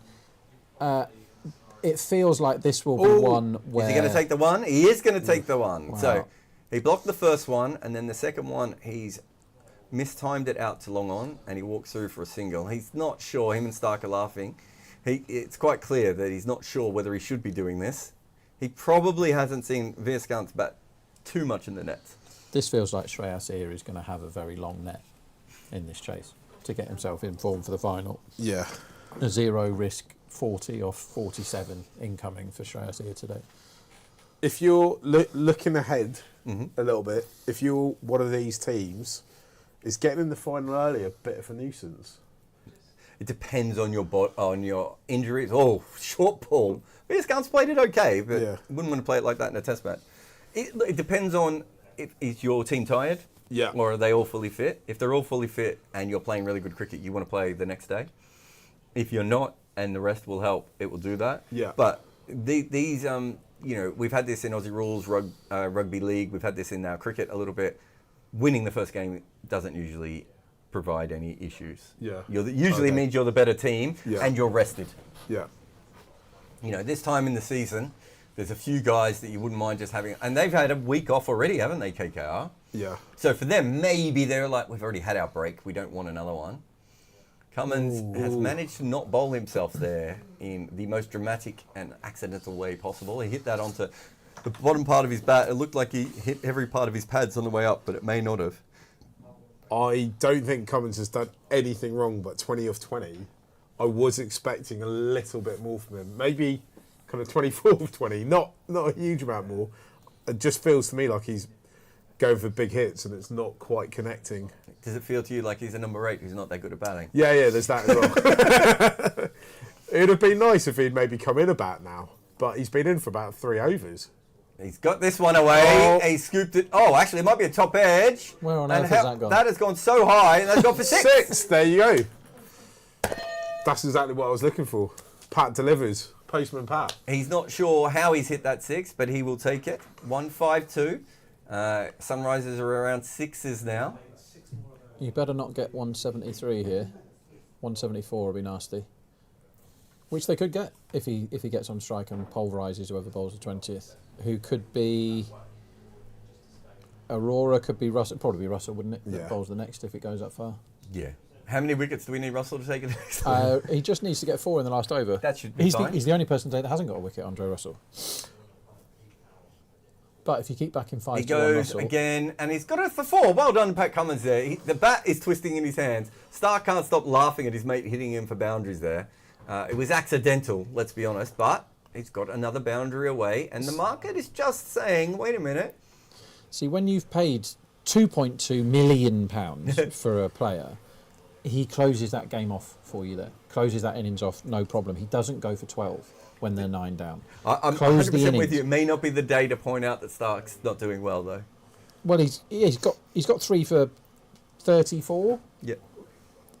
It feels like this will be one where... Is he going to take the one? He is going to take the one. Wow. So he blocked the first one, and then the second one, he's mistimed it out to long on, and he walks through for a single. He's not sure. Him and Stark are laughing. It's quite clear that he's not sure whether he should be doing this. He probably hasn't seen Veerskant's bat too much in the nets. This feels like Shreyas Iyer is going to have a very long net in this chase to get himself in form for the final. Yeah. A 0 risk 40 off 47 incoming for Shreyas Iyer today. If you're looking ahead a little bit, if you're one of these teams, is getting in the final early a bit of a nuisance? It depends on your injuries. Oh, short ball. Veerskant's played it okay, but wouldn't want to play it like that in a test match. It depends on is your team tired? Yeah. Or are they all fully fit? If they're all fully fit and you're playing really good cricket, you want to play the next day. If you're not and the rest will help, it will do that. Yeah. But these we've had this in Aussie rules, rugby league. We've had this in our cricket a little bit. Winning the first game doesn't usually provide any issues. Yeah. Usually means you're the better team and you're rested. Yeah. This time in the season, there's a few guys that you wouldn't mind just having, and they've had a week off already, haven't they, KKR? Yeah. So for them, maybe they're like, we've already had our break, we don't want another one. Cummins has managed to not bowl himself there in the most dramatic and accidental way possible. He hit that onto the bottom part of his bat. It looked like he hit every part of his pads on the way up, but it may not have. I don't think Cummins has done anything wrong, but 20 of 20. I was expecting a little bit more from him. Maybe kind of 24 of 20, not a huge amount more. It just feels to me like he's going for big hits and it's not quite connecting. Does it feel to you like he's a number 8 who's not that good at batting? Yeah, there's that as well. It would have been nice if he'd maybe come in a bat now, but he's been in for about 3 overs. He's got this one away. He scooped it. Oh, actually, it might be a top edge. Where on earth has that gone? That has gone so high, and that's gone for 6. 6, there you go. That's exactly what I was looking for. Pat delivers. Postman Pat. He's not sure how he's hit that 6, but he will take it. 152. Sunrisers are around 6s now. You better not get 173 here. 174 will be nasty. Which they could get if he gets on strike and pulverises whoever bowls the 20th. Who could be... Aurora, could be Russell. Probably be Russell, wouldn't it? Yeah. That bowls the next if it goes that far. Yeah. How many wickets do we need Russell to take it next time? He just needs to get 4 in the last over. That should be fine. He's the only person today that hasn't got a wicket, Andre Russell. But if you keep back in 5 He to 1 goes Russell... again, and he's got it for 4. Well done, Pat Cummins there. The bat is twisting in his hands. Stark can't stop laughing at his mate hitting him for boundaries there. It was accidental, let's be honest, but he's got another boundary away, and the market is just saying, wait a minute. See, when you've paid £2.2 million for a player, he closes that game off for you there. Closes that innings off, no problem. He doesn't go for 12 when they're 9 down. I'm 100% with you. It may not be the day to point out that Stark's not doing well, though. Well, he's got 3 for 34. Yeah.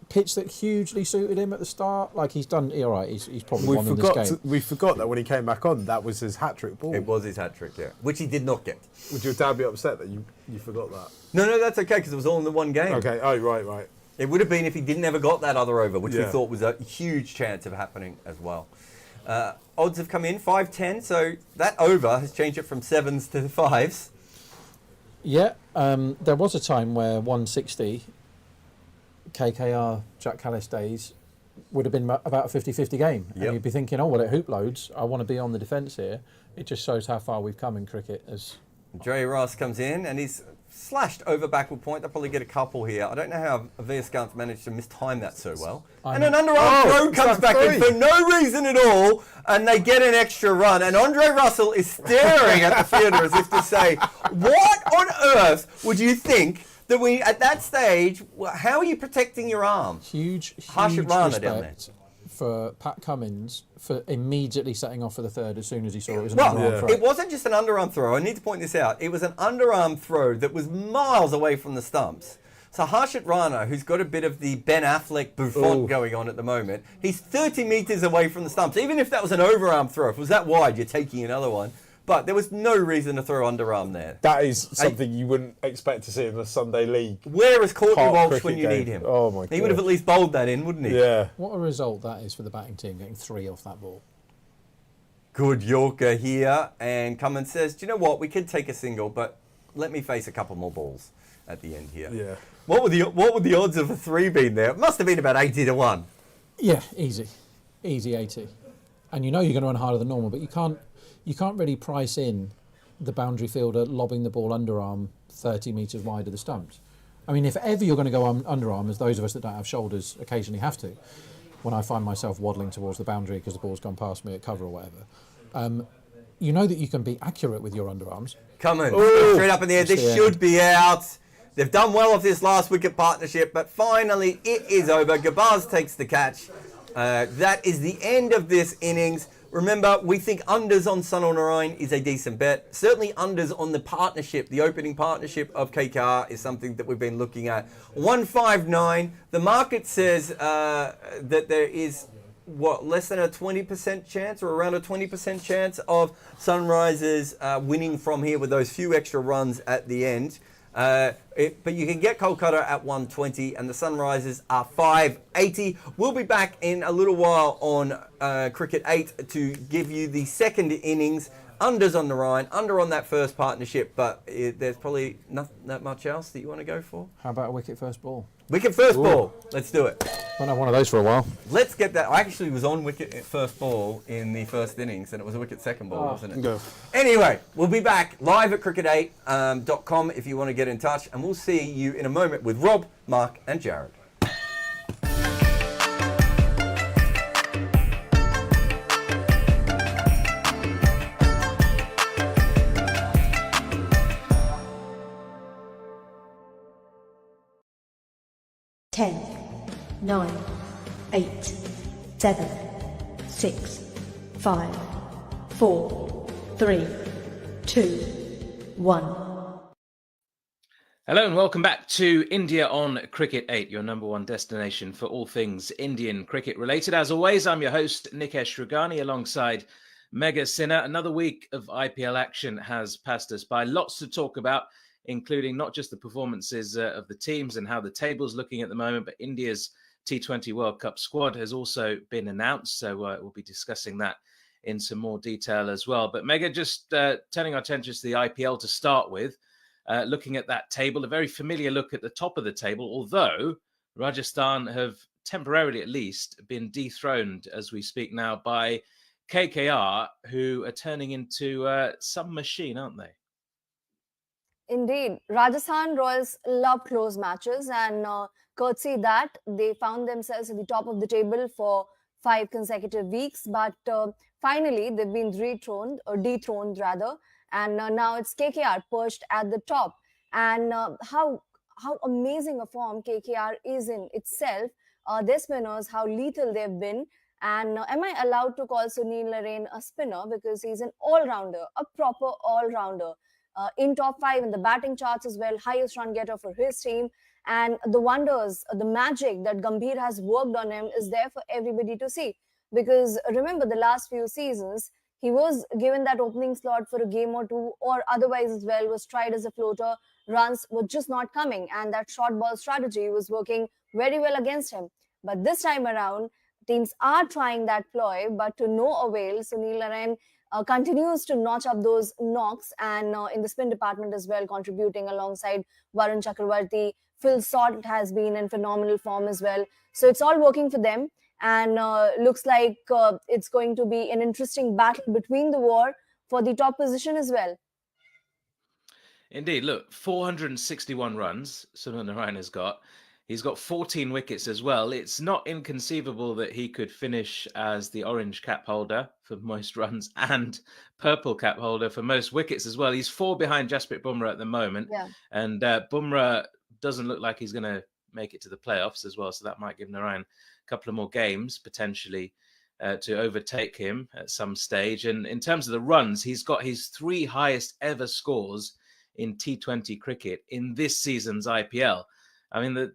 Pitch that hugely suited him at the start. Like, he's done all right. He's probably won in this game. We forgot that when he came back on, that was his hat-trick ball. It was his hat-trick, yeah. Which he did not get. Would your dad be upset that you forgot that? No, that's okay, because it was all in the one game. Okay, oh, right. It would have been if he didn't ever got that other over, which we Yeah. thought was a huge chance of happening as well. Odds have come in, 5-10, so that over has changed it from 7s to 5s. Yeah, there was a time where 160, KKR, Jack Callis days, would have been about a 50-50 game. Yep. And you'd be thinking, oh, well, it hoop loads. I want to be on the defence here. It just shows how far we've come in cricket. As Dre Ross comes in and he's slashed over backward point. They'll probably get a couple here. I don't know how Veerskant's managed to mistime that so well. And an underarm throw comes back in for no reason at all, and they get an extra run. And Andre Russell is staring at the fielder as if to say, what on earth would you think that at that stage, how are you protecting your arm? huge Harsh Rana down there. respect for Pat Cummins for immediately setting off for the third as soon as he saw it was an Well, underarm throw. it wasn't just an underarm throw. I need to point this out. It was an underarm throw that was miles away from the stumps. So Harshit Rana, who's got a bit of the Ben Affleck Buffon going on at the moment, he's 30 metres away from the stumps. Even if that was an overarm throw, if it was that wide, you're taking another one. But there was no reason to throw underarm there. That is something you wouldn't expect to see in the Sunday League. Where is Courtney Park Walsh cricket when you game. need him? Oh my God. He would have at least bowled that in, wouldn't he? Yeah. What a result that is for the batting team, getting 3 off that ball. Good Yorker here. And Cummins says, do you know what? We could take a single, but let me face a couple more balls at the end here. Yeah. What would the odds of a 3 been there? It must have been about 80-1. Yeah, easy 80. And you know you're going to run harder than normal, but you can't really price in the boundary fielder lobbing the ball underarm 30 metres wide of the stumps. I mean, if ever you're going to go underarm, as those of us that don't have shoulders occasionally have to, when I find myself waddling towards the boundary because the ball's gone past me at cover or whatever, you know that you can be accurate with your underarms. Cummins, straight up in the air. This should be out. They've done well off this last wicket partnership, but finally it is over. Gabaz takes the catch. That is the end of this innings. Remember, we think unders on Sunil Narayan is a decent bet. Certainly unders on the partnership, the opening partnership of KKR is something that we've been looking at. 159. The market says that there is, less than a 20% chance or around a 20% chance of Sunrisers winning from here with those few extra runs at the end. But you can get Kolkata at 120 and the Sunrisers are 580. We'll be back in a little while on Cricket 8 to give you the second innings. Unders on the Rhine, under on that first partnership, but there's probably not that much else that you want to go for. How about a wicket first ball? Wicket first ball. Let's do it. Won't have one of those for a while. Let's get that. I actually was on wicket first ball in the first innings, and it was a wicket second ball, wasn't it? Go. Anyway, we'll be back live at cricket8.com if you want to get in touch, and we'll see you in a moment with Rob, Mark, and Jarrod. Ten, 9, 8, 7, 6, 5, 4, 3, 2, 1. Hello and welcome back to India on Cricket 8, your number one destination for all things Indian cricket related. As always, I'm your host, Nikesh Rugani, alongside Mega Sinha. Another week of IPL action has passed us by. Lots to talk about, including not just the performances of the teams and how the table's looking at the moment, but India's T20 World Cup squad has also been announced. So we'll be discussing that in some more detail as well. But Mega, just turning our attention to the IPL to start with, looking at that table, a very familiar look at the top of the table, although Rajasthan have temporarily at least been dethroned as we speak now by KKR, who are turning into some machine, aren't they? Indeed. Rajasthan Royals love close matches, and courtesy that, they found themselves at the top of the table for 5 consecutive weeks. But finally, they've been dethroned rather, and now it's KKR perched at the top. And how amazing a form KKR is in itself. Their spinners, how lethal they've been. And am I allowed to call Sunil Narine a spinner? Because he's an all-rounder, a proper all-rounder. In top 5 in the batting charts as well, highest run getter for his team. And the wonders, the magic that Gambhir has worked on him is there for everybody to see. Because remember, the last few seasons, he was given that opening slot for a game or two, or otherwise as well was tried as a floater. Runs were just not coming, and that short ball strategy was working very well against him. But this time around, teams are trying that ploy, but to no avail. Sunil Narine continues to notch up those knocks, and in the spin department as well, contributing alongside Varun Chakravarti. Phil Salt has been in phenomenal form as well. So it's all working for them, and looks like it's going to be an interesting battle between the war for the top position as well. Indeed. Look, 461 runs Sunil Narine has got. He's got 14 wickets as well. It's not inconceivable that he could finish as the orange cap holder for most runs and purple cap holder for most wickets as well. He's 4 behind Jasprit Bumrah at the moment. Yeah. And Bumrah doesn't look like he's going to make it to the playoffs as well. So that might give Narayan a couple of more games potentially to overtake him at some stage. And in terms of the runs, he's got his 3 highest ever scores in T20 cricket in this season's IPL. I mean,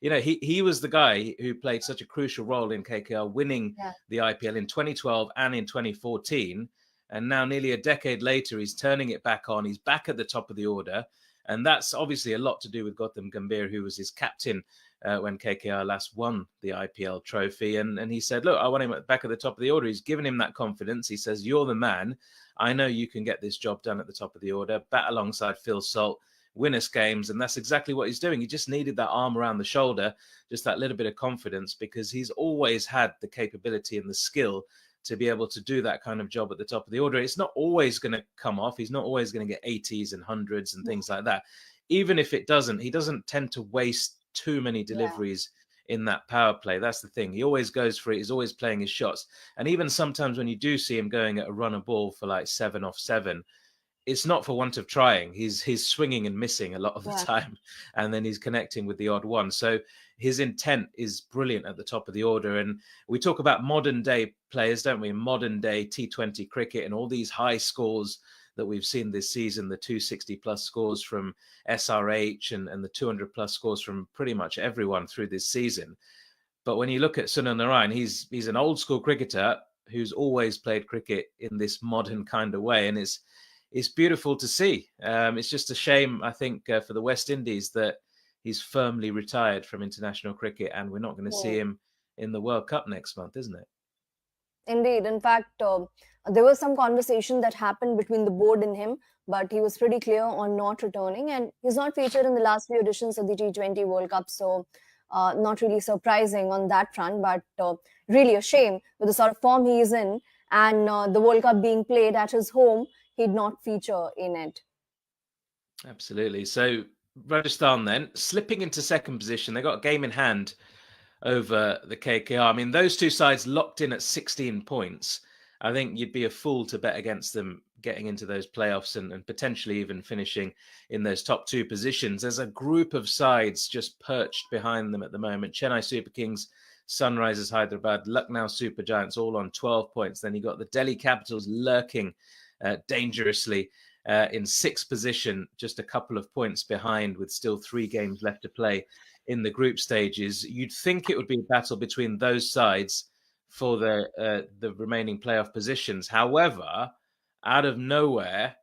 he was the guy who played such a crucial role in KKR winning the IPL in 2012 and in 2014. And now nearly a decade later, he's turning it back on. He's back at the top of the order. And that's obviously a lot to do with Gautam Gambhir, who was his captain when KKR last won the IPL trophy. And he said, look, I want him back at the top of the order. He's given him that confidence. He says, you're the man. I know you can get this job done at the top of the order. Bat alongside Phil Salt, win us games. And that's exactly what he's doing. He just needed that arm around the shoulder, just that little bit of confidence, because he's always had the capability and the skill to be able to do that kind of job at the top of the order. It's not always going to come off. He's not always going to get 80s and 100s and things like that. Even if it doesn't, he doesn't tend to waste too many deliveries in that power play. That's the thing. He always goes for it. He's always playing his shots. And even sometimes when you do see him going at a run of ball for like 7 off 7, it's not for want of trying. He's swinging and missing a lot of the time, and then he's connecting with the odd one. So his intent is brilliant at the top of the order. And we talk about modern day players, don't we? Modern day T20 cricket and all these high scores that we've seen this season, the 260 plus scores from SRH and the 200 plus scores from pretty much everyone through this season. But when you look at Sunil Narayan, he's an old school cricketer who's always played cricket in this modern kind of way. And it's beautiful to see. It's just a shame, I think, for the West Indies that he's firmly retired from international cricket and we're not going to see him in the World Cup next month, isn't it? Indeed. In fact, there was some conversation that happened between the board and him, but he was pretty clear on not returning, and he's not featured in the last few editions of the T20 World Cup. So not really surprising on that front, but really a shame with the sort of form he is in, and the World Cup being played at his home, he'd not feature in it. Absolutely. So Rajasthan then slipping into second position. They got a game in hand over the KKR. I mean, those two sides locked in at 16 points. I think you'd be a fool to bet against them getting into those playoffs and potentially even finishing in those top 2 positions. There's a group of sides just perched behind them at the moment. Chennai Super Kings, Sunrisers Hyderabad, Lucknow Super Giants all on 12 points. Then you got the Delhi Capitals lurking dangerously in 6th position, just a couple of points behind with still 3 games left to play in the group stages. You'd think it would be a battle between those sides for the remaining playoff positions. However, out of nowhere,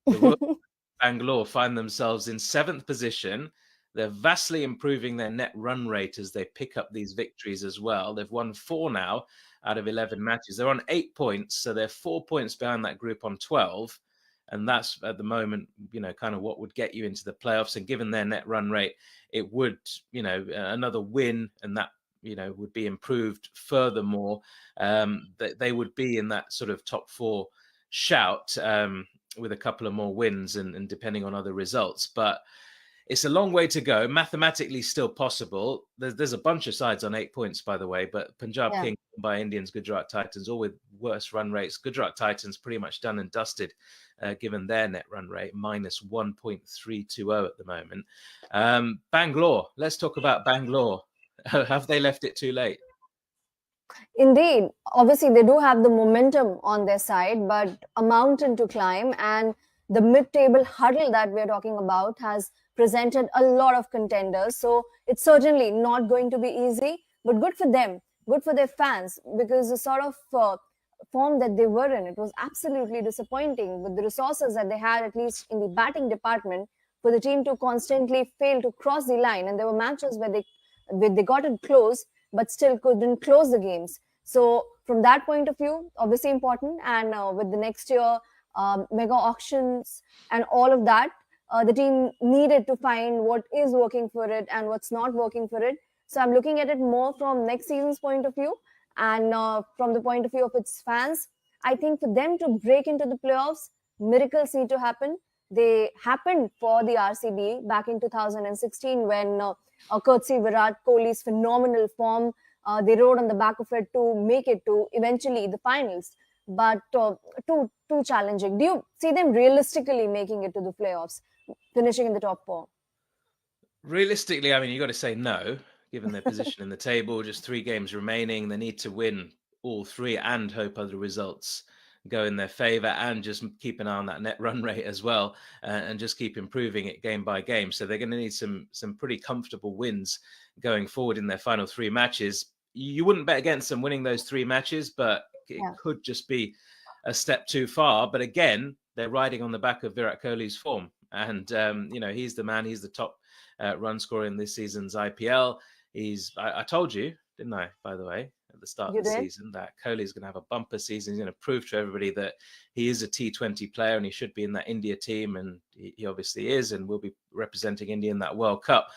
the Royal Bangalore find themselves in 7th position. They're vastly improving their net run rate as they pick up these victories as well. They've won 4 now out of 11 matches. They're on 8 points, so they're 4 points behind that group on 12. And that's at the moment, kind of what would get you into the playoffs. And given their net run rate, it would, another win, and that, would be improved furthermore. They would be in that sort of top 4 shout with a couple of more wins and depending on other results. But it's a long way to go. Mathematically still possible. There's a bunch of sides on 8 points, by the way, but Punjab Kings by Indians, Gujarat Titans, all with worse run rates. Gujarat Titans pretty much done and dusted, given their net run rate, minus 1.320 at the moment. Bangalore, let's talk about Bangalore. Have they left it too late? Indeed. Obviously, they do have the momentum on their side, but a mountain to climb, and the mid-table huddle that we're talking about has presented a lot of contenders. So it's certainly not going to be easy, but good for them, good for their fans, because the sort of form that they were in, it was absolutely disappointing with the resources that they had, at least in the batting department, for the team to constantly fail to cross the line. And there were matches where they got it close, but still couldn't close the games. So from that point of view, obviously important. And with the next year, mega auctions and all of that, the team needed to find what is working for it and what's not working for it. So I'm looking at it more from next season's point of view and from the point of view of its fans. I think for them to break into the playoffs, miracles need to happen. They happened for the RCB back in 2016 when courtesy Virat Kohli's phenomenal form, they rode on the back of it to make it to eventually the finals. But too challenging. Do you see them realistically making it to the playoffs, finishing in the top 4? Realistically, I mean, you got to say no, given their position in the table. Just 3 games remaining. They need to win all 3 and hope other results go in their favour, and just keep an eye on that net run rate as well, and just keep improving it game by game. So they're going to need some pretty comfortable wins going forward in their final 3 matches. You wouldn't bet against them winning those 3 matches, but it could just be a step too far. But again, they're riding on the back of Virat Kohli's form, and he's the man. He's the top run scorer in this season's IPL. I told you, didn't I, by the way, at the start of the season, that Kohli is going to have a bumper season. He's going to prove to everybody that he is a T20 player and he should be in that India team, and he obviously is, and will be representing India in that World Cup.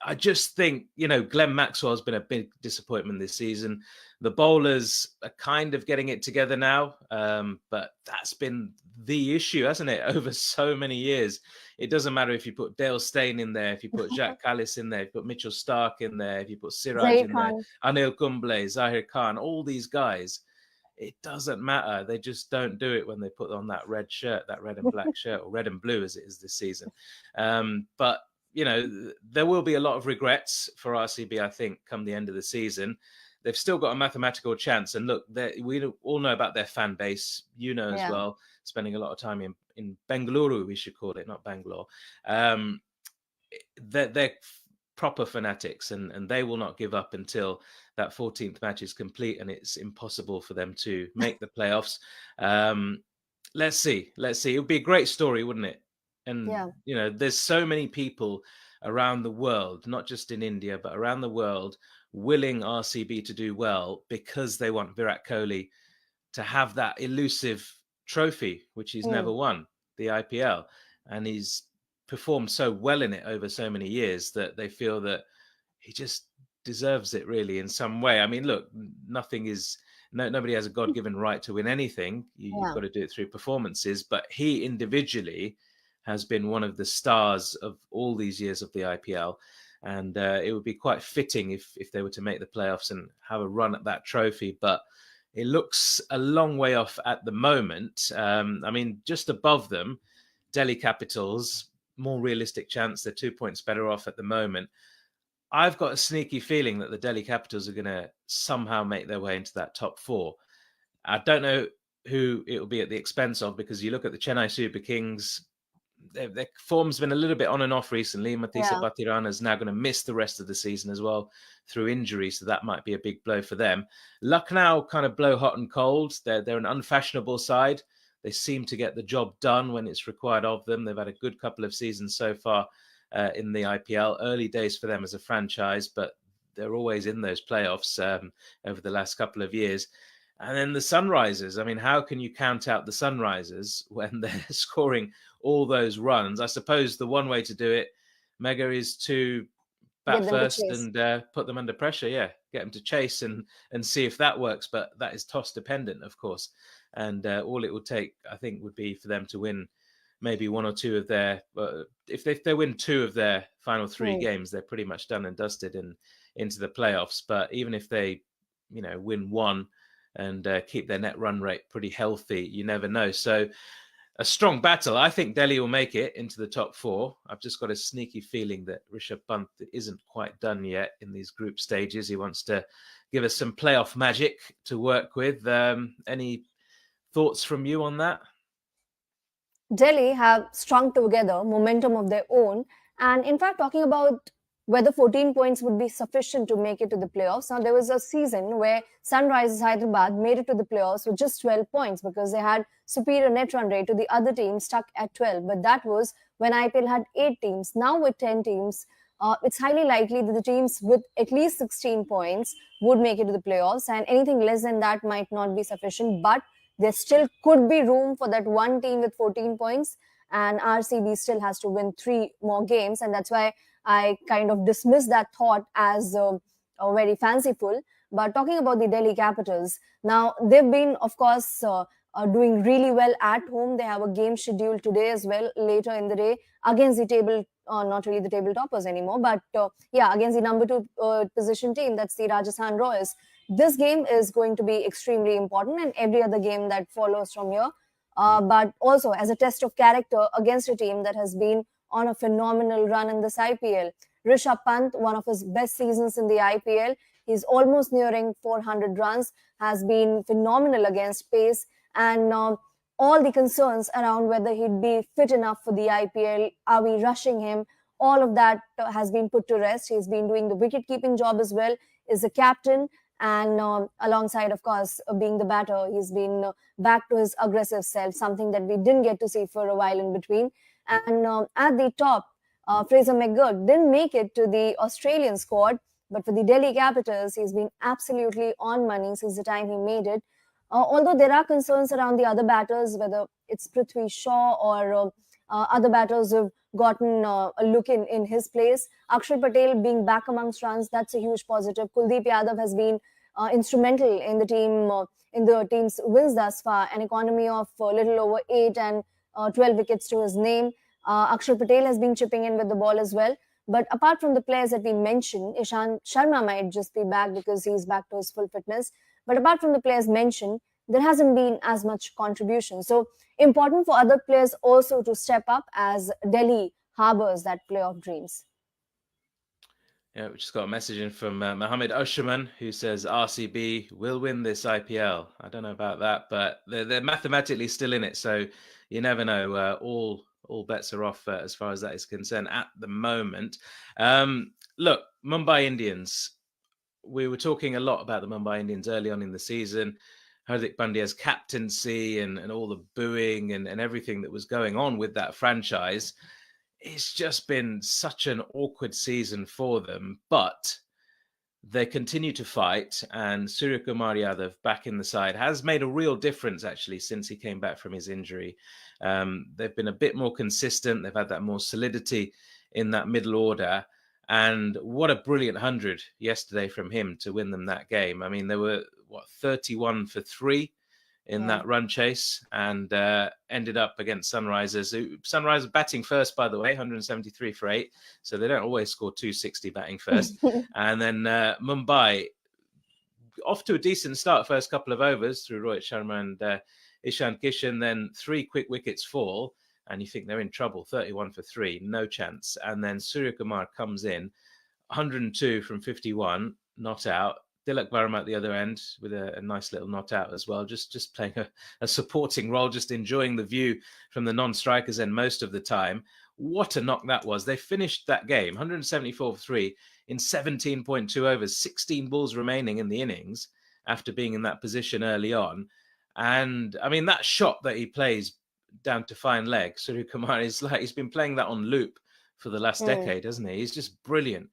I just think, Glenn Maxwell's been a big disappointment this season. The bowlers are kind of getting it together now, but that's been the issue, hasn't it, over so many years. It doesn't matter if you put Dale Steyn in there, if you put Jacques Kallis in there, if you put Mitchell Stark in there, if you put Siraj in there, Anil Kumble, Zahir Khan, all these guys, it doesn't matter. They just don't do it when they put on that red shirt, that red and black shirt, or red and blue as it is this season. But there will be a lot of regrets for RCB, I think, come the end of the season. They've still got a mathematical chance. And look, we all know about their fan base, as well, spending a lot of time in Bengaluru, we should call it, not Bangalore. They're proper fanatics, and they will not give up until that 14th match is complete and it's impossible for them to make the playoffs. Let's see. It would be a great story, wouldn't it? And, there's so many people around the world, not just in India, but around the world, willing RCB to do well because they want Virat Kohli to have that elusive trophy, which he's never won, the IPL. And he's performed so well in it over so many years that they feel that he just deserves it, really, in some way. I mean, look, nobody has a God-given right to win anything. You've got to do it through performances. But he individually has been one of the stars of all these years of the IPL. And it would be quite fitting if they were to make the playoffs and have a run at that trophy. But it looks a long way off at the moment. I mean, just above them, Delhi Capitals, more realistic chance. They're 2 points better off at the moment. I've got a sneaky feeling that the Delhi Capitals are going to somehow make their way into that top 4. I don't know who it will be at the expense of, because you look at the Chennai Super Kings, their form's been a little bit on and off recently. Matisa Batirana is now going to miss the rest of the season as well through injury, so that might be a big blow for them. Lucknow kind of blow hot and cold. They're an unfashionable side. They seem to get the job done when it's required of them. They've had a good couple of seasons so far in the IPL. Early days for them as a franchise, but they're always in those playoffs over the last couple of years. And then the Sunrisers. I mean, how can you count out the Sunrisers when they're scoring all those runs? I suppose the one way to do it, Mega, is to bat first and put them under pressure. Yeah, get them to chase and see if that works. But that is toss dependent, of course. And all it would take, I think, would be for them to win maybe one or two of their. If they win 2 of their final 3 games, they're pretty much done and dusted into the playoffs. But even if they, win 1 and keep their net run rate pretty healthy, you never know. So a strong battle. I think Delhi will make it into the top 4. I've just got a sneaky feeling that Rishabh Pant isn't quite done yet in these group stages. He wants to give us some playoff magic to work with. Any thoughts from you on that? Delhi have strung together momentum of their own. And in fact, talking about whether 14 points would be sufficient to make it to the playoffs. Now, there was a season where Sunrisers Hyderabad made it to the playoffs with just 12 points because they had superior net run rate to the other team stuck at 12. But that was when IPL had 8 teams. Now with 10 teams, it's highly likely that the teams with at least 16 points would make it to the playoffs. And anything less than that might not be sufficient. But there still could be room for that one team with 14 points. And RCB still has to win 3 more games. And that's why I kind of dismiss that thought as very fanciful. But talking about the Delhi Capitals, now they've been, of course, doing really well at home. They have a game scheduled today as well, later in the day, against the table, not really the table toppers anymore, but against the number 2 position team, that's the Rajasthan Royals. This game is going to be extremely important, and every other game that follows from here. But also as a test of character against a team that has been on a phenomenal run in this IPL. Rishabh Pant, one of his best seasons in the IPL. He's almost nearing 400 runs, has been phenomenal against pace, and all the concerns around whether he'd be fit enough for the IPL, are we rushing him, all of that has been put to rest. He's been doing the wicket-keeping job as well, is the captain, and alongside, of course, being the batter, he's been back to his aggressive self, something that we didn't get to see for a while in between. And at the top, Fraser McGurk didn't make it to the Australian squad, but for the Delhi Capitals, he's been absolutely on money since the time he made it. Although there are concerns around the other batters, whether it's Prithvi Shaw or other batters who've gotten a look in his place. Akshay Patel being back amongst runs, that's a huge positive. Kuldeep Yadav has been instrumental in the team's wins thus far, an economy of a little over 8 and 12 wickets to his name. Akshay Patel has been chipping in with the ball as well. But apart from the players that we mentioned, Ishant Sharma might just be back because he's back to his full fitness. But apart from the players mentioned, there hasn't been as much contribution. So important for other players also to step up as Delhi harbours that playoff dreams. Yeah, we just got a message in from Mohammed Osherman, who says RCB will win this IPL. I don't know about that, but they're mathematically still in it. So you never know. All bets are off as far as that is concerned at the moment. Look, Mumbai Indians. We were talking a lot about the Mumbai Indians early on in the season. Hardik Pandya's captaincy and all the booing and everything that was going on with that franchise. It's just been such an awkward season for them, but they continue to fight, and Suryakumar Yadav back in the side has made a real difference actually since he came back from his injury. They've been a bit more consistent. They've had that more solidity in that middle order. And what a brilliant 100 yesterday from him to win them that game. I mean, they were, 31 for 3 in that run chase, and ended up against Sunrisers. Sunrisers batting first, by the way, 173 for 8. So they don't always score 260 batting first. And then Mumbai, off to a decent start first couple of overs through Rohit Sharma and Ishan Kishan. Then 3 quick wickets fall, and you think they're in trouble. 31 for 3, no chance. And then Suryakumar comes in, 102 from 51, not out. Tilak Varma at the other end with a nice little not out as well, just playing a supporting role, just enjoying the view from the non-strikers end most of the time. What a knock that was. They finished that game, 174 for 3 in 17.2 overs, 16 balls remaining in the innings after being in that position early on. And I mean, that shot that he plays down to fine leg, Suryakumar, is like he's been playing that on loop for the last decade, hasn't he? He's just brilliant.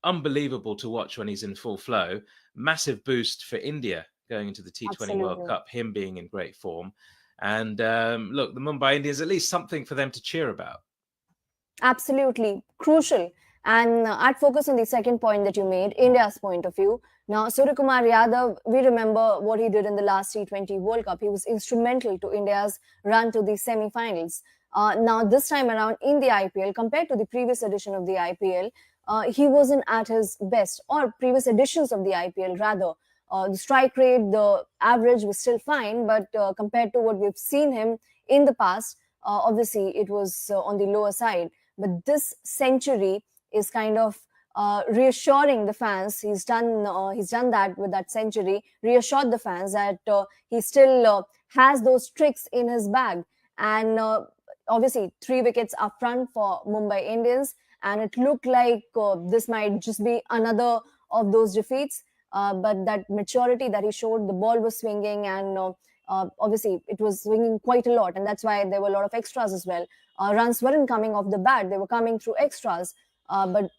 Unbelievable to watch when he's in full flow. Massive boost for India going into the T20 World Cup, him being in great form. And look, the Mumbai Indians, at least something for them to cheer about. Absolutely crucial. And I'd focus on the second point that you made, India's point of view. Now, Suryakumar Yadav, we remember what he did in the last T20 World Cup. He was instrumental to India's run to the semi-finals. Now, this time around in the IPL, compared to the previous edition of the IPL, he wasn't at his best, or previous editions of the IPL rather. The strike rate, the average was still fine, but compared to what we've seen him in the past, obviously it was on the lower side. But this century is kind of reassuring the fans. He's done that with that century, reassured the fans that he still has those tricks in his bag. And obviously 3 wickets up front for Mumbai Indians. And it looked like this might just be another of those defeats. But that maturity that he showed, the ball was swinging, and obviously it was swinging quite a lot. And that's why there were a lot of extras as well. Runs weren't coming off the bat. They were coming through extras. But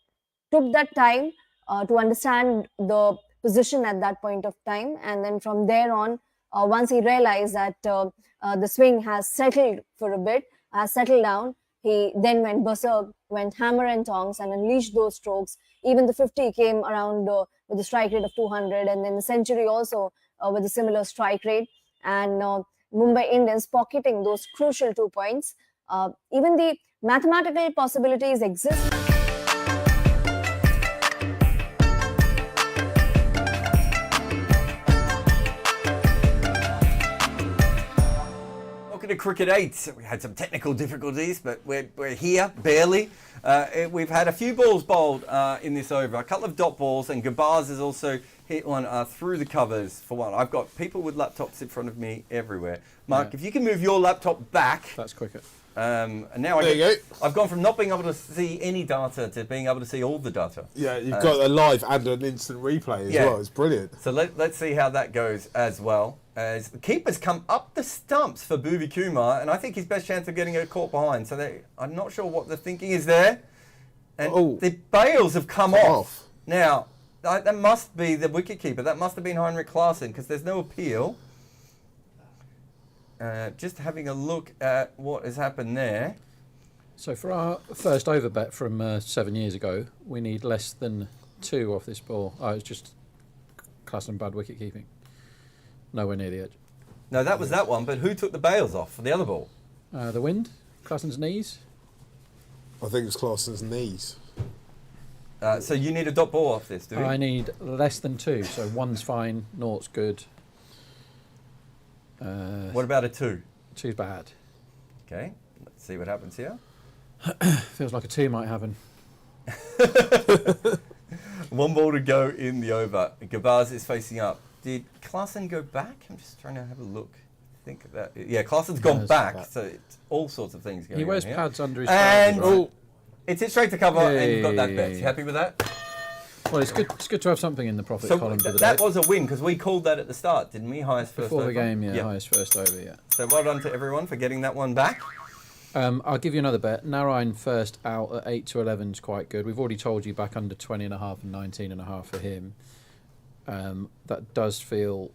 took that time to understand the position at that point of time. And then from there on, once he realized that the swing has settled for a bit, has settled down, he then went berserk, went hammer and tongs and unleashed those strokes. Even the 50 came around with a strike rate of 200, and then the century also with a similar strike rate. And Mumbai Indians pocketing those crucial 2 points. Even the mathematical possibilities exist. to Cricket 8. We had some technical difficulties, but we're here, barely. We've had a few balls bowled in this over, a couple of dot balls, and Gabars has also hit one through the covers for one. I've got people with laptops in front of me everywhere. Mark, if you can move your laptop back. That's cricket. And now I've gone from not being able to see any data to being able to see all the data. Yeah, you've got a live and an instant replay as well. It's brilliant. So let's see how that goes as well. As the keeper's come up the stumps for Bhuvi Kumar, and I think his best chance of getting a caught behind. So I'm not sure what the thinking is there. And the bails have come off. Now, that must be the wicketkeeper. That must have been Heinrich Klaasen, because there's no appeal. Just having a look at what has happened there. So for our first over bet from 7 years ago, we need less than 2 off this ball. Oh, it's just Klaasen bad wicket keeping. Nowhere near the edge. No, that was that one, but who took the bails off for the other ball? The wind, Klaasen's knees. I think it's Klaasen's knees. So you need a dot ball off this, do you? I need less than 2, so 1's fine, 0's good. What about a 2? 2's bad. Okay, let's see what happens here. Feels like a 2 might happen. 1 ball to go in the over. Gabars is facing up. Did Klaasen go back? I'm just trying to have a look. Think that. Yeah, Klaasen's gone back, so it's all sorts of things going on. He wears here. pads under his And trousers, right? it's hit straight to cover, and you've got that bet. You happy with that? Well, it's good to have something in the profit column for the that day. was a win, because we called that at the start, didn't we? Highest first Before over. the game, highest first over, yeah. So well done to everyone for getting that one back. I'll give you another bet. Narine first out at 8 to 11 is quite good. We've already told you back under 20.5 and 19.5 for him. That does feel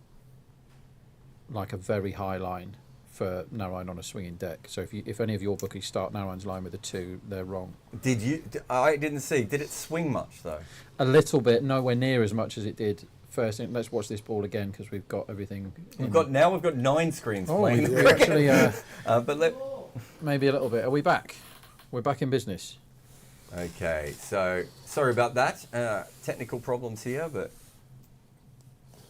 like a very high line for Narine on a swinging deck. So if any of your bookies start Narine's line with a 2, they're wrong. Did you? I didn't see. Did it swing much though? A little bit, nowhere near as much as it did first. Let's watch this ball again, because we've got everything. We've got 9 screens playing. We actually, but maybe a little bit. Are we back? We're back in business. Okay, so sorry about that. Technical problems here, but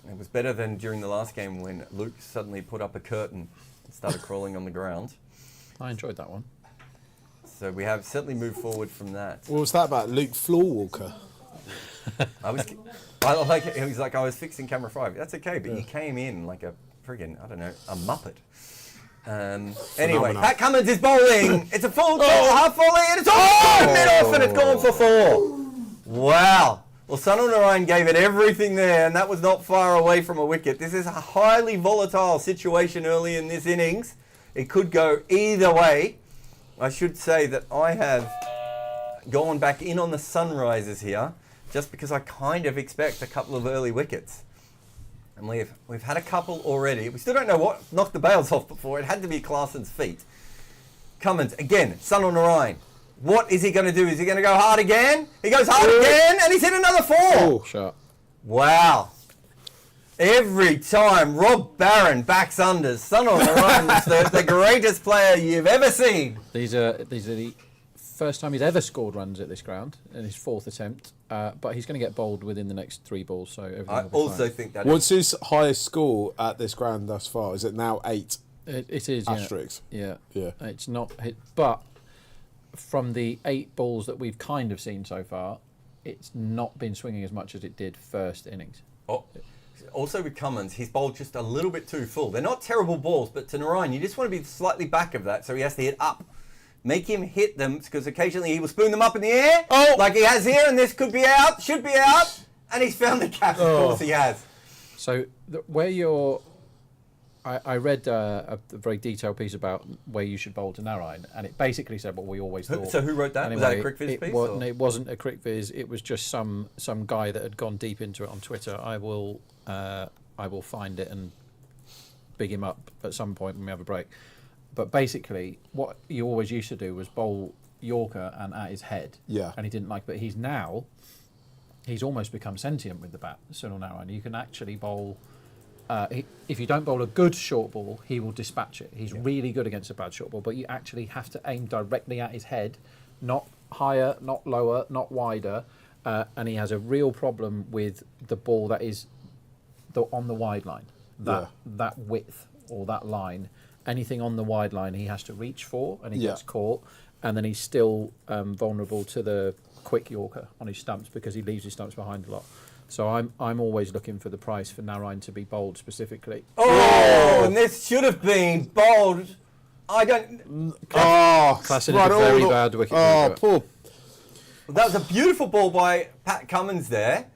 it was better than during the last game when Luke suddenly put up a curtain and started crawling on the ground. I enjoyed that one. So we have certainly moved forward from that. What was that about? Luke Floorwalker? I like it. He was like, I was fixing camera 5. That's okay, but you came in like a friggin', I don't know, a muppet. Anyway, Pat Cummins is bowling. It's a full half volley, and it's mid-off, and it's gone for 4. Wow. Well, Sunil Narayan gave it everything there, and that was not far away from a wicket. This is a highly volatile situation early in this innings. It could go either way. I should say that I have gone back in on the sunrises here, just because I kind of expect a couple of early wickets. And we've had a couple already. We still don't know what knocked the bails off before. It had to be Klaasen's feet. Cummins, again, Sunil Narayan. What is he going to do? Is he going to go hard again? He goes hard again, and he's hit another 4. Oh, sharp. Wow. Every time Rob Barron backs unders, Sunil Narayan is the greatest player you've ever seen. These are the first time he's ever scored runs at this ground in his 4th attempt. But he's going to get bowled within the next 3 balls, so everything I will be also fine. think that. What's his highest score at this ground thus far? Is it now 8? It is, asterisks? Yeah. Yeah. It's not hit, but from the 8 balls that we've kind of seen so far, it's not been swinging as much as it did first innings. Also with Cummins, he's bowled just a little bit too full. They're not terrible balls, but to Narayan, you just want to be slightly back of that, so he has to hit up. Make him hit them, because occasionally he will spoon them up in the air, like he has here, and this could be out, should be out, and he's found the cap, of course he has. So where you're... I read a very detailed piece about where you should bowl to Narayan, and it basically said what we always thought. So who wrote that? Anyway, was that a CricViz piece? It wasn't a CricViz. It was just some guy that had gone deep into it on Twitter. I will find it and big him up at some point when we have a break. But basically, what you always used to do was bowl Yorker and at his head. Yeah. And he didn't like, but he's almost become sentient with the bat, Sunil Narayan. You can actually bowl. If you don't bowl a good short ball, he will dispatch it. He's really good against a bad short ball, but you actually have to aim directly at his head, not higher, not lower, not wider. And he has a real problem with the ball that is on the wide line, that width or that line. anything on the wide line he has to reach for, and he gets caught, and then he's still vulnerable to the quick Yorker on his stumps because he leaves his stumps behind a lot. So I'm always looking for the price for Narine to be bowled specifically. Oh, and this should have been bowled. I don't. Klassen is a very bad wicket. Poor. That was a beautiful ball by Pat Cummins there.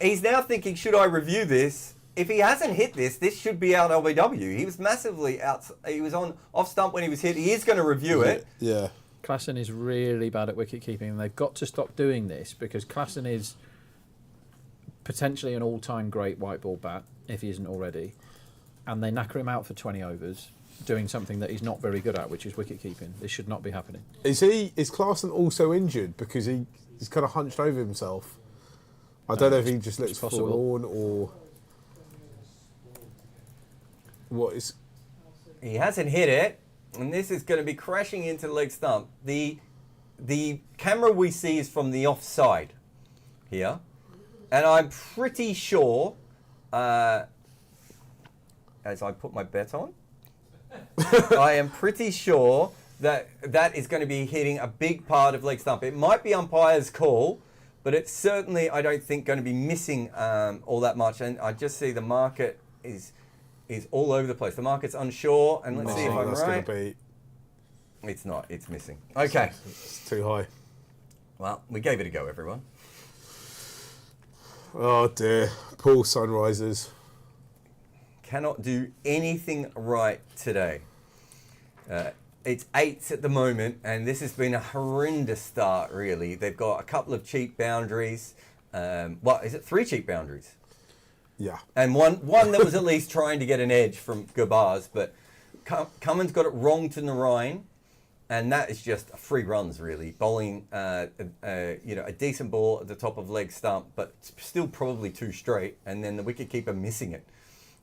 He's now thinking, should I review this? If he hasn't hit this, this should be out LBW. He was massively out. He was on off stump when he was hit. He is going to review it. Yeah. Klassen is really bad at wicket keeping, and they've got to stop doing this because Klassen is potentially an all-time great white ball bat if he isn't already, and they knacker him out for 20 overs doing something that he's not very good at, which is wicket keeping. This should not be happening. Is Klassen also injured because he's kind of hunched over himself? I don't know if he just looks forlorn or what is. He hasn't hit it, and this is going to be crashing into the leg stump. The camera we see is from the offside here, and I'm pretty sure, as I put my bet on, I am pretty sure that is going to be hitting a big part of leg stump. It might be umpire's call, but it's certainly, I don't think, going to be missing all that much. And I just see the market is all over the place. The market's unsure, and let's see if I'm right. It's not. It's missing. Okay. It's too high. Well, we gave it a go, everyone. Oh dear. Poor Sunrisers. Cannot do anything right today. It's 8s at the moment, and this has been a horrendous start, really. They've got a couple of cheap boundaries. What is it? 3 cheap boundaries. Yeah. And one that was at least trying to get an edge from Gurbaz, but Cummins got it wrong to Narine, and that is just free runs, really. Bowling, a decent ball at the top of leg stump, but still probably too straight, and then the wicketkeeper missing it.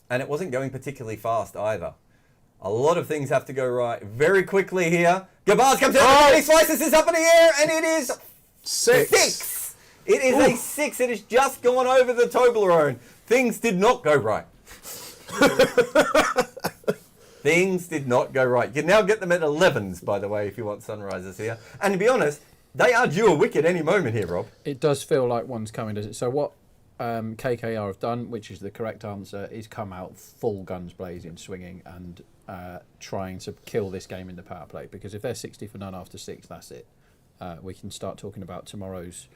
And it wasn't going particularly fast either. A lot of things have to go right very quickly here. Gurbaz comes out, he slices this up in the air, and it is 6. It is a 6. It has just gone over the Toblerone. Things did not go right. Things did not go right. You can now get them at 11s, by the way, if you want Sunrisers here. And to be honest, they are due a wicket any moment here, Rob. It does feel like one's coming, does it? So what KKR have done, which is the correct answer, is come out full guns blazing, swinging, and trying to kill this game in the power play. Because if they're 60 for none after 6, that's it. We can start talking about tomorrow's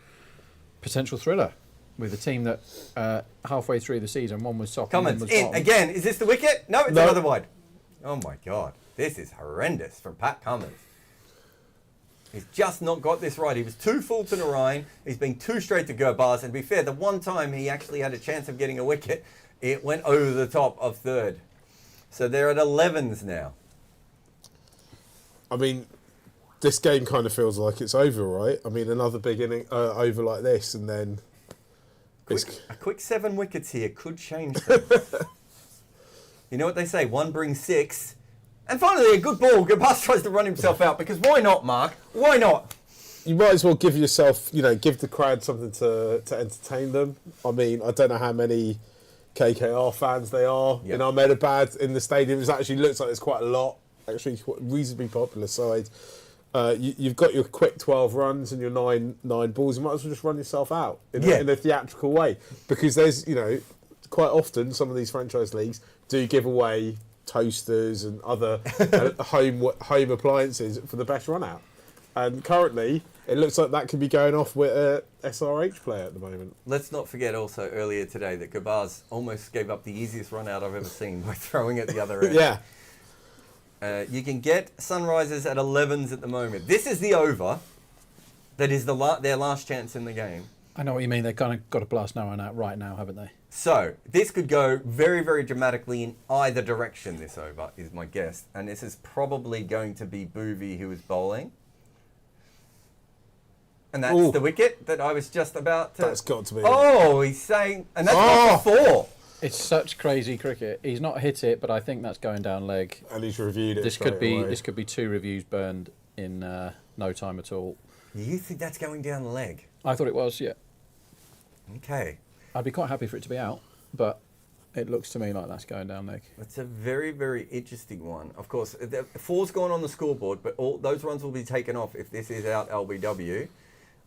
potential thriller with a team that halfway through the season, one was soft, Cummins one was in bottom. again. Is this the wicket? No, it's another wide. Oh my God, this is horrendous from Pat Cummins. He's just not got this right. He was too full to Narine. He's been too straight to Gurbaz. And to be fair, the one time he actually had a chance of getting a wicket, it went over the top of 3rd. So they're at 11s now. I mean, this game kind of feels like it's over, right? I mean, another big inning over like this, and then a quick 7 wickets here could change things. You know what they say? 1 brings 6. And finally, a good ball. Gurbaz tries to run himself out because why not, Mark? Why not? You might as well give yourself, give the crowd something to entertain them. I mean, I don't know how many KKR fans they are in Ahmedabad in the stadium. It actually looks like there's quite a lot. Actually, quite reasonably popular side. You've got your quick 12 runs and your nine balls. You might as well just run yourself out in a theatrical way, because there's quite often some of these franchise leagues do give away toasters and other home appliances for the best run out. And currently, it looks like that could be going off with a SRH player at the moment. Let's not forget also earlier today that Gurbaz almost gave up the easiest run out I've ever seen by throwing at the other end. Yeah. You can get Sunrisers at 11s at the moment. This is the over. That is their last chance in the game. I know what you mean. They've kind of got to blast Narine out right now, haven't they? So, this could go very, very dramatically in either direction, this over, is my guess. And this is probably going to be Boovy who is bowling. And that's the wicket that I was just about to... That's got to be it. He's saying... And that's not for 4. It's such crazy cricket. He's not hit it, but I think that's going down leg. And he's reviewed it. This could be 2 reviews burned in no time at all. You think that's going down the leg? I thought it was, yeah. Okay. I'd be quite happy for it to be out, but It looks to me like that's going down leg. It's a very, very interesting one. Of course, the 4's gone on the scoreboard, but all those runs will be taken off if this is out LBW.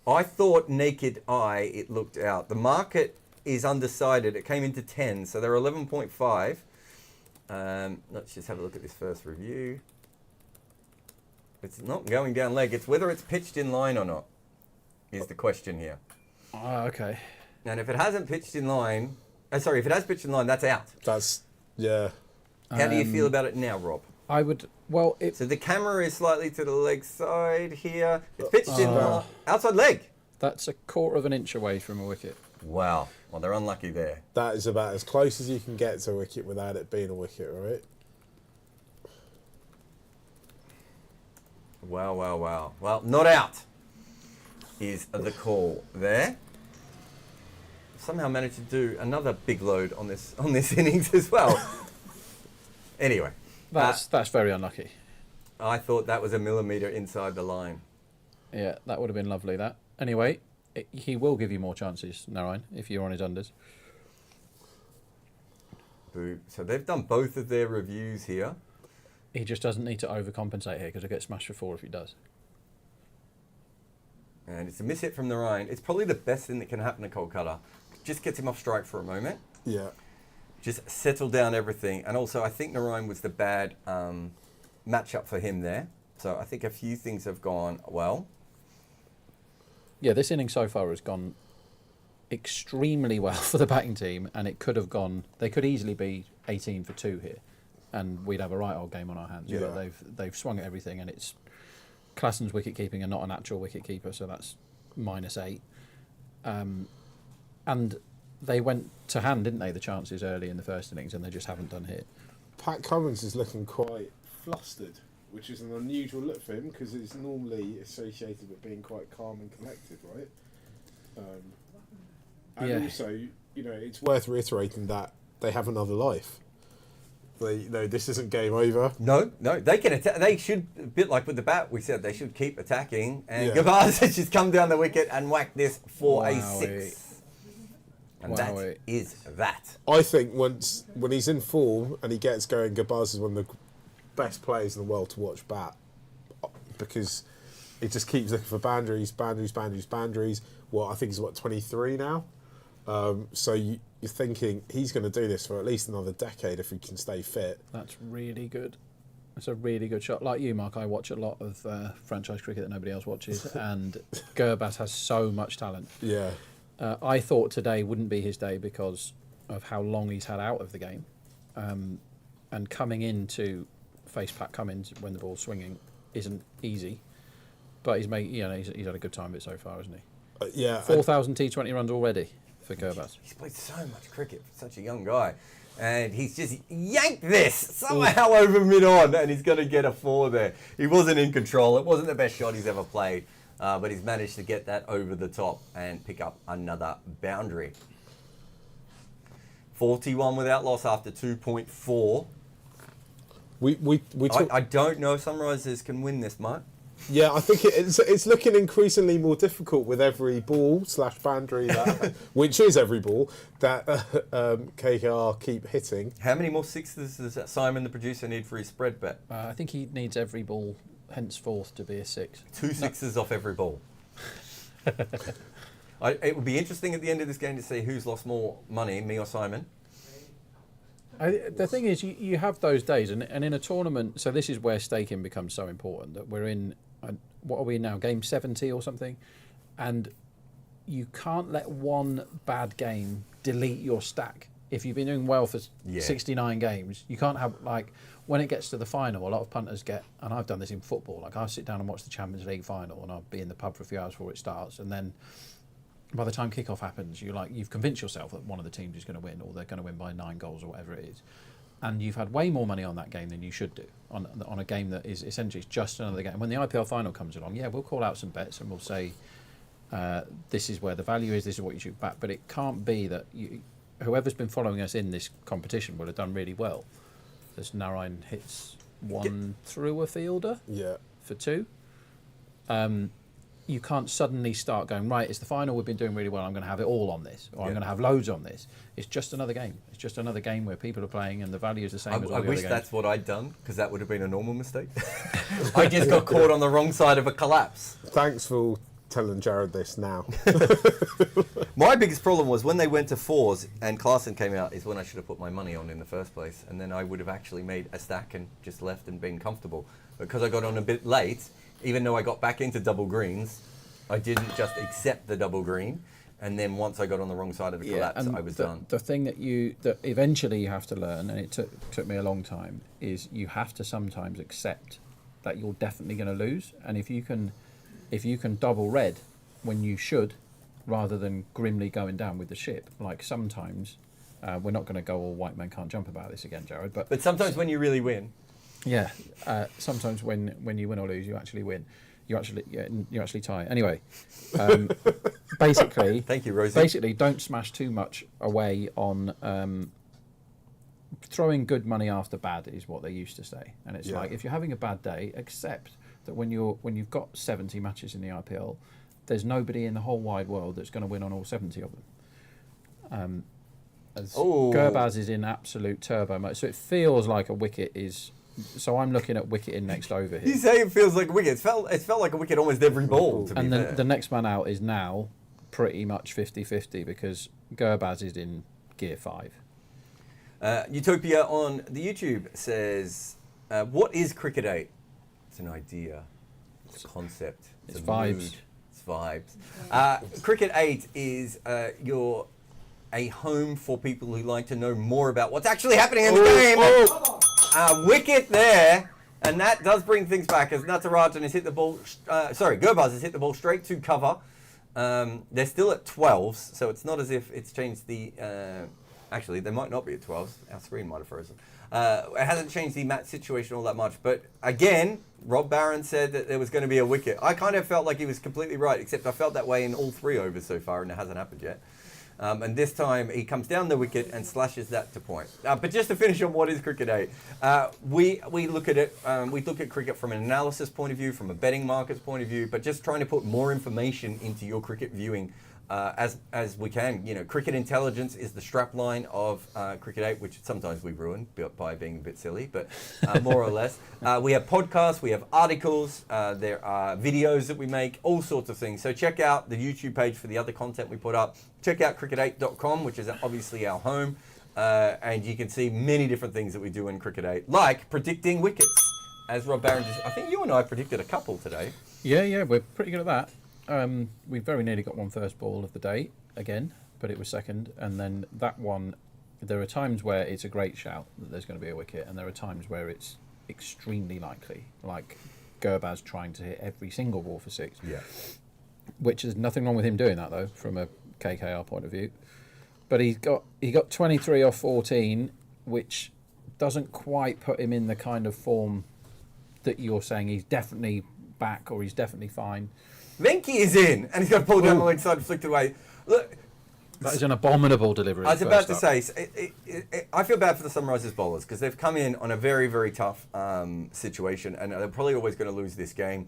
I thought naked eye it looked out. The market is undecided. It came into 10, so they're 11.5. Let's just have a look at this first review. It's not going down leg. It's whether it's pitched in line or not is the question here. Oh, okay. And if it hasn't pitched in line, if it has pitched in line, that's out. Yeah. How do you feel about it now, Rob? I would, So the camera is slightly to the leg side here. It's pitched in line, outside leg. That's a quarter of an inch away from a wicket. Wow. Well, they're unlucky there. That is about as close as you can get to a wicket without it being a wicket, right? Wow, wow, wow. Well, not out is the call there. Somehow managed to do another big load on this innings as well. Anyway. That's very unlucky. I thought that was a millimetre inside the line. Yeah, that would have been lovely, that. Anyway, he will give you more chances, Narayan, if you're on his unders. Boo. So they've done both of their reviews here. He just doesn't need to overcompensate here because he'll get smashed for 4 if he does. And it's a miss hit from Narayan. It's probably the best thing that can happen to Kolkata. Just gets him off strike for a moment. Yeah. Just settle down everything. And also, I think Narayan was the bad matchup for him there. So I think a few things have gone well. Yeah, this inning so far has gone extremely well for the batting team, and it could have gone. They could easily be 18 for 2 here, and we'd have a right old game on our hands. Yeah. But they've swung at everything, and it's Klassen's wicket keeping and not a natural wicket keeper, so that's -8. And they went to hand, didn't they, the chances early in the first innings, and they just haven't done here. Pat Cummins is looking quite flustered, which is an unusual look for him because it's normally associated with being quite calm and collected, right? And also, it's worth reiterating that they have another life. This isn't game over. No, they can attack. They should, a bit like with the bat, we said they should keep attacking. And Gabaz has just come down the wicket and whacked this for a 6. And that is that. I think when he's in form and he gets going, Gabaz is one of the best players in the world to watch bat because he just keeps looking for boundaries. Well, I think he's 23 now. So you're thinking he's going to do this for at least another decade if he can stay fit. That's really good. It's a really good shot. Like you, Mark, I watch a lot of franchise cricket that nobody else watches, and Gurbaz has so much talent. Yeah. I thought today wouldn't be his day because of how long he's had out of the game, and coming into face Pat Cummins when the ball's swinging isn't easy. But he's made, he's had a good time of it so far, hasn't he? Yeah. 4,000 T20 runs already for Gurbaz. He's played so much cricket for such a young guy. And he's just yanked this somehow over mid-on, and he's going to get a 4 there. He wasn't in control. It wasn't the best shot he's ever played, but he's managed to get that over the top and pick up another boundary. 41 without loss after 2.4. I don't know if Sunrisers can win this, Mark. Yeah, I think it's looking increasingly more difficult with every ball / boundary, which is every ball, that KKR keep hitting. How many more 6s does Simon, the producer, need for his spread bet? I think he needs every ball henceforth to be a 6. 2 6s off every ball. It would be interesting at the end of this game to see who's lost more money, me or Simon. The thing is, you have those days, and in a tournament, so this is where staking becomes so important, that we're in, what are we now, game 70 or something? And you can't let one bad game delete your stack. If you've been doing well for 69 games, you can't have, when it gets to the final, a lot of punters get, and I've done this in football, I'll sit down and watch the Champions League final, and I'll be in the pub for a few hours before it starts, and then by the time kickoff happens, you've convinced yourself that one of the teams is going to win, or they're going to win by 9 goals or whatever it is, and you've had way more money on that game than you should do on a game that is essentially just another game. When the IPL final comes along, we'll call out some bets and we'll say this is where the value is, this is what you should back. But it can't be that whoever's been following us in this competition will have done really well. This Narayan hits one through a fielder, for 2. you can't suddenly start going, right, it's the final, we've been doing really well, I'm going to have it all on this, or I'm going to have loads on this. It's just another game. It's just another game where people are playing and the value is the same as all the other games. I wish that's what I'd done, because that would have been a normal mistake. I just got caught on the wrong side of a collapse. Thanks for telling Jarrod this now. My biggest problem was when they went to 4s and Klaassen came out is when I should have put my money on in the first place, and then I would have actually made a stack and just left and been comfortable. Because I got on a bit late, even though I got back into double greens, I didn't just accept the double green, and then once I got on the wrong side of the collapse, I was done. The thing that eventually you have to learn, and it took me a long time, is you have to sometimes accept that you're definitely going to lose, and if you can double red when you should, rather than grimly going down with the ship, like sometimes, we're not going to go all white men can't jump about this again, Jarrod, but sometimes when you really win. Yeah, sometimes when you win or lose, you actually win. You actually tie. Anyway, basically, thank you, Rosie. Basically, don't smash too much away on throwing good money after bad is what they used to say. And it's like, if you're having a bad day, accept that when you've got 70 matches in the IPL, there's nobody in the whole wide world that's going to win on all 70 of them. Gurbaz is in absolute turbo mode, so it feels like a wicket is. So I'm looking at wicket in next over here. You say it feels like a wicket. It felt like a wicket almost every ball, to be fair. And the next man out is now pretty much 50-50 because Gurbaz is in gear 5. Utopia on the YouTube says, what is Cricket 8? It's an idea. It's a concept. It's vibes. Mood. It's vibes. Cricket 8 is a home for people who like to know more about what's actually happening in the game. Wicket there, and that does bring things back as Natarajan has hit the ball. Gurbaz has hit the ball straight to cover. They're still at 12s, so it's not as if it's changed the. Actually, they might not be at 12s. Our screen might have frozen. It hasn't changed the match situation all that much. But again, Rob Barron said that there was going to be a wicket. I kind of felt like he was completely right, except I felt that way in all 3 overs so far, and it hasn't happened yet. And this time he comes down the wicket and slashes that to point. But just to finish on what is Cricket 8, we look at it. We look at cricket from an analysis point of view, from a betting markets point of view, but just trying to put more information into your cricket viewing as we can. You know, cricket intelligence is the strapline of Cricket 8, which sometimes we ruin by being a bit silly, but more or less. We have podcasts, we have articles, there are videos that we make, all sorts of things. So check out the YouTube page for the other content we put up. Check out cricket8.com, which is obviously our home, and you can see many different things that we do in Cricket 8, like predicting wickets, as Rob Barron just, I think you and I predicted a couple today. Yeah, we're pretty good at that. We very nearly got one first ball of the day again, but it was second, and then that one, there are times where it's a great shout that there's going to be a wicket, and there are times where it's extremely likely, like Gurbaz trying to hit every single ball for 6. Yeah. Which is nothing wrong with him doing that, though, from a KKR point of view. But he got 23 off 14, which doesn't quite put him in the kind of form that you're saying he's definitely back or he's definitely fine. Venki is in, and he's got to pull down the leg side and flick it away. Look, that is an abominable delivery. I was about to say, I feel bad for the Sunrisers bowlers because they've come in on a very, very tough situation, and they're probably always going to lose this game.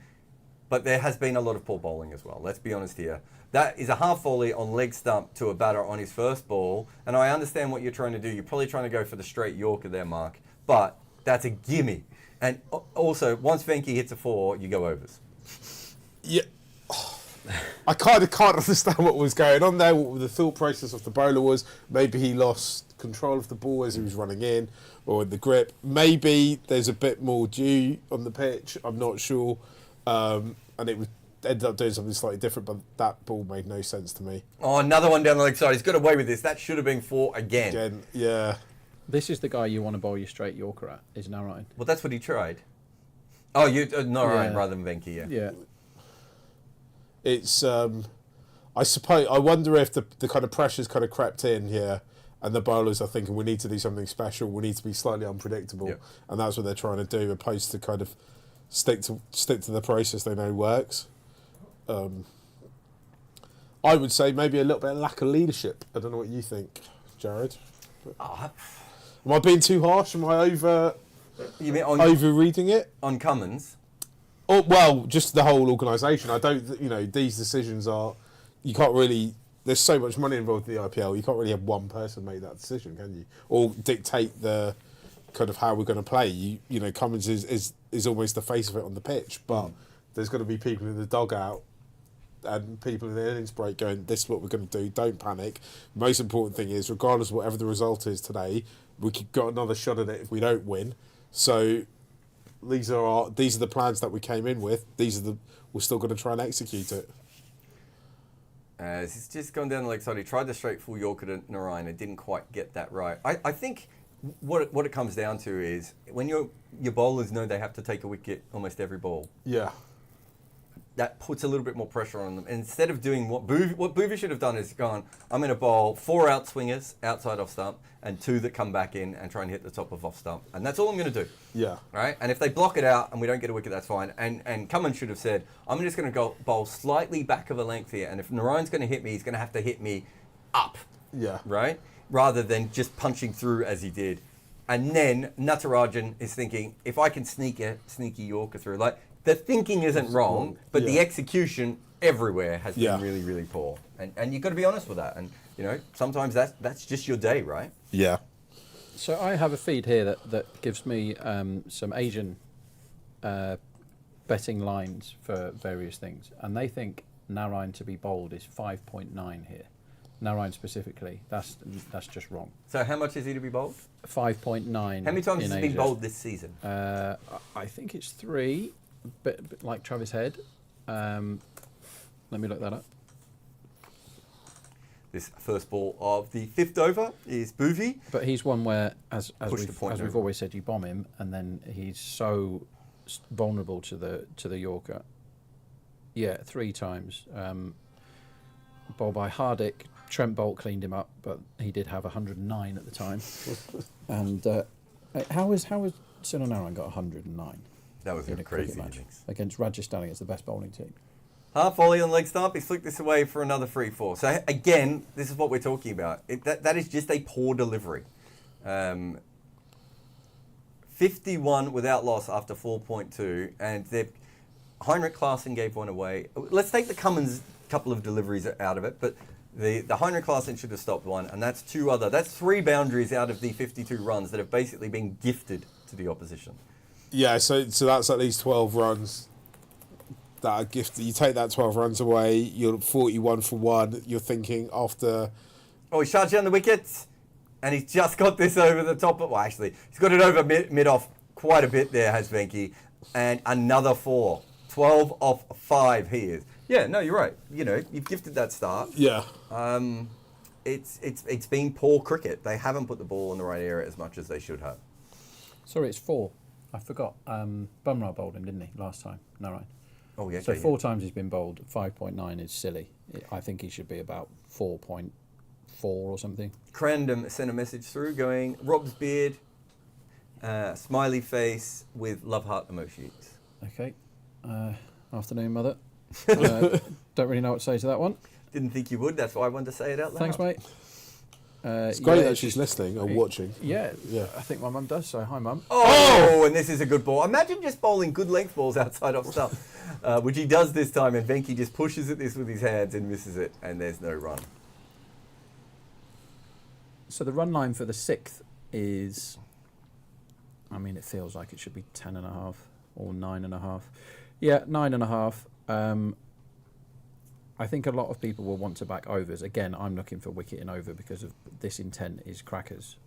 But there has been a lot of poor bowling as well. Let's be honest here. That is a half volley on leg stump to a batter on his first ball. And I understand what you're trying to do. You're probably trying to go for the straight Yorker there, Mark. But that's a gimme. And also, once Venki hits a 4, you go overs. Yeah. I kind of can't understand what was going on there, what the thought process of the bowler was. Maybe he lost control of the ball as he was running in, or in the grip. Maybe there's a bit more dew on the pitch. I'm not sure. And it ended up doing something slightly different, but that ball made no sense to me. Oh, another one down the leg side. He's got away with this. That should have been 4 again. Yeah. This is the guy you want to bowl your straight Yorker at, isn't that right? Well, that's what he tried. Oh, Narayan rather than Venki, Yeah. It's, I suppose, I wonder if the kind of pressure's kind of crept in here, and the bowlers are thinking we need to do something special, we need to be slightly unpredictable, and that's what they're trying to do, opposed to kind of stick to the process they know works. I would say maybe a little bit of lack of leadership. I don't know what you think, Jarrod. Am I being too harsh? Am I you mean over-reading it? On Cummins? Oh, well, just the whole organisation. I don't, these decisions are, you can't really, there's so much money involved in the IPL, you can't really have one person make that decision, can you? Or dictate the kind of how we're going to play. Cummins is almost the face of it on the pitch, but there's got to be people in the dugout and people in the innings break going, this is what we're going to do, don't panic. Most important thing is, regardless of whatever the result is today, we could got another shot at it if we don't win. So these are the plans that we came in with. We're still going to try and execute it. It's just gone down the leg side. He tried the straight full Yorker to Narayan and didn't quite get that right. I think what it comes down to is when your bowlers know they have to take a wicket almost every ball. Yeah. That puts a little bit more pressure on them. And instead of doing what Bhuvi should have done is gone, I'm going to bowl 4 out swingers outside off stump and 2 that come back in and try and hit the top of off stump. And that's all I'm going to do. Yeah. Right? And if they block it out and we don't get a wicket, that's fine. And Cummins should have said, I'm just going to go bowl slightly back of a length here. And if Narayan's going to hit me, he's going to have to hit me up. Yeah. Right? Rather than just punching through as he did. And then Natarajan is thinking, if I can sneak a sneaky Yorker through, like, the thinking isn't wrong, but the execution everywhere has been really, really poor. And you've got to be honest with that. And, sometimes that's just your day, right? Yeah. So I have a feed here that gives me some Asian betting lines for various things. And they think Narayan to be bowled is 5.9 here. Narayan specifically, that's just wrong. So how much is he to be bowled? 5.9. How many times has he been bowled this season? I think it's 3. Bit like Travis Head. Let me look that up. This first ball of the 5th over is Bhuvi. But he's one where, as we've always said, you bomb him, and then he's so vulnerable to the Yorker. Yeah, 3 times. Ball by Hardick. Trent Bolt cleaned him up, but he did have 109 at the time. And how has Sunil Narayan got 109? That was a crazy match against Rajasthan against the best bowling team. Half volley on leg stump. He flicked this away for another 3-4. So again, this is what we're talking about. That is just a poor delivery. 51 without loss after 4.2, and Heinrich Klaasen gave one away. Let's take the Cummins couple of deliveries out of it, but the Heinrich Klaasen should have stopped one, and that's 3 boundaries out of the 52 runs that have basically been gifted to the opposition. Yeah, so that's at least 12 runs that are gifted. You take that 12 runs away, you're 41 for 1. You're thinking after... Oh, he charged down the wickets, and he's just got this over the top. Well, actually, he's got it over mid-off quite a bit there, has Venki. And another 4. 12 off 5 he is. Yeah, no, you're right. You've gifted that start. Yeah. It's been poor cricket. They haven't put the ball in the right area as much as they should have. Sorry, it's 4. I forgot. Bumrah bowled him, didn't he, last time? No, right. Oh, yeah. So 4 times he's been bowled. 5.9 is silly. I think he should be about 4.4 or something. Crandom sent a message through going, Rob's beard, smiley face with love heart emojis. Okay. Afternoon, mother. Don't really know what to say to that one. Didn't think you would. That's why I wanted to say it out loud. Thanks, mate. It's great that she's listening or watching. Yeah, I think my mum does, so hi, Mum. Oh, and this is a good ball. Imagine just bowling good length balls outside off stump, which he does this time, and Venki just pushes at this with his hands and misses it, and there's no run. So the run line for the 6th is, it feels like it should be 10.5 or 9.5. Yeah, 9.5. I think a lot of people will want to back overs. Again, I'm looking for wicket in over because of this intent is crackers.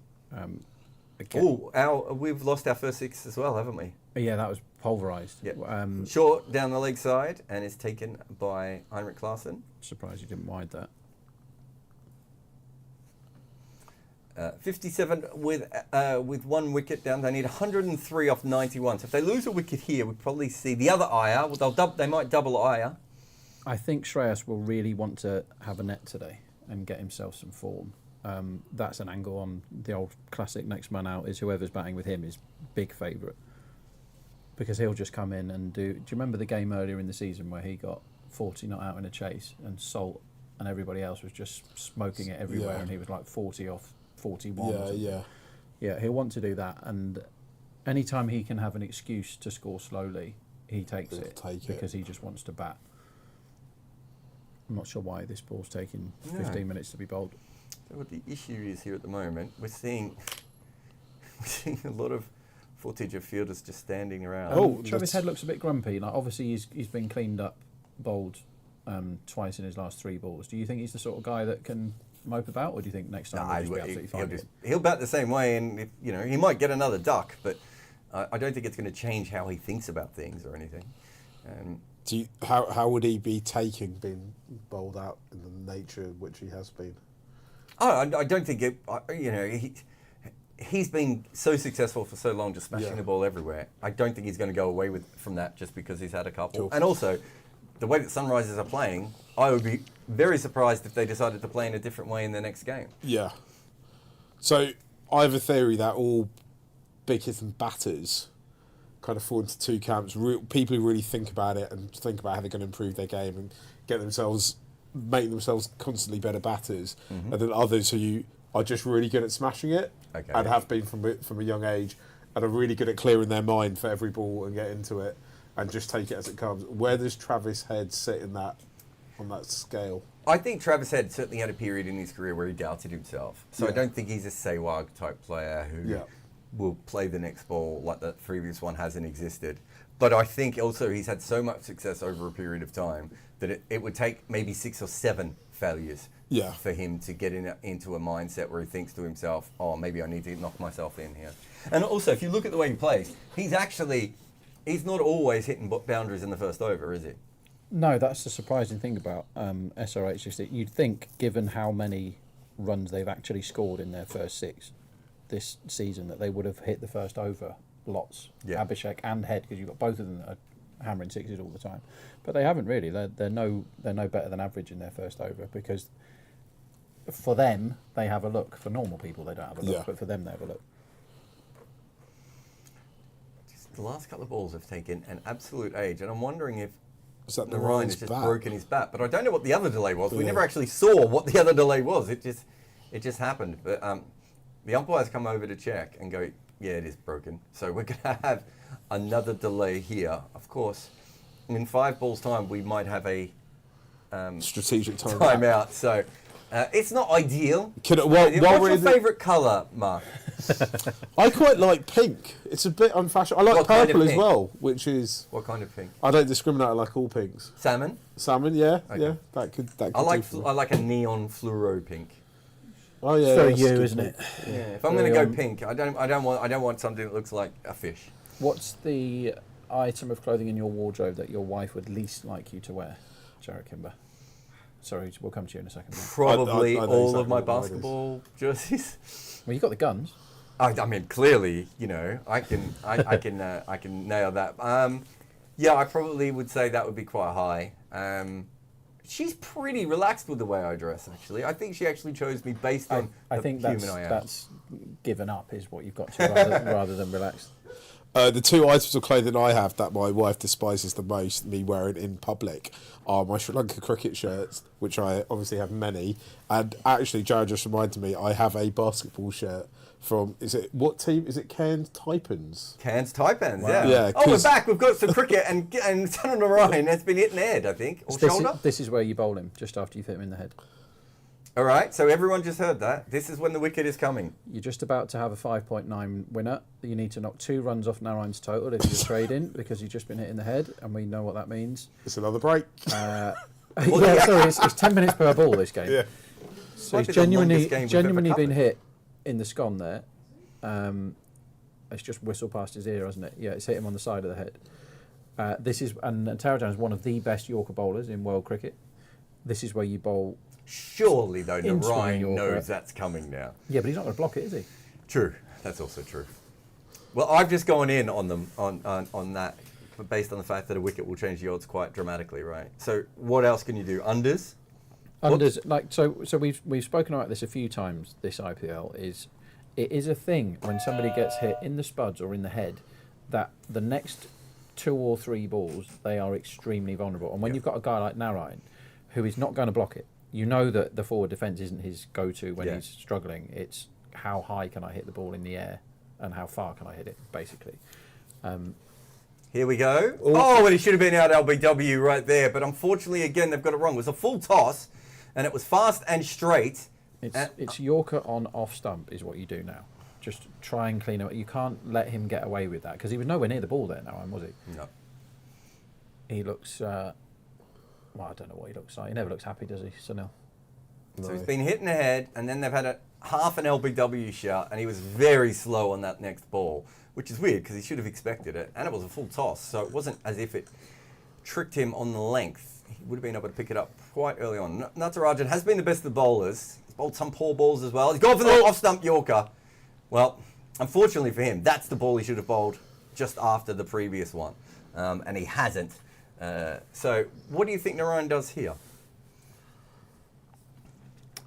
We've lost our first 6 as well, haven't we? Yeah, that was pulverised. Yeah. Short down the leg side, and it's taken by Heinrich Klaasen. Surprised you didn't wide that. 57 with 1 wicket down. They need 103 off 91. So if they lose a wicket here, we'll probably see the other Iyer. They might double Iyer. I think Shreyas will really want to have a net today and get himself some form. That's an angle on the old classic next man out is whoever's batting with him is big favourite. Because he'll just come in and do you remember the game earlier in the season where he got 40 not out in a chase and Salt and everybody else was just smoking it everywhere and he was like 40 off 41. Yeah, he'll want to do that, and anytime he can have an excuse to score slowly, he takes He'll it take it. because he just wants to bat. I'm not sure why this ball's taking 15 minutes to be bowled. So what the issue is here at the moment, we're seeing a lot of footage of fielders just standing around. Travis Head looks a bit grumpy. Like obviously he's been cleaned up, bowled twice in his last 3 balls. Do you think he's the sort of guy that can mope about, or do you think next time he'll just be absolutely fine? He'll bat the same way, and if, he might get another duck, but I don't think it's going to change how he thinks about things or anything. How would he be taking being bowled out in the nature in which he has been? I don't think it. He's been so successful for so long, just smashing the ball everywhere. I don't think he's going to go away from that just because he's had a couple. Cool. And also, the way that Sunrisers are playing, I would be very surprised if they decided to play in a different way in their next game. Yeah. So I have a theory that all big-hitting batters kind of fall into 2 camps. People who really think about it and think about how they're going to improve their game and make themselves constantly better batters, and then others who are just really good at smashing it and have been from a young age and are really good at clearing their mind for every ball and get into it and just take it as it comes. Where does Travis Head sit on that scale? I think Travis Head certainly had a period in his career where he doubted himself. So I don't think he's a Sehwag type player who will play the next ball like the previous one hasn't existed. But I think also he's had so much success over a period of time that it would take maybe 6 or 7 failures for him to get into a mindset where he thinks to himself, oh, maybe I need to knock myself in here. And also, if you look at the way he plays, he's not always hitting boundaries in the first over, is he? No, that's the surprising thing about SRH is that you'd think, given how many runs they've actually scored in their first 6 this season, that they would have hit the first over lots. Abhishek and Head, because you've got both of them that are hammering 6s all the time. But they haven't really. They're no better than average in their first over, because for them they have a look. For normal people they don't have a look, but for them they have a look. The last couple of balls have taken an absolute age, and I'm wondering if Narayan has just broken his bat. But I don't know what the other delay was. We never actually saw what the other delay was. It just happened. But the umpires come over to check and go, yeah, it is broken. So we're going to have another delay here. Of course, in 5 balls' time, we might have a strategic timeout. So it's not ideal. What's your favourite colour, Mark? I quite like pink. It's a bit unfashionable. I like purple as well, which is... What kind of pink? I don't discriminate. I like all pinks. Salmon? Salmon, yeah. Okay. Yeah, that could I like a neon fluoro pink. Oh yeah, it's very you, isn't it? Yeah. If I'm going to go pink, I don't want something that looks like a fish. What's the item of clothing in your wardrobe that your wife would least like you to wear, Jarrod Kimber? Sorry, we'll come to you in a second. Probably all of my basketball jerseys. Well, you've got the guns. I mean, clearly, I can nail that. I probably would say that would be quite high. She's pretty relaxed with the way I dress, actually. I think she actually chose me based on I think human I am. That's given up is what you've got to rather than relaxed. The 2 items of clothing I have that my wife despises the most, me wearing in public, are my Sri Lanka cricket shirts, which I obviously have many. And actually, Jarrod just reminded me, I have a basketball shirt from, what team? Is it Cairns Taipans? Cairns Taipans, wow. Yeah. Oh, we're back. We've got some cricket, and Tanner Narayan has been hitting head, I think, or shoulder. This is where you bowl him, just after you've hit him in the head. All right, so everyone just heard that. This is when the wicket is coming. You're just about to have a 5.9 winner. You need to knock 2 runs off Narayan's total if you're trading, because you've just been hit in the head, and we know what that means. It's another break. Sorry, it's 10 minutes per ball, this game. Yeah. So he's genuinely been hit in the scon there. It's just whistled past his ear, hasn't it? Yeah, it's hit him on the side of the head. And Tarajan is one of the best Yorker bowlers in world cricket. This is where you bowl. Surely, though, Narayan knows that's coming now. Yeah, but he's not going to block it, is he? True. That's also true. Well, I've just gone in on them on that, based on the fact that a wicket will change the odds quite dramatically, right? So, what else can you do? Unders? So we've spoken about this a few times. This IPL it is a thing when somebody gets hit in the spuds or in the head, that the next 2 or 3 balls they are extremely vulnerable. And when you've got a guy like Narayan, who is not going to block it. You know that the forward defence isn't his go-to when he's struggling. It's how high can I hit the ball in the air and how far can I hit it, basically. Here we go. Oh, and he should have been out LBW right there. But unfortunately, again, they've got it wrong. It was a full toss, and it was fast and straight. It's Yorker on off stump is what you do now. Just try and clean it. You can't let him get away with that because he was nowhere near the ball there now, was he? No. He looks, well, I don't know what he looks like. He never looks happy, does he, Sunil? So he's been hit in the head, and then they've had half an LBW shot, and he was very slow on that next ball, which is weird because he should have expected it, and it was a full toss, so it wasn't as if it tricked him on the length. He would have been able to pick it up quite early on. Natarajan has been the best of the bowlers. He's bowled some poor balls as well. He's gone for the off-stump Yorker. Well, unfortunately for him, that's the ball he should have bowled just after the previous one, and he hasn't. So what do you think Narayan does here?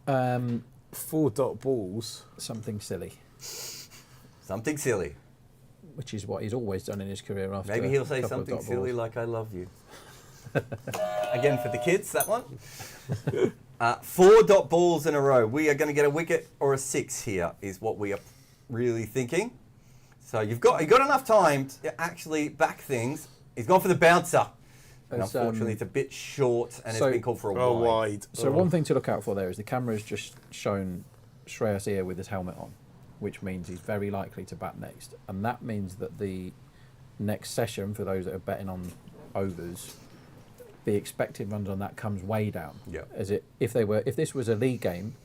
4 dot balls. Something silly. Something silly. Which is what he's always done in his career after. Maybe he'll say something silly like "I love you." Again for the kids, that one. 4 dot balls in a row. We are going to get a wicket or a 6 here, is what we are really thinking. So you've got enough time to actually back things. He's gone for the bouncer. And unfortunately, it's a bit short, and it's been called for a wide. So one thing to look out for there is the camera's just shown Shreyas Iyer with his helmet on, which means he's very likely to bat next. And that means that the next session, for those that are betting on overs, the expected runs on that comes way down. Yeah. If this was a league game,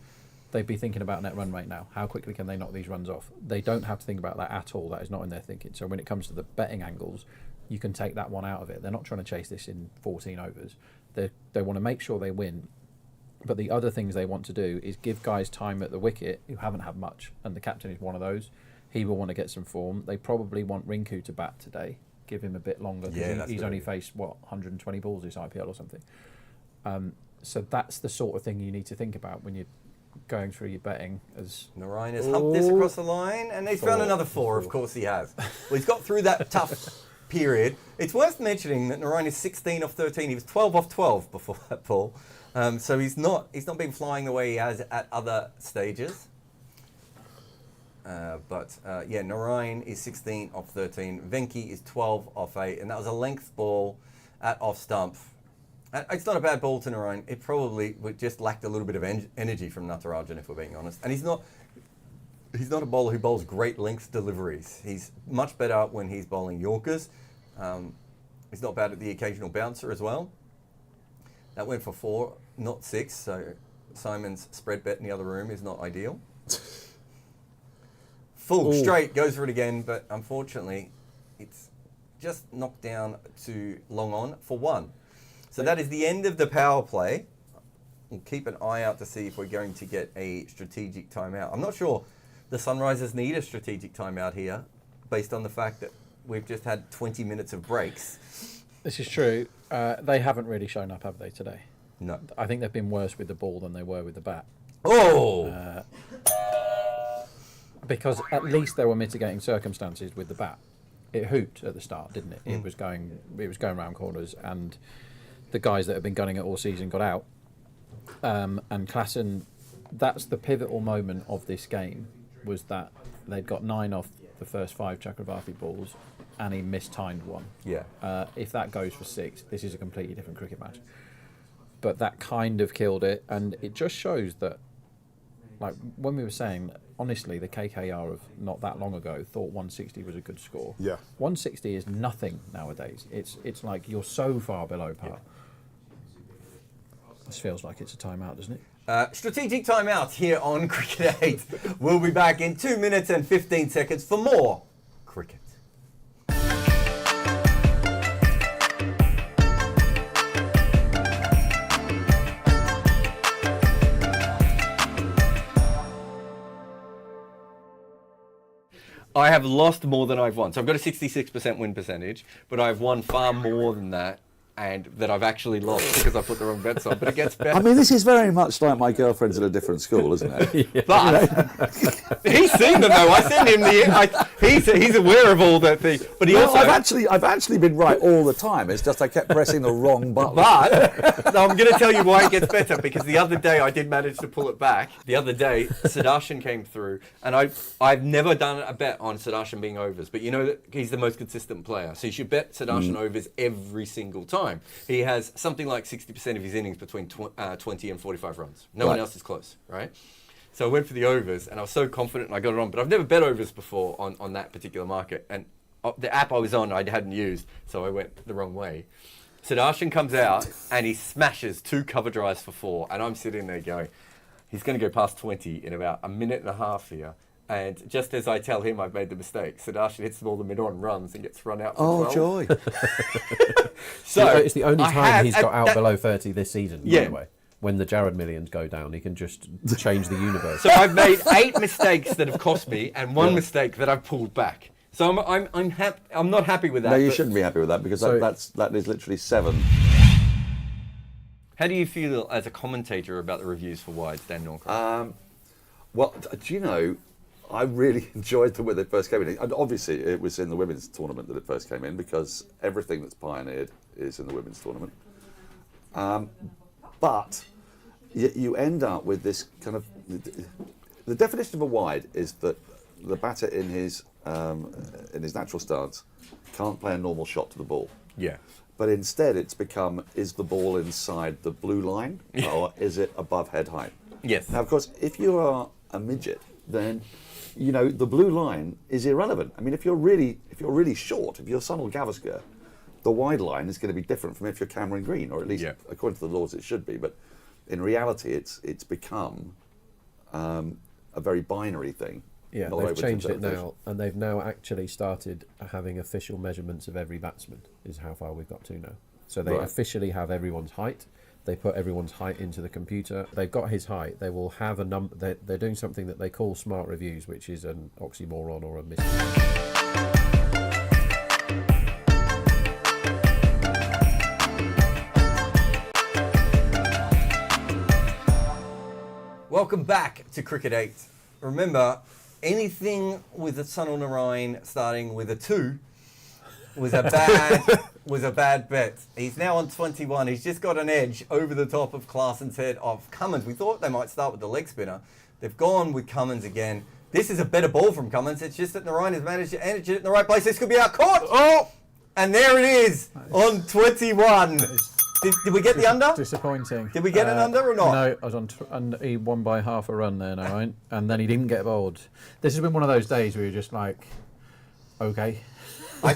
they'd be thinking about net run rate now. How quickly can they knock these runs off? They don't have to think about that at all. That is not in their thinking. So when it comes to the betting angles, you can take that one out of it. They're not trying to chase this in 14 overs. They want to make sure they win. But the other things they want to do is give guys time at the wicket who haven't had much. And the captain is one of those. He will want to get some form. They probably want Rinku to bat today. Give him a bit longer. Because he's only faced, 120 balls this IPL or something. So that's the sort of thing you need to think about when you're going through your betting. As Narayan has humped this across the line, and he's found another 4. Of course he has. Well, he's got through that tough period. It's worth mentioning that Narayan is 16 off 13. He was 12 off 12 before that ball. So he's not been flying the way he has at other stages. Narayan is 16 off 13. Venki is 12 off 8, and that was a length ball at off stump. It's not a bad ball to Narayan. It probably just lacked a little bit of energy from Natarajan, if we're being honest. And he's not a bowler who bowls great length deliveries. He's much better when he's bowling Yorkers. He's not bad at the occasional bouncer as well. That went for 4, not 6, so Simon's spread bet in the other room is not ideal. Full straight, goes for it again, but unfortunately, it's just knocked down to long on for 1. So that is the end of the power play. We'll keep an eye out to see if we're going to get a strategic timeout. I'm not sure the Sunrisers need a strategic timeout here, based on the fact that we've just had 20 minutes of breaks. This is true. They haven't really shown up, have they, today? No. I think they've been worse with the ball than they were with the bat. Oh! Because at least there were mitigating circumstances with the bat. It hooped at the start, didn't it? It was going round corners, and the guys that have been gunning it all season got out. And Klassen, that's the pivotal moment of this game, was that they'd got 9 off the first 5 Chakravarti balls, and he mistimed 1. Yeah. If that goes for 6, this is a completely different cricket match. But that kind of killed it, and it just shows that, like when we were saying, honestly, the KKR of not that long ago thought 160 was a good score. Yeah. 160 is nothing nowadays. It's like you're so far below par. Yeah. This feels like it's a timeout, doesn't it? Strategic timeout here on Cricket 8. We'll be back in 2 minutes and 15 seconds for more cricket. I have lost more than I've won. So I've got a 66% win percentage, but I've won far more than that and that I've actually lost because I put the wrong bets on. But it gets better. I mean, this is very much like my girlfriend's at a different school, isn't it? But he's seen them though. I sent him he's aware of all that thing. But I've actually been right all the time. It's just I kept pressing the wrong button. But I'm going to tell you why it gets better, because the other day I did manage to pull it back. The other day Sudarshan came through, and I've never done a bet on Sudarshan being overs, but you know that he's the most consistent player, so you should bet Sudarshan overs every single time. He has something like 60% of his innings between 20 and 45 runs. No one else is close, right? So I went for the overs, and I was so confident, and I got it on. But I've never bet overs before on that particular market. And the app I was on, I hadn't used, so I went the wrong way. Sudarshan comes out, and he smashes 2 cover drives for 4. And I'm sitting there going, he's going to go past 20 in about a minute and a half here. And just as I tell him I've made the mistake, Sudarshan hits the ball the mid-on, runs, and gets run out for 12. joy. So it's the only time he's got out below 30 this season, by the way. When the Jarrod millions go down, he can just change the universe. So I've made 8 mistakes that have cost me, and 1 mistake that I've pulled back. So I'm not happy with that. No, you shouldn't be happy with that, because that is literally 7. How do you feel as a commentator about the reviews for wides, Dan Norcross? Well, do you know, I really enjoyed them when they first came in. And obviously, it was in the women's tournament that it first came in, because everything that's pioneered is in the women's tournament. But you end up with this kind of... The definition of a wide is that the batter in his natural stance can't play a normal shot to the ball. Yeah. But instead, it's become, is the ball inside the blue line, or is it above head height? Yes. Now, of course, if you are a midget, then you know the blue line is irrelevant. I mean, if you're really short, if you're Sunil Gavaskar, the wide line is going to be different from if you're Cameron Green, or at least according to the laws it should be. But in reality, it's become a very binary thing. Yeah, they've changed it now, and they've now actually started having official measurements of every batsman, is how far we've got to now. So they officially have everyone's height. They put everyone's height into the computer. They've got his height. They will have a number. They're doing something that they call smart reviews, which is an oxymoron or a Welcome back to Cricket 8. Remember, anything with a Sunil Narayan starting with a 2 was a bad bet. He's now on 21. He's just got an edge over the top of Clarkson's head of Cummins. We thought they might start with the leg spinner. They've gone with Cummins again. This is a better ball from Cummins. It's just that Narayan has managed to edge it in the right place. This could be out caught. Oh! And there it is on 21. Did we get the under? Disappointing. Did we get an under or not? No, I was on, and he won by half a run there, Narayan, and then he didn't get bowled. This has been one of those days where you're just like, okay. I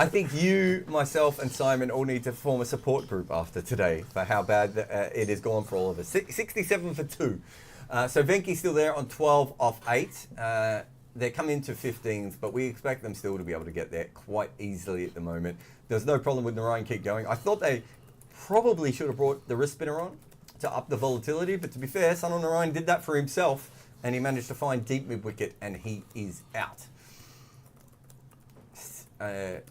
think you, myself, and Simon all need to form a support group after today for how bad it has gone for all of us. 67 for 2. So Venky's still there on 12 off 8. They're coming into 15s, but we expect them still to be able to get there quite easily at the moment. There's no problem with Narayan keep going. I thought they probably should have brought the wrist spinner on to up the volatility, but to be fair, Sunil Narayan did that for himself, and he managed to find deep mid-wicket, and he is out. I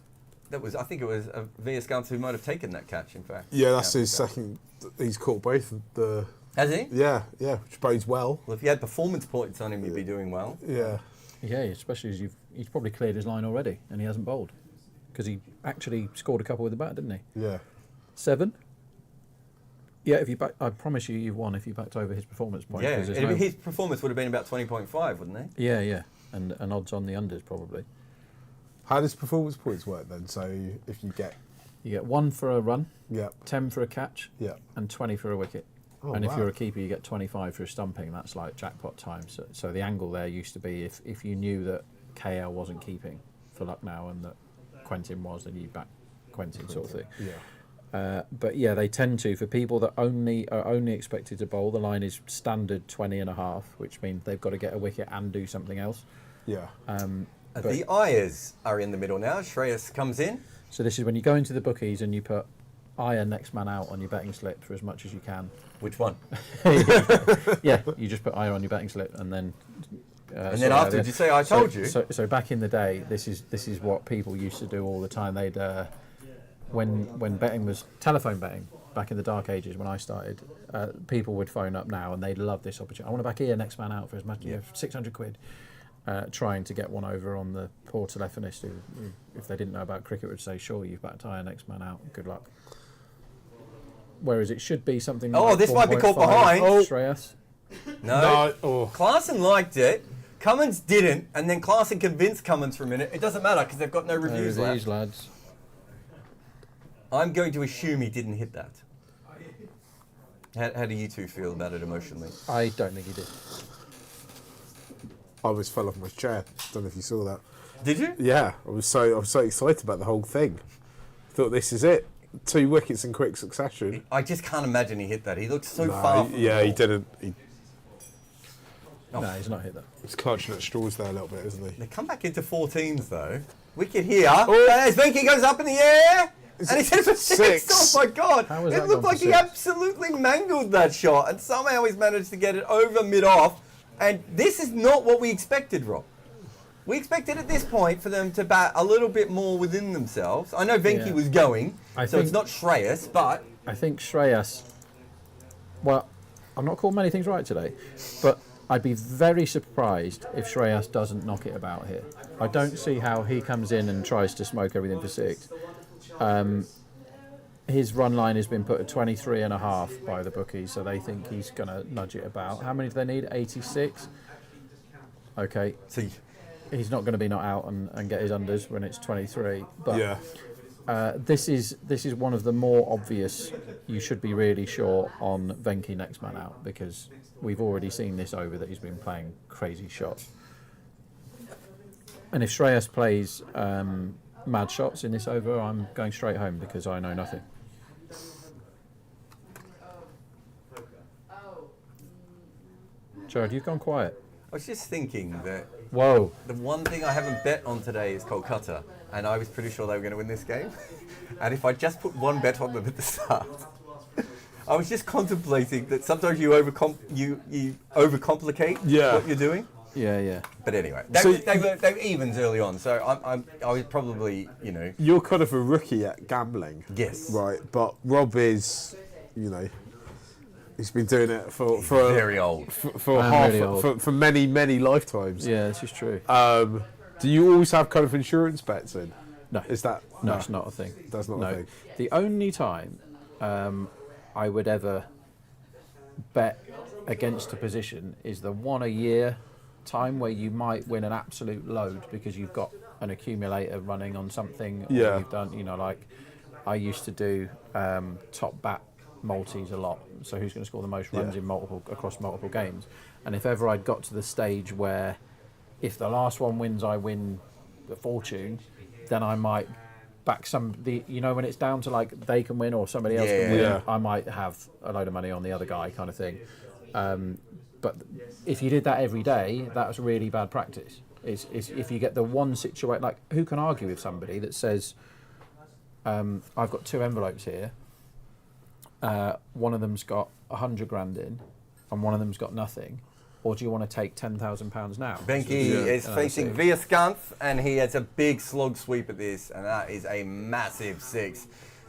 think it was V.S. Guns who might have taken that catch, in fact. Yeah, that's his second. He's caught both of the... Has he? Yeah, which bodes well. Well, if you had performance points on him, you'd be doing well. Yeah. Yeah, especially as he's probably cleared his line already, and he hasn't bowled. Because he actually scored a couple with the bat, didn't he? Yeah. 7? Yeah, if you back, I promise you've won if you backed over his performance point. Yeah, his performance would have been about 20.5, wouldn't it? Yeah, and odds on the unders probably. How does performance points work then? So if you get 1 for a run, 10 for a catch, and 20 for a wicket. Oh, and if you're a keeper, you get 25 for a stumping. That's like jackpot time. So the angle there used to be if you knew that KL wasn't keeping for Lucknow and that Quentin was, then you back Quentin sort of thing. Yeah. But yeah, they tend to, for people that are only expected to bowl, the line is standard 20.5, which means they've got to get a wicket and do something else. Yeah. The Ayers are in the middle now. Shreyas comes in. So this is when you go into the bookies and you put Iyer next man out on your betting slip for as much as you can. Which one? Yeah, you just put Iyer on your betting slip and then... and then afterwards you say, I told you. So back in the day, this is what people used to do all the time. They'd when betting was telephone betting back in the dark ages when I started, people would phone up now and they'd love this opportunity. I want to back here, next man out for as much, you know, 600 quid. Trying to get one over on the poor telephonist who, if they didn't know about cricket, would say, sure, you've backed higher, next man out, good luck. Whereas it should be something like this might be caught behind. Shreyas. No. Klaasen liked it. Cummins didn't, and then Klaasen convinced Cummins for a minute. It doesn't matter because they've got no reviews left. Lads. I'm going to assume he didn't hit that. How do you two feel about it emotionally? I don't think he did. I almost fell off my chair. Don't know if you saw that. Did you? Yeah, I was so excited about the whole thing. Thought this is it. 2 wickets in quick succession. I just can't imagine he hit that. He looked so far. Yeah, he didn't. No, he's not hit that. He's clutching at straws there a little bit, isn't he? They come back into 14s though. Wicket here. As Venki goes up in the air. And he's hit for 6. Oh my God. It looked like he absolutely mangled that shot. And somehow he's managed to get it over mid-off. And this is not what we expected, Rob. We expected at this point for them to bat a little bit more within themselves. I know Venki was going, so it's not Shreyas, but... I think Shreyas... Well, I'm not called many things right today, but I'd be very surprised if Shreyas doesn't knock it about here. I don't see how he comes in and tries to smoke everything for 6. His run line has been put at 23.5 by the bookies, so they think he's going to nudge it about. How many do they need? 86? Okay. So he's not going to be not out and get his unders when it's 23. But yeah. This is one of the more obvious, you should be really sure on Venki next man out, because we've already seen this over that he's been playing crazy shots. And if Shreyas plays mad shots in this over, I'm going straight home because I know nothing. Jarrod, you've gone quiet. I was just thinking that the one thing I haven't bet on today is Kolkata, and I was pretty sure they were going to win this game. And if I just put one bet on them at the start, I was just contemplating that sometimes you overcomplicate what you're doing. Yeah. But anyway, they were evens early on, so I was probably, You're kind of a rookie at gambling. Yes. Right, but Rob is, he's been doing it for very old. For many lifetimes. Yeah, this is true. Do you always have kind of insurance bets in? No. Is that... No, it's not a thing. That's not a thing. The only time I would ever bet against a position is the one a year time where you might win an absolute load because you've got an accumulator running on something. Or you've done, like I used to do top bat multis a lot. So who's going to score the most runs in across multiple games? And if ever I'd got to the stage where if the last one wins, I win the fortune, then I might back when it's down to like they can win or somebody else can win, I might have a load of money on the other guy kind of thing. But if you did that every day, that's really bad practice. It's if you get the one situation, like who can argue with somebody that says, I've got 2 envelopes here, one of them's got 100 grand in and one of them's got nothing, or do you want to take £10,000 now? Venki is facing Viaskanth, and he has a big slog sweep at this, and that is a massive 6.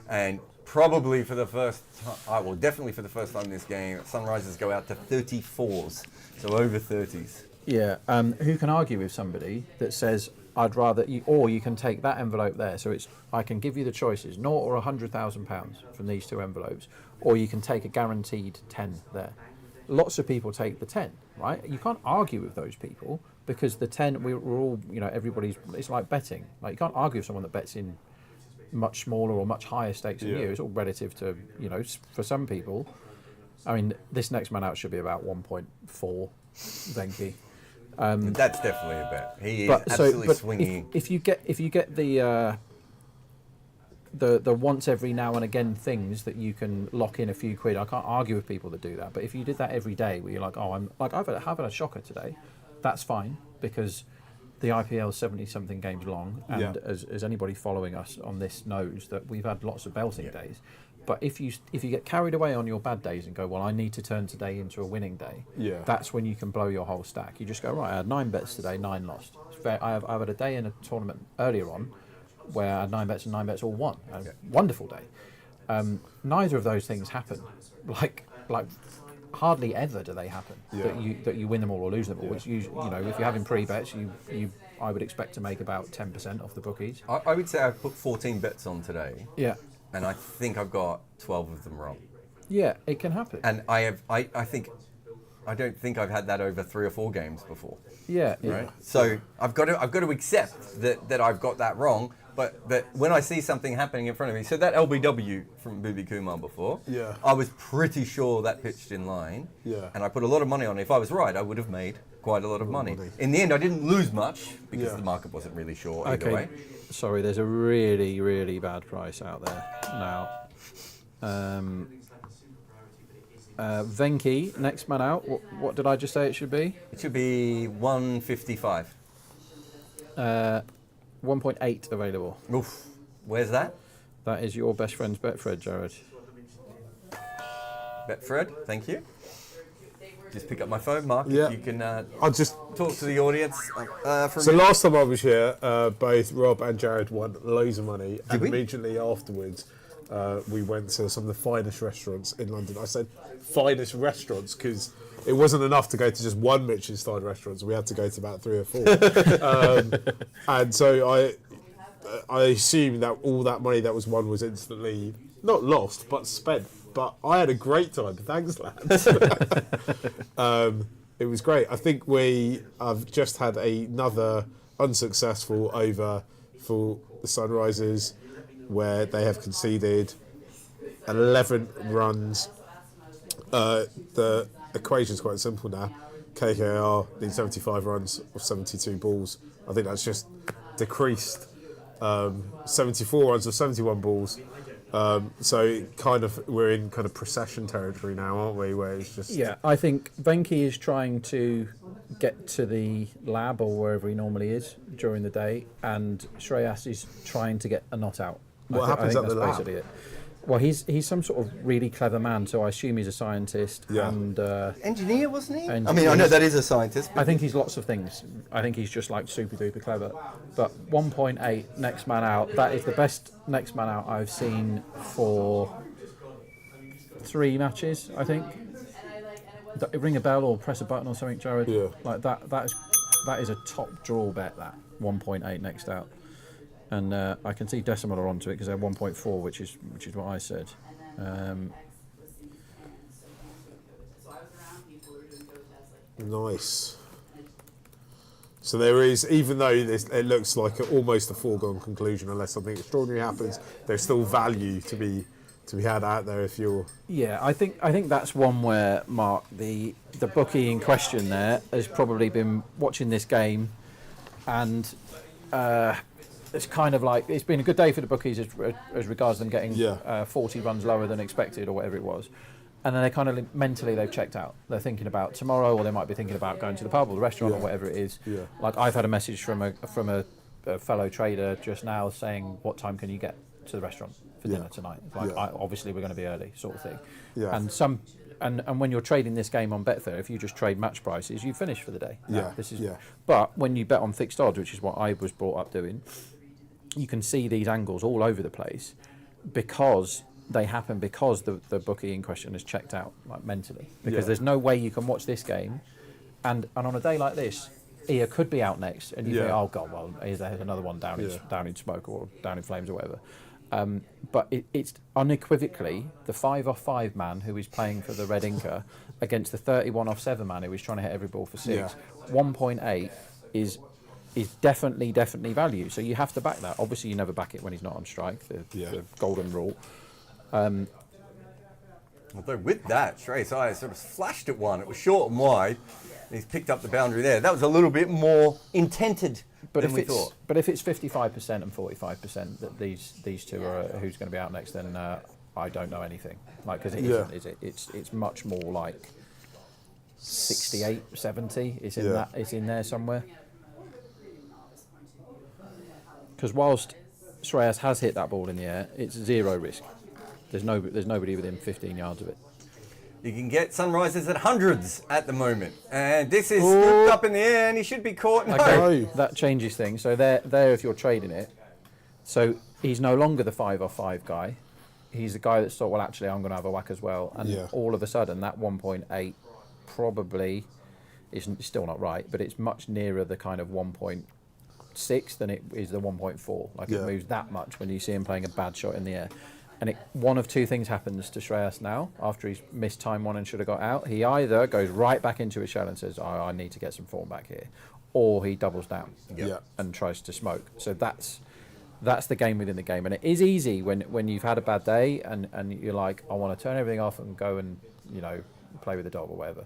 And probably for the first time, definitely for the first time in this game, Sunrisers go out to 34s, so over 30s. Yeah, who can argue with somebody that says, I'd rather, or you can take that envelope there, so I can give you the choices, 0 or £100,000 from these 2 envelopes, or you can take a guaranteed 10 there. Lots of people take the 10, right? You can't argue with those people because the 10, we're all, it's like betting. Like you can't argue with someone that bets in much smaller or much higher stakes than you. It's all relative to, for some people. I mean, this next man out should be about 1.4, Venki. That's definitely a bet. He is absolutely swinging. If you get the once every now and again things that you can lock in a few quid, I can't argue with people that do that. But if you did that every day, where you're like, I've had a shocker today, that's fine because the IPL is 70-something games long, and as anybody following us on this knows that we've had lots of belting days. But if you get carried away on your bad days and go, well, I need to turn today into a winning day, that's when you can blow your whole stack. You just go, right, I had 9 bets today, 9 lost. It's fair. I've had a day in a tournament earlier on where I had 9 bets and 9 bets all won. A wonderful day. Neither of those things happen. Like hardly ever do they happen that you win them all or lose them all. Which if you're having pre-bets, I would expect to make about 10% off the bookies. I would say I put 14 bets on today. Yeah. And I think I've got 12 of them wrong. Yeah, it can happen. And I don't think I've had that over 3 or 4 games before. Yeah. Right. So I've got to accept that I've got that wrong. But that when I see something happening in front of me, so that LBW from Booby Kumar before, I was pretty sure that pitched in line. Yeah. And I put a lot of money on it. If I was right, I would have made quite a lot of money. In the end, I didn't lose much because the market wasn't really sure either way. Sorry, there's a really, really bad price out there now. Venki, next man out. What did I just say it should be? It should be 155. 1.8 available. Oof. Where's that? That is your best friend's Betfred, Jarrod. Betfred, thank you. Just pick up my phone, Mark. Yeah. You can I'll just talk to the audience. So last time I was here, both Rob and Jarrod won loads of money, and we? immediately afterwards, we went to some of the finest restaurants in London. I said finest restaurants because it wasn't enough to go to just one Michelin-starred restaurant, so we had to go to about 3 or 4. And so I assumed that all that money that was won was instantly not lost, but spent. But I had a great time. Thanks, lads. It was great. I think I've just had another unsuccessful over for the Sunrisers, where they have conceded 11 runs. The equation's quite simple now. KKR needs 75 runs of 72 balls. I think that's just decreased 74 runs of 71 balls. So we're in kind of procession territory now, aren't we? Where it's just I think Venki is trying to get to the lab or wherever he normally is during the day, and Shreyas is trying to get a not out. What happens at the lab? Basically it. Well, he's some sort of really clever man, so I assume he's a scientist and engineer, wasn't he? Engineer. I mean, I know that is a scientist. I think he's lots of things. I think he's just like super duper clever. But 1.8 next man out. That is the best next man out I've seen for 3 matches. I think. Ring a bell or press a button or something, Jarrod. Yeah. Like that is a top draw bet. That 1.8 next out. And I can see Decimal are onto it because they're 1.4, which is what I said. Nice. So there is, even though it looks like almost a foregone conclusion, unless something extraordinary happens, there's still value to be had out there if you're. Yeah, I think that's one where Mark, the bookie in question there, has probably been watching this game, and. It's kind of like it's been a good day for the bookies as regards them getting 40 runs lower than expected or whatever it was, and then they kind of mentally they've checked out. They're thinking about tomorrow, or they might be thinking about going to the pub or the restaurant or whatever it is. Yeah. Like I've had a message from a fellow trader just now saying, "What time can you get to the restaurant for dinner tonight?" Like obviously we're going to be early, sort of thing. Yeah. And when you're trading this game on Betfair, if you just trade match prices, you finish for the day. But when you bet on fixed odds, which is what I was brought up doing, you can see these angles all over the place because they happen because the bookie in question has checked out mentally. Because there's no way you can watch this game and on a day like this, Ia could be out next and you think, oh God, well, there's another one down in smoke or down in flames or whatever. But it's unequivocally the 5-off-5 man who is playing for the Red Inca against the 31-off-7 man who is trying to hit every ball for 6. 1.8 is definitely value. So you have to back that. Obviously, you never back it when he's not on strike, the golden rule. Although with that, Shreyas sort of flashed at one. It was short and wide. And he's picked up the boundary there. That was a little bit more intended than we thought. But if it's 55% and 45% that these two are who's going to be out next, then I don't know anything. Like because it isn't, is it? It's much more like 68, 70. It's in that. It's in there somewhere. Because whilst Shreyas has hit that ball in the air, it's 0 risk. There's nobody within 15 yards of it. You can get Sunrisers at hundreds at the moment. And this is scooped up in the air and he should be caught. No. Okay, that changes things. So there if you're trading it, So he's no longer the 5-off-5 guy. He's the guy that thought, well, actually, I'm going to have a whack as well. And all of a sudden, that 1.8 probably isn't still not right, but it's much nearer the kind of 1.6 than it is the 1.4. Like it moves that much when you see him playing a bad shot in the air. And one of two things happens to Shreyas now after he's missed time one and should have got out. He either goes right back into his shell and says, I need to get some form back here, or he doubles down and tries to smoke. So that's the game within the game. And it is easy when you've had a bad day and you're like, I want to turn everything off and go and, play with the dog or whatever.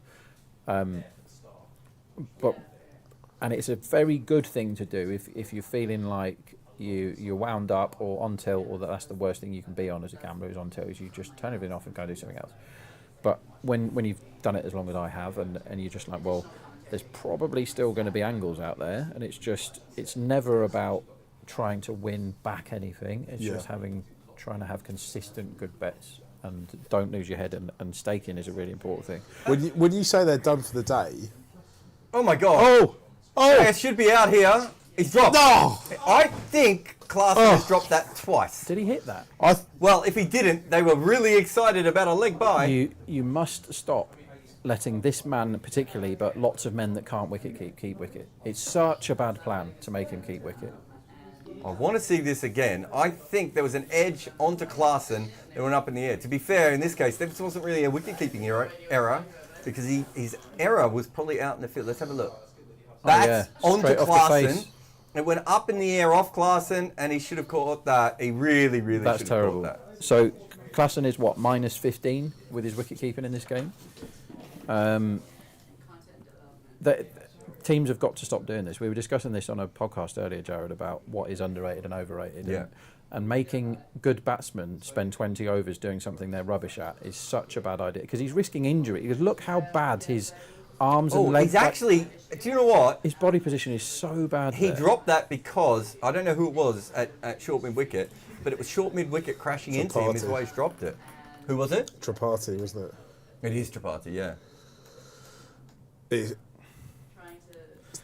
And it's a very good thing to do if you're feeling like you're wound up or on tilt, or that's the worst thing you can be on as a gambler is on tilt, is you just turn everything off and go do something else. But when you've done it as long as I have, and you're just like, well, there's probably still going to be angles out there, and it's never about trying to win back anything. It's just trying to have consistent good bets, and don't lose your head, and staking is a really important thing. When you say they're done for the day, oh my god! Oh! It should be out here. He's dropped. No! I think Clarkson has dropped that twice. Did he hit that? Well, if he didn't, they were really excited about a leg by. You must stop letting this man particularly, but lots of men that can't wicket keep wicket. It's such a bad plan to make him keep wicket. I want to see this again. I think there was an edge onto Clarkson that went up in the air. To be fair, in this case, this wasn't really a wicket-keeping error because his error was probably out in the field. Let's have a look. That's onto Clarkson. It went up in the air off Clarkson, and he should have caught that. He really, really That's should have terrible. caught that. So Clarkson is what, minus 15 with his wicket keeping in this game? Teams have got to stop doing this. We were discussing this on a podcast earlier, Jarrod, about what is underrated and overrated. And making good batsmen spend 20 overs doing something they're rubbish at is such a bad idea, because he's risking injury. Because look how bad his arms and legs... He's actually... Do you know what? His body position is so bad. He dropped that because... I don't know who it was at short mid-wicket, but it was short mid-wicket crashing into him is why he's dropped it. Who was it? Tripathi, wasn't it? It is Tripathi, yeah. It's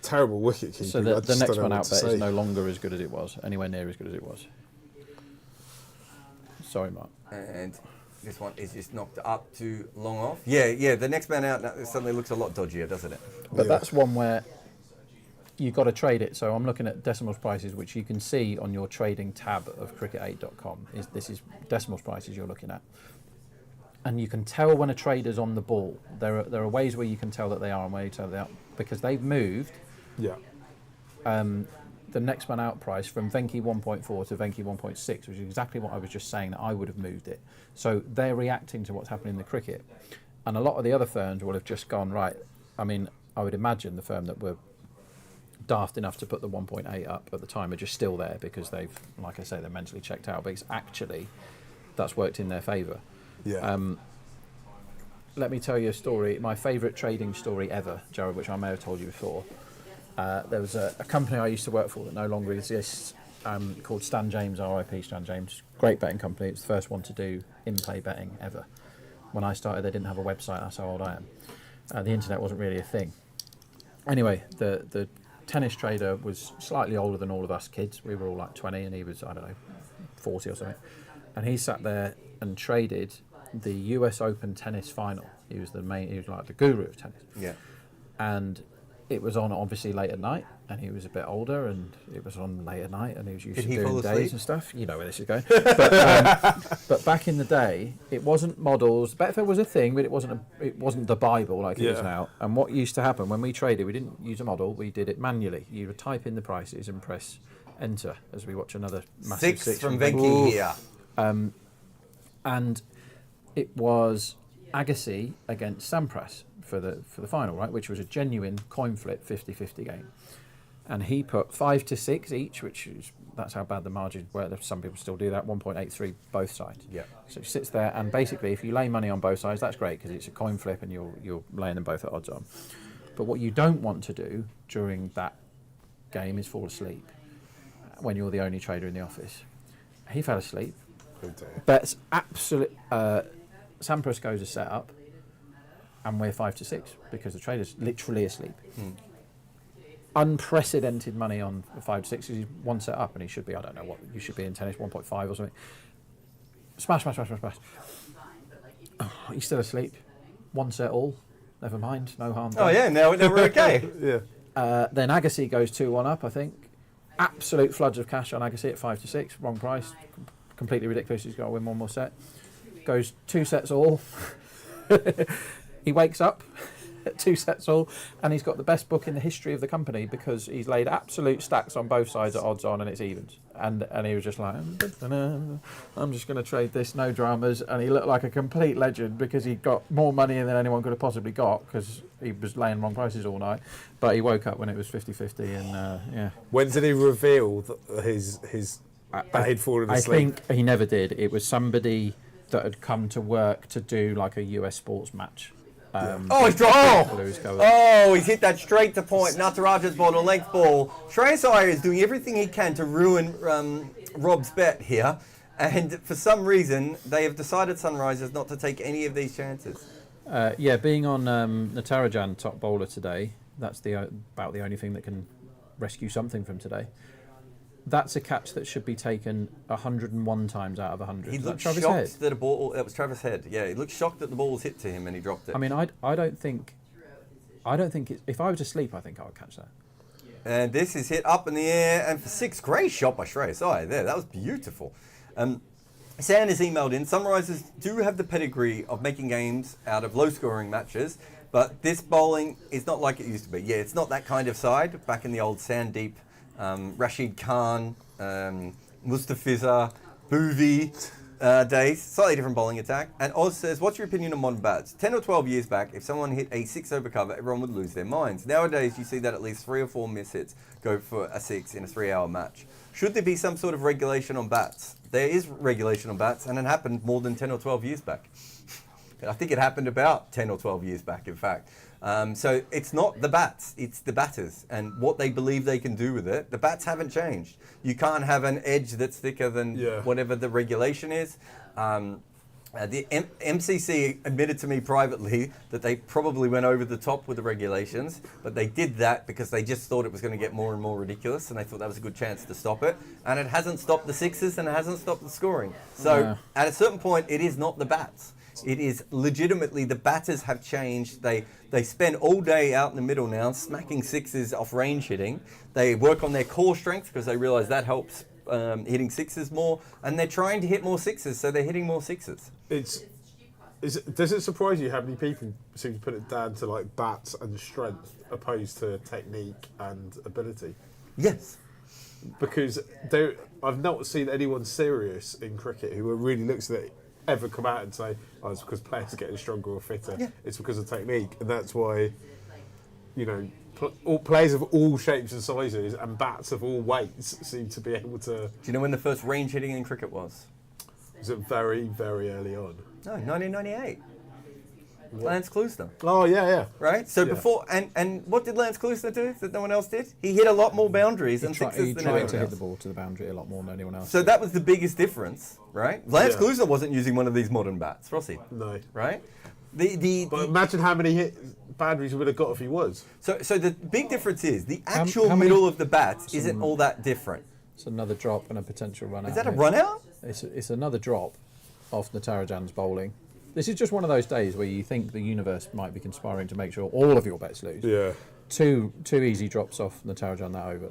terrible wicket keeping. So the next one out there is no longer as good as it was, anywhere near as good as it was. Sorry, Mark. And this one is just knocked up too long off. Yeah, the next man out now suddenly looks a lot dodgier, doesn't it? But that's one where you've got to trade it. So I'm looking at decimals prices, which you can see on your trading tab of cricket8.com. This is decimals prices you're looking at. And you can tell when a trader's on the ball. There are ways where you can tell that they are and where you tell they are, because they've moved the next man out price from Venki 1.4 to Venki 1.6, which is exactly what I was just saying that I would have moved it. So they're reacting to what's happening in the cricket. And a lot of the other firms will have just gone, right, I mean, I would imagine the firm that were daft enough to put the 1.8 up at the time are just still there because they've, like I say, they're mentally checked out. But it's actually, that's worked in their favour. Let me tell you a story, my favourite trading story ever, Jarrod, which I may have told you before. There was a company I used to work for that no longer exists, called Stan James, RIP Stan James. Great betting company. It's the first one to do in-play betting ever. When I started, they didn't have a website. That's how old I am. The internet wasn't really a thing. Anyway, the tennis trader was slightly older than all of us kids. We were all like 20 and he was, 40 or something. And he sat there and traded the US Open tennis final. He was like the guru of tennis. Yeah. And it was on obviously late at night, and he was a bit older, and it was on late at night, and he was used to doing days and stuff. You know where this is going. But back in the day, it wasn't models. Betfair was a thing, but it wasn't the Bible like it is now. And what used to happen when we traded, we didn't use a model. We did it manually. You would type in the prices and press enter as we watch another massive six from Venki here. And it was Agassi against Sampras for the final, right, which was a genuine coin flip 50-50 game. And he put 5 to 6 each, that's how bad the margins were. Some people still do that, 1.83 both sides. Yeah. So he sits there, and basically if you lay money on both sides, that's great because it's a coin flip and you're laying them both at odds on. But what you don't want to do during that game is fall asleep when you're the only trader in the office. He fell asleep. Bets absolute. Sampras goes a set up, and we're 5 to 6 because the trader's literally asleep. unprecedented money on 5 to 6. He's one set up and he should be, I don't know what you should be in tennis, 1.5 or something. Smash. Oh, he's still asleep. One set all. Never mind, no harm done. Oh yeah, now we're okay. Yeah. Then Agassi goes 2-1 up, I think. Absolute floods of cash on Agassi at 5 to 6. Wrong price. Completely ridiculous. He's got to win one more set. Goes 2 sets all. He wakes up at 2 sets all, and he's got the best book in the history of the company because he's laid absolute stacks on both sides at odds on, and it's evens. And he was just like, I'm just going to trade this, no dramas. And he looked like a complete legend because he got more money than anyone could have possibly got because he was laying wrong prices all night. But he woke up when it was 50-50, and yeah. When did he reveal that he'd fallen I asleep? think he never did. It was somebody that had come to work to do like a US sports match. He's dropped. He's hit that straight to point. Nataraja's ball, a length ball. Shreyas Iyer is doing everything he can to ruin Rob's bet here. And for some reason, they have decided, Sunrisers, not to take any of these chances. Being on Natarajan top bowler today, that's about the only thing that can rescue something from today. That's a catch that should be taken 101 times out of 100. He looked Travis shocked Head? that a ball. That was Travis Head. Yeah, he looked shocked that the ball was hit to him and he dropped it. I mean, I don't think if I was asleep, I think I would catch that. And this is hit up in the air and for 6. Great shot by Shreyas Iyer there. That was beautiful. San has emailed in. Sunrisers do have the pedigree of making games out of low-scoring matches, but this bowling is not like it used to be. Yeah, it's not that kind of side. Back in the old Sandeep, Rashid Khan, Mustafiza, Bhuvi days, slightly different bowling attack. And Oz says, what's your opinion on modern bats? 10 or 12 years back, if someone hit a 6 over cover, everyone would lose their minds. Nowadays, you see that at least 3 or 4 mishits go for a 6 in a 3-hour match. Should there be some sort of regulation on bats? There is regulation on bats, and it happened more than 10 or 12 years back. I think it happened about 10 or 12 years back, in fact. So it's not the bats, it's the batters and what they believe they can do with it. The bats haven't changed. You can't have an edge that's thicker than whatever the regulation is. The MCC admitted to me privately that they probably went over the top with the regulations, but they did that because they just thought it was going to get more and more ridiculous, and they thought that was a good chance to stop it. And it hasn't stopped the sixes, and it hasn't stopped the scoring. So at a certain point, it is not the bats. It is legitimately the batters have changed. They spend all day out in the middle now smacking sixes off range hitting. They work on their core strength because they realise that helps hitting sixes more, and they're trying to hit more sixes, so they're hitting more sixes. Does it surprise you how many people seem to put it down to like bats and strength opposed to technique and ability? Yes. Because I've not seen anyone serious in cricket who really looks at it ever come out and say, oh, it's because players are getting stronger or fitter. Yeah. It's because of technique. And that's why, all players of all shapes and sizes and bats of all weights seem to be able to... Do you know when the first range hitting in cricket was? Was it very, very early on? No, 1998. Lance Klusener. Oh, yeah. Right? So before... And what did Lance Klusener do that no one else did? He hit a lot more boundaries and sixes than anyone else. He tried to hit the ball to the boundary a lot more than anyone else. So that was the biggest difference, right? Lance Klusener wasn't using one of these modern bats, was he? No. Right? But imagine how many boundaries he would have got if he was. So the big difference is the actual middle of the bats isn't all that different. It's another drop and a potential run out. Is that a run out? It's another drop off Natarajan's bowling. This is just one of those days where you think the universe might be conspiring to make sure all of your bets lose. Yeah. Two easy drops off Natarajan that over.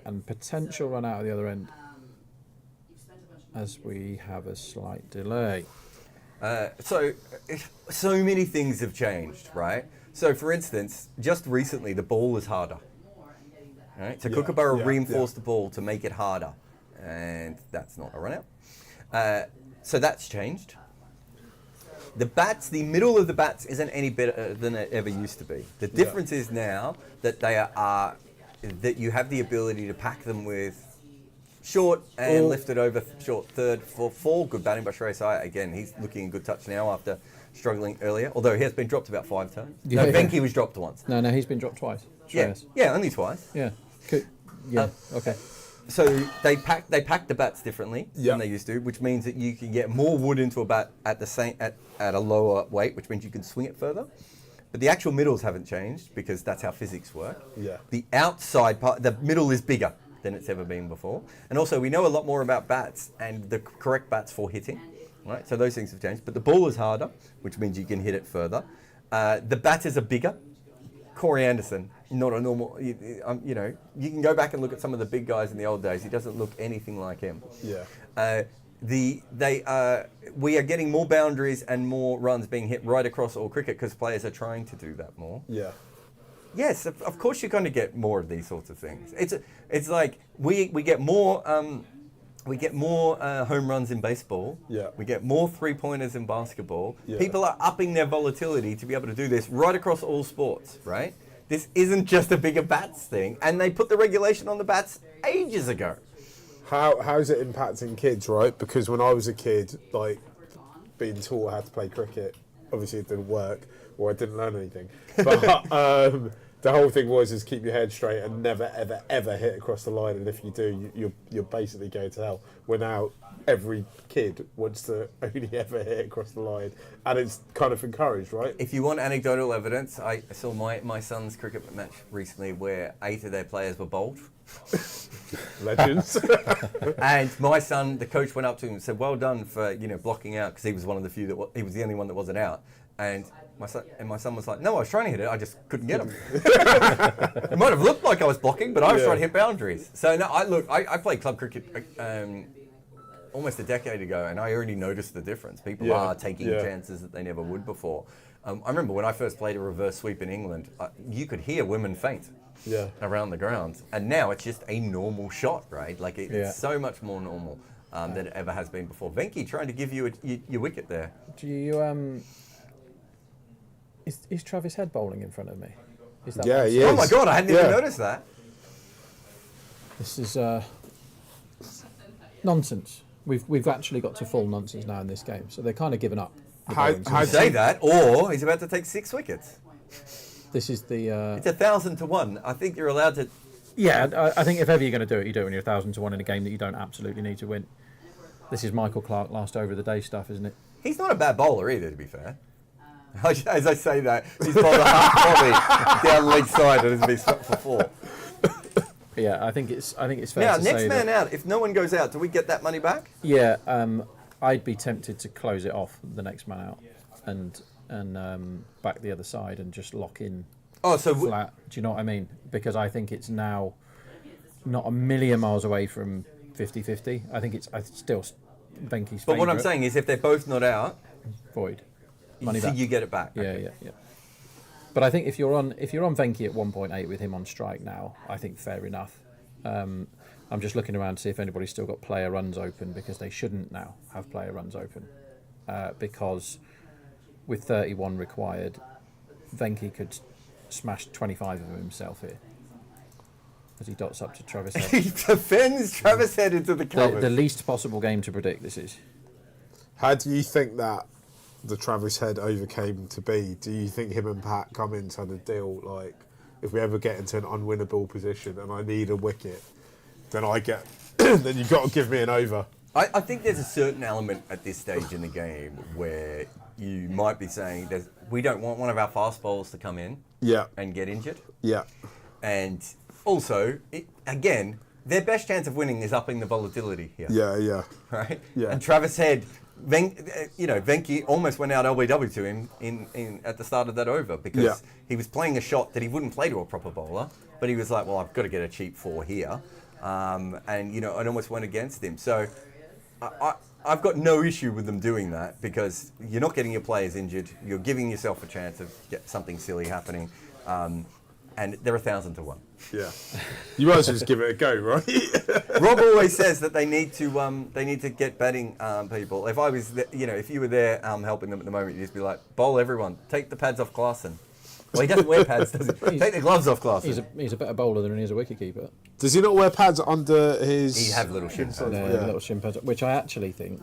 And potential run out at the other end as we have a slight delay. So many things have changed, right? So for instance, just recently the ball was harder. Right? So Kookaburra reinforced the ball to make it harder. And that's not a run out. So that's changed. The bats, the middle of the bats isn't any better than it ever used to be. The difference is now that they are that you have the ability to pack them with short and lift it over short third for four. Good batting by Shreyas Iyer. Again, he's looking in good touch now after struggling earlier, although he has been dropped about 5 times. No, Venki was dropped once. No, he's been dropped twice. Shreyas. Yeah, only twice. Yeah. Okay. So they pack the bats differently than they used to, which means that you can get more wood into a bat at a lower weight, which means you can swing it further. but the actual middles haven't changed because that's how physics work. Yeah. The outside part, the middle is bigger than it's ever been before. And also we know a lot more about bats and the correct bats for hitting, right? So those things have changed. But the ball is harder, which means you can hit it further. The batters are bigger. Corey Anderson, not a normal, you know, you can go back and look at some of the big guys in the old days. He doesn't look anything like him. Yeah. We are getting more boundaries and more runs being hit right across all cricket because players are trying to do that more. Yeah. Yes, of course you're going to get more of these sorts of things. It's like we get more home runs in baseball. Yeah. We get more 3-pointers in basketball. Yeah. People are upping their volatility to be able to do this right across all sports, right? This isn't just a bigger bats thing, and they put the regulation on the bats ages ago. How's it impacting kids, right? Because when I was a kid, like being taught how to play cricket, obviously it didn't work, or I didn't learn anything. But the whole thing was keep your head straight and never ever ever hit across the line. And if you do, you're basically going to hell. Where now every kid wants to only ever hit across the line, and it's kind of encouraged, right? If you want anecdotal evidence, I saw my son's cricket match recently where 8 of their players were bowled. Legends. And my son, the coach went up to him and said, "Well done for blocking out," because he was one of the few he was the only one that wasn't out. And my son was like, "No, I was trying to hit it, I just couldn't get him." It might have looked like I was blocking, but I was trying to hit boundaries. So no, I played club cricket almost a decade ago, and I already noticed the difference. People are taking chances that they never would before. I remember when I first played a reverse sweep in England, you could hear women faint around the ground, and now it's just a normal shot, right? Like it's so much more normal than it ever has been before. Venki trying to give you your wicket there. Do you Is Travis Head bowling in front of me? Is that Yeah, one? he is. Oh my God, I hadn't even noticed that. This is nonsense. We've actually got to full nonsense now in this game, so they're kind of given up. How You say that, or he's about to take 6 wickets. This is the. It's 1,000 to 1. I think you're allowed to. Yeah, I think if ever you're going to do it, you do it when you're 1,000 to 1 in a game that you don't absolutely need to win. This is Michael Clarke last over of the day stuff, isn't it? He's not a bad bowler either, to be fair. As I say that, he's bowled a half volley down leg side and has been struck for 4. Yeah, I think it's fair Now, to say next man out. If no one goes out, do we get that money back? Yeah, I'd be tempted to close it off the next man out and back the other side and just lock in flat. Do you know what I mean? Because I think it's now not a million miles away from 50-50. I think it's still Venki's But what I'm favourite. saying is, if they're both not out, Void. Money back. you get it back. Yeah. But I think if you're on Venki at 1.8 with him on strike now, I think fair enough. I'm just looking around to see if anybody's still got player runs open, because they shouldn't now have player runs open, because with 31 required, Venki could smash 25 of them himself here as he dots up to Travis Head. He defends Travis Head into the covers. The least possible game to predict this is. How do you think that the Travis Head overcame to be? Do you think him and Pat come into the deal, like, if we ever get into an unwinnable position and I need a wicket, then I get, then you've got to give me an over? I think there's a certain element at this stage in the game where you might be saying we don't want one of our fast bowlers to come in and get injured. Yeah. And also, again, their best chance of winning is upping the volatility here. Yeah. Right? Yeah. And Travis Head, Venki almost went out LBW to him in at the start of that over because he was playing a shot that he wouldn't play to a proper bowler, but he was like, well, I've got to get a cheap 4 here. And it almost went against him. So I've got no issue with them doing that because you're not getting your players injured. You're giving yourself a chance of get something silly happening. And they're 1,000 to 1. Yeah. You might as well just give it a go, right? Rob always says that they need to get batting people. If I was, if you were there helping them at the moment, you'd just be like, bowl everyone, take the pads off Klaassen. Well, he doesn't wear pads, does he? Take the gloves off Klaassen. He's a better bowler than he is a wicketkeeper. Does he not wear pads under his... He'd have little shin pads. No, little shin pads, which I actually think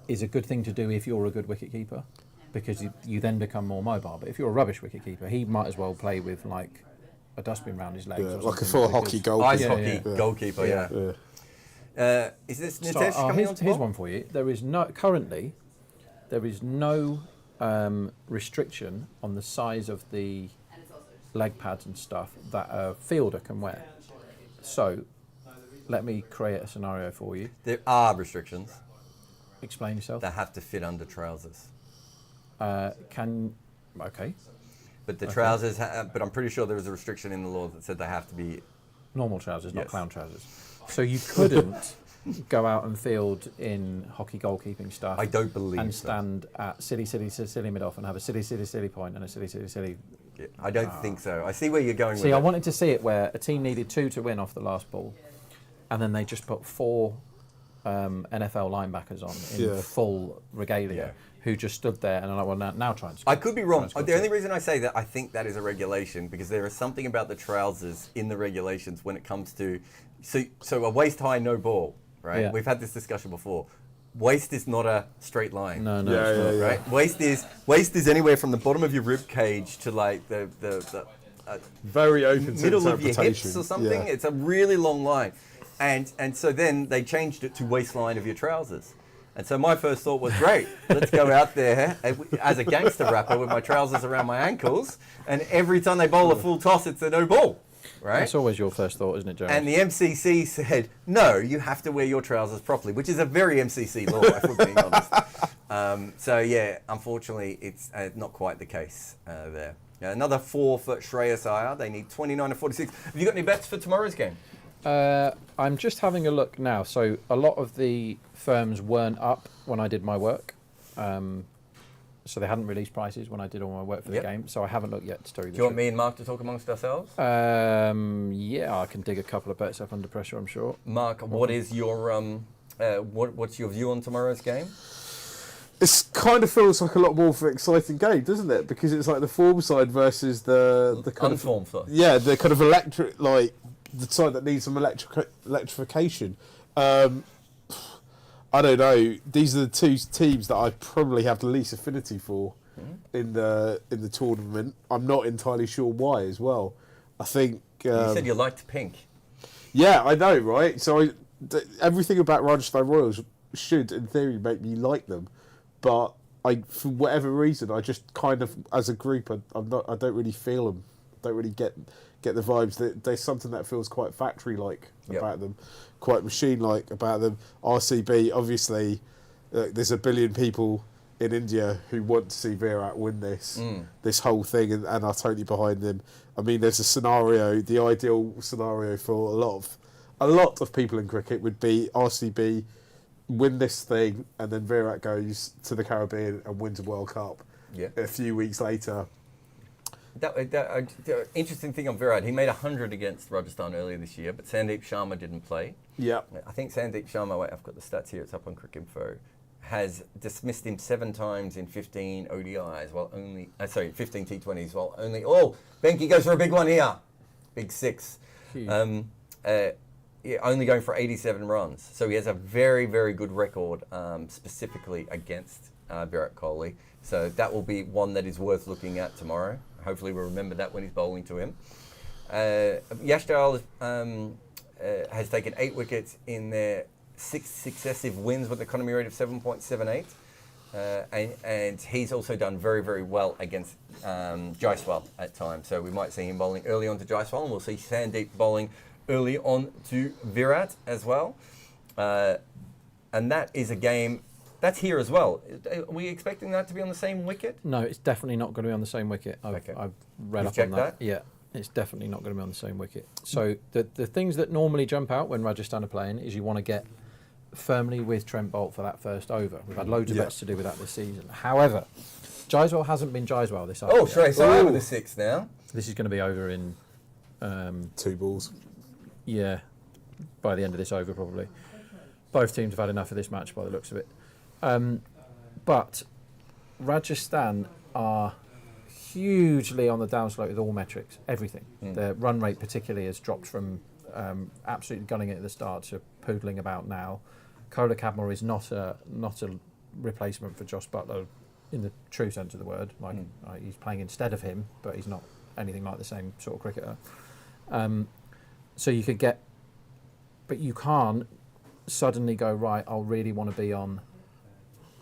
is a good thing to do if you're a good wicketkeeper, because you then become more mobile. But if you're a rubbish wicketkeeper, he might as well play with like a dustbin round his legs. Yeah, or like a something, full because- hockey goalkeeper. Ice hockey goalkeeper, yeah. Is this Nitesh coming here's, on? here's one for you. There is no restriction on the size of the leg pads and stuff that a fielder can wear. So, let me create a scenario for you. There are restrictions. Explain yourself. They have to fit under trousers. Okay. But the trousers, but I'm pretty sure there was a restriction in the law that said they have to be Normal trousers, not Yes. clown trousers. So you couldn't go out and field in hockey goalkeeping stuff. I don't believe and so. stand at silly mid-off and have a silly point and a silly. Yeah, I don't think so. I see where you're going with See, it. I wanted to see it where a team needed 2 to win off the last ball, and then they just put 4 NFL linebackers on in full regalia, who just stood there, and I'm like, well, now try and score. I could be wrong. The only reason I say that, I think that is a regulation, because there is something about the trousers in the regulations when it comes to, so a waist high, no ball, right? Yeah. We've had this discussion before. Waist is not a straight line. No, it's not. Right? Waist is anywhere from the bottom of your rib cage to like the Very open to middle of your interpretation. hips or something. Yeah. It's a really long line. And so then they changed it to waistline of your trousers. And so my first thought was, great, let's go out there as a gangster rapper with my trousers around my ankles, and every time they bowl a full toss, it's a no ball, right? That's always your first thought, isn't it, Jarrod? And the MCC said, no, you have to wear your trousers properly, which is a very MCC law, if we're being honest. So yeah, unfortunately, it's not quite the case there. Another 4 for Shreyas Iyer. They need 29 to 46. Have you got any bets for tomorrow's game? I'm just having a look now. So a lot of the firms weren't up when I did my work. So they hadn't released prices when I did all my work for the game. So I haven't looked yet to tell you the Do you want truth. me and Mark to talk amongst ourselves? Yeah, I can dig a couple of bets up under pressure, I'm sure. Mark, what is your what's your view on tomorrow's game? It kind of feels like a lot more of an exciting game, doesn't it? Because it's like the form side versus the kind Unformed of side. Yeah, the kind of electric, like the side that needs some electrification. I don't know. These are the 2 teams that I probably have the least affinity for in the tournament. I'm not entirely sure why as well. I think You said you liked pink. yeah, I know, right? So everything about Rajasthan Royals should, in theory, make me like them, but for whatever reason, I just kind of, as a group, I don't really feel them. Don't really get the vibes. There's something that feels quite factory-like about them, quite machine-like about them. RCB, obviously, there's a billion people in India who want to see Virat win this whole thing, and are totally behind them. I mean, there's a scenario, the ideal scenario for a lot of people in cricket would be RCB win this thing, and then Virat goes to the Caribbean and wins a World Cup. A few weeks later. Interesting thing on Virat, he made 100 against Rajasthan earlier this year, but Sandeep Sharma didn't play. Yeah. I think Sandeep Sharma, wait, I've got the stats here, it's up on Cricinfo, has dismissed him 7 times in 15 ODIs, while only, 15 T20s, while only, Benke goes for a big one here. Big 6. Only going for 87 runs. So he has a very, very good record, specifically against Virat Kohli. So that will be one that is worth looking at tomorrow. Hopefully we'll remember that when he's bowling to him. Yashtar has taken 8 wickets in their 6 successive wins with an economy rate of 7.78. And he's also done very, very well against Jaiswal at times. So we might see him bowling early on to Jaiswal, and we'll see Sandeep bowling early on to Virat as well. And that is a game that's here as well. Are we expecting that to be on the same wicket? No, it's definitely not going to be on the same wicket. I've read You've up on checked that. that? Yeah, it's definitely not going to be on the same wicket. So the things that normally jump out when Rajasthan are playing is you want to get firmly with Trent Bolt for that first over. We've had loads of bets to do with that this season. However, Jaiswal hasn't been Jaiswal this afternoon. Shreyas Iyer with a 6 now. This is going to be over in 2 balls. Yeah, by the end of this over probably. Both teams have had enough of this match by the looks of it. But Rajasthan are hugely on the downslope with all metrics, everything. Their run rate particularly has dropped from absolutely gunning it at the start to poodling about now. Kola Cadmore is not a replacement for Josh Buttler in the true sense of the word. He's playing instead of him, but he's not anything like the same sort of cricketer. So you could get, but you can't suddenly go, right, I'll really want to be on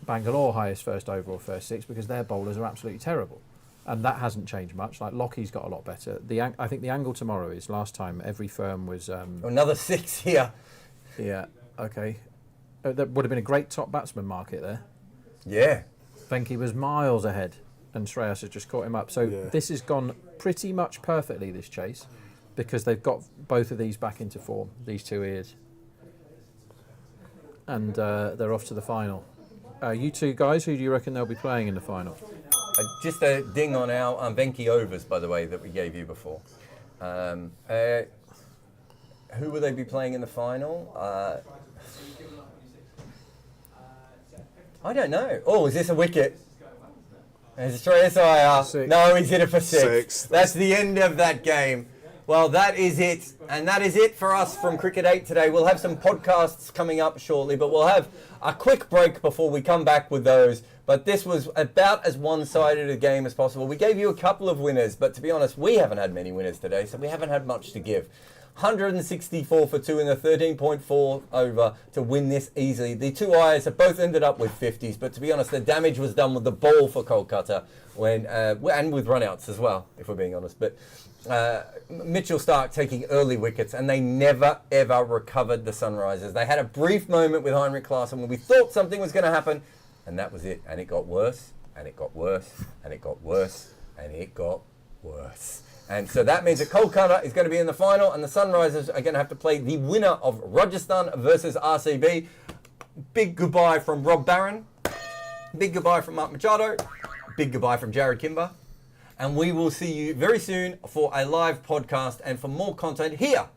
Bangalore highest first over or first six because their bowlers are absolutely terrible. And that hasn't changed much. Like Lockie's got a lot better. I think the angle tomorrow is last time every firm was... Another 6 here. Yeah, okay. There would have been a great top batsman market there. Yeah. Venki was miles ahead and Shreyas had just caught him up. So this has gone pretty much perfectly, this chase, because they've got both of these back into form, these two ears. And they're off to the final. You two guys, who do you reckon they'll be playing in the final? Just a ding on our Venki overs, by the way, that we gave you before. Who will they be playing in the final? I don't know. Oh, is this a wicket? Is Shreyas Iyer? No, he's hit it for 6. That's the end of that game. Well, that is it. And that is it for us from Cricket 8 today. We'll have some podcasts coming up shortly, but we'll have a quick break before we come back with those. But this was about as one-sided a game as possible. We gave you a couple of winners, but to be honest, we haven't had many winners today, so we haven't had much to give. 164 for 2 in the 13.4 over to win this easily. The two Ayers have both ended up with 50s, but to be honest, the damage was done with the ball for Kolkata and with run-outs as well, if we're being honest. But Mitchell Starc taking early wickets, and they never, ever recovered the Sunrisers. They had a brief moment with Heinrich Klaassen when we thought something was going to happen, and that was it. And it got worse, and it got worse, and it got worse, and it got worse. And so that means that Kolkata is going to be in the final, and the Sunrisers are going to have to play the winner of Rajasthan versus RCB. Big goodbye from Rob Barron. Big goodbye from Mark Machado. Big goodbye from Jarrod Kimber. And we will see you very soon for a live podcast and for more content here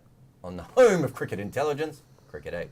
on the home of cricket intelligence, Cricket 8.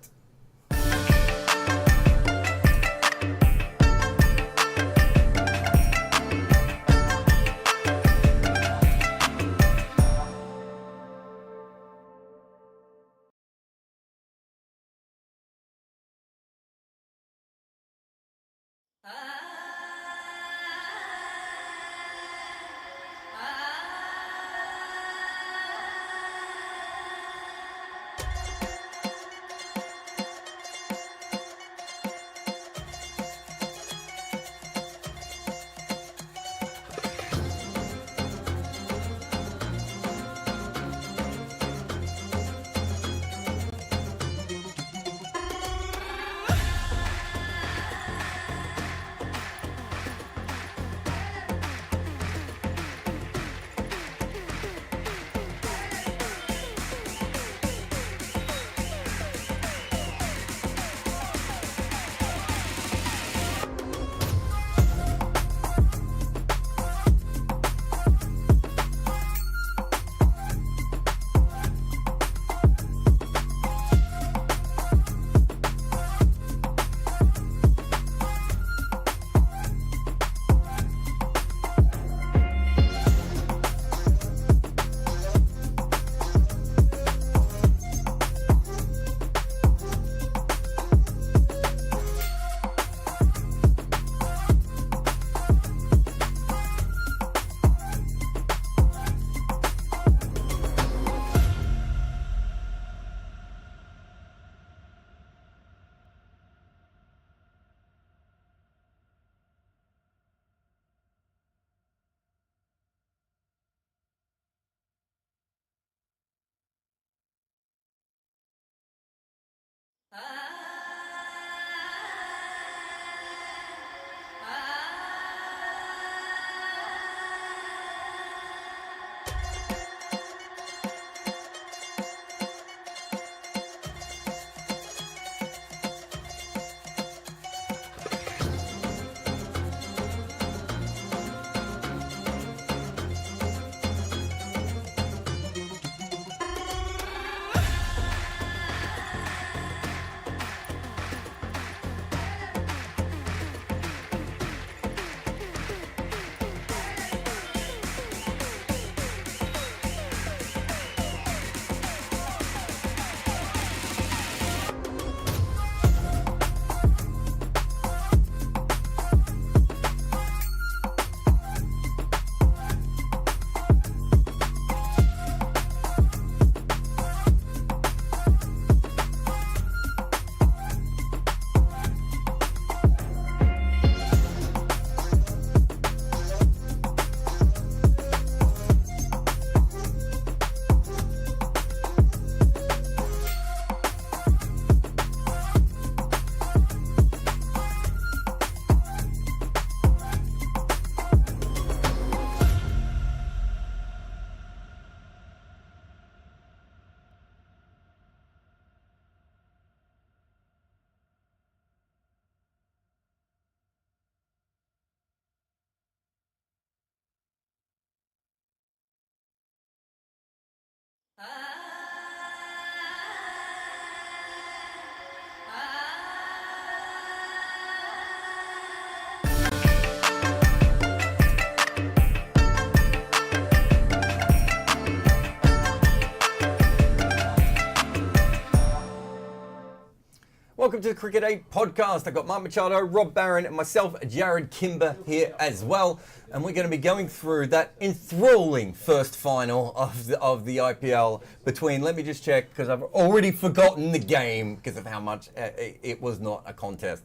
welcome to the Cricket 8 podcast. I've got Mark Machado, Rob Barron, and myself, Jarrod Kimber, here as well. And we're going to be going through that enthralling first final of the IPL between, let me just check, because I've already forgotten the game because of how much it was not a contest.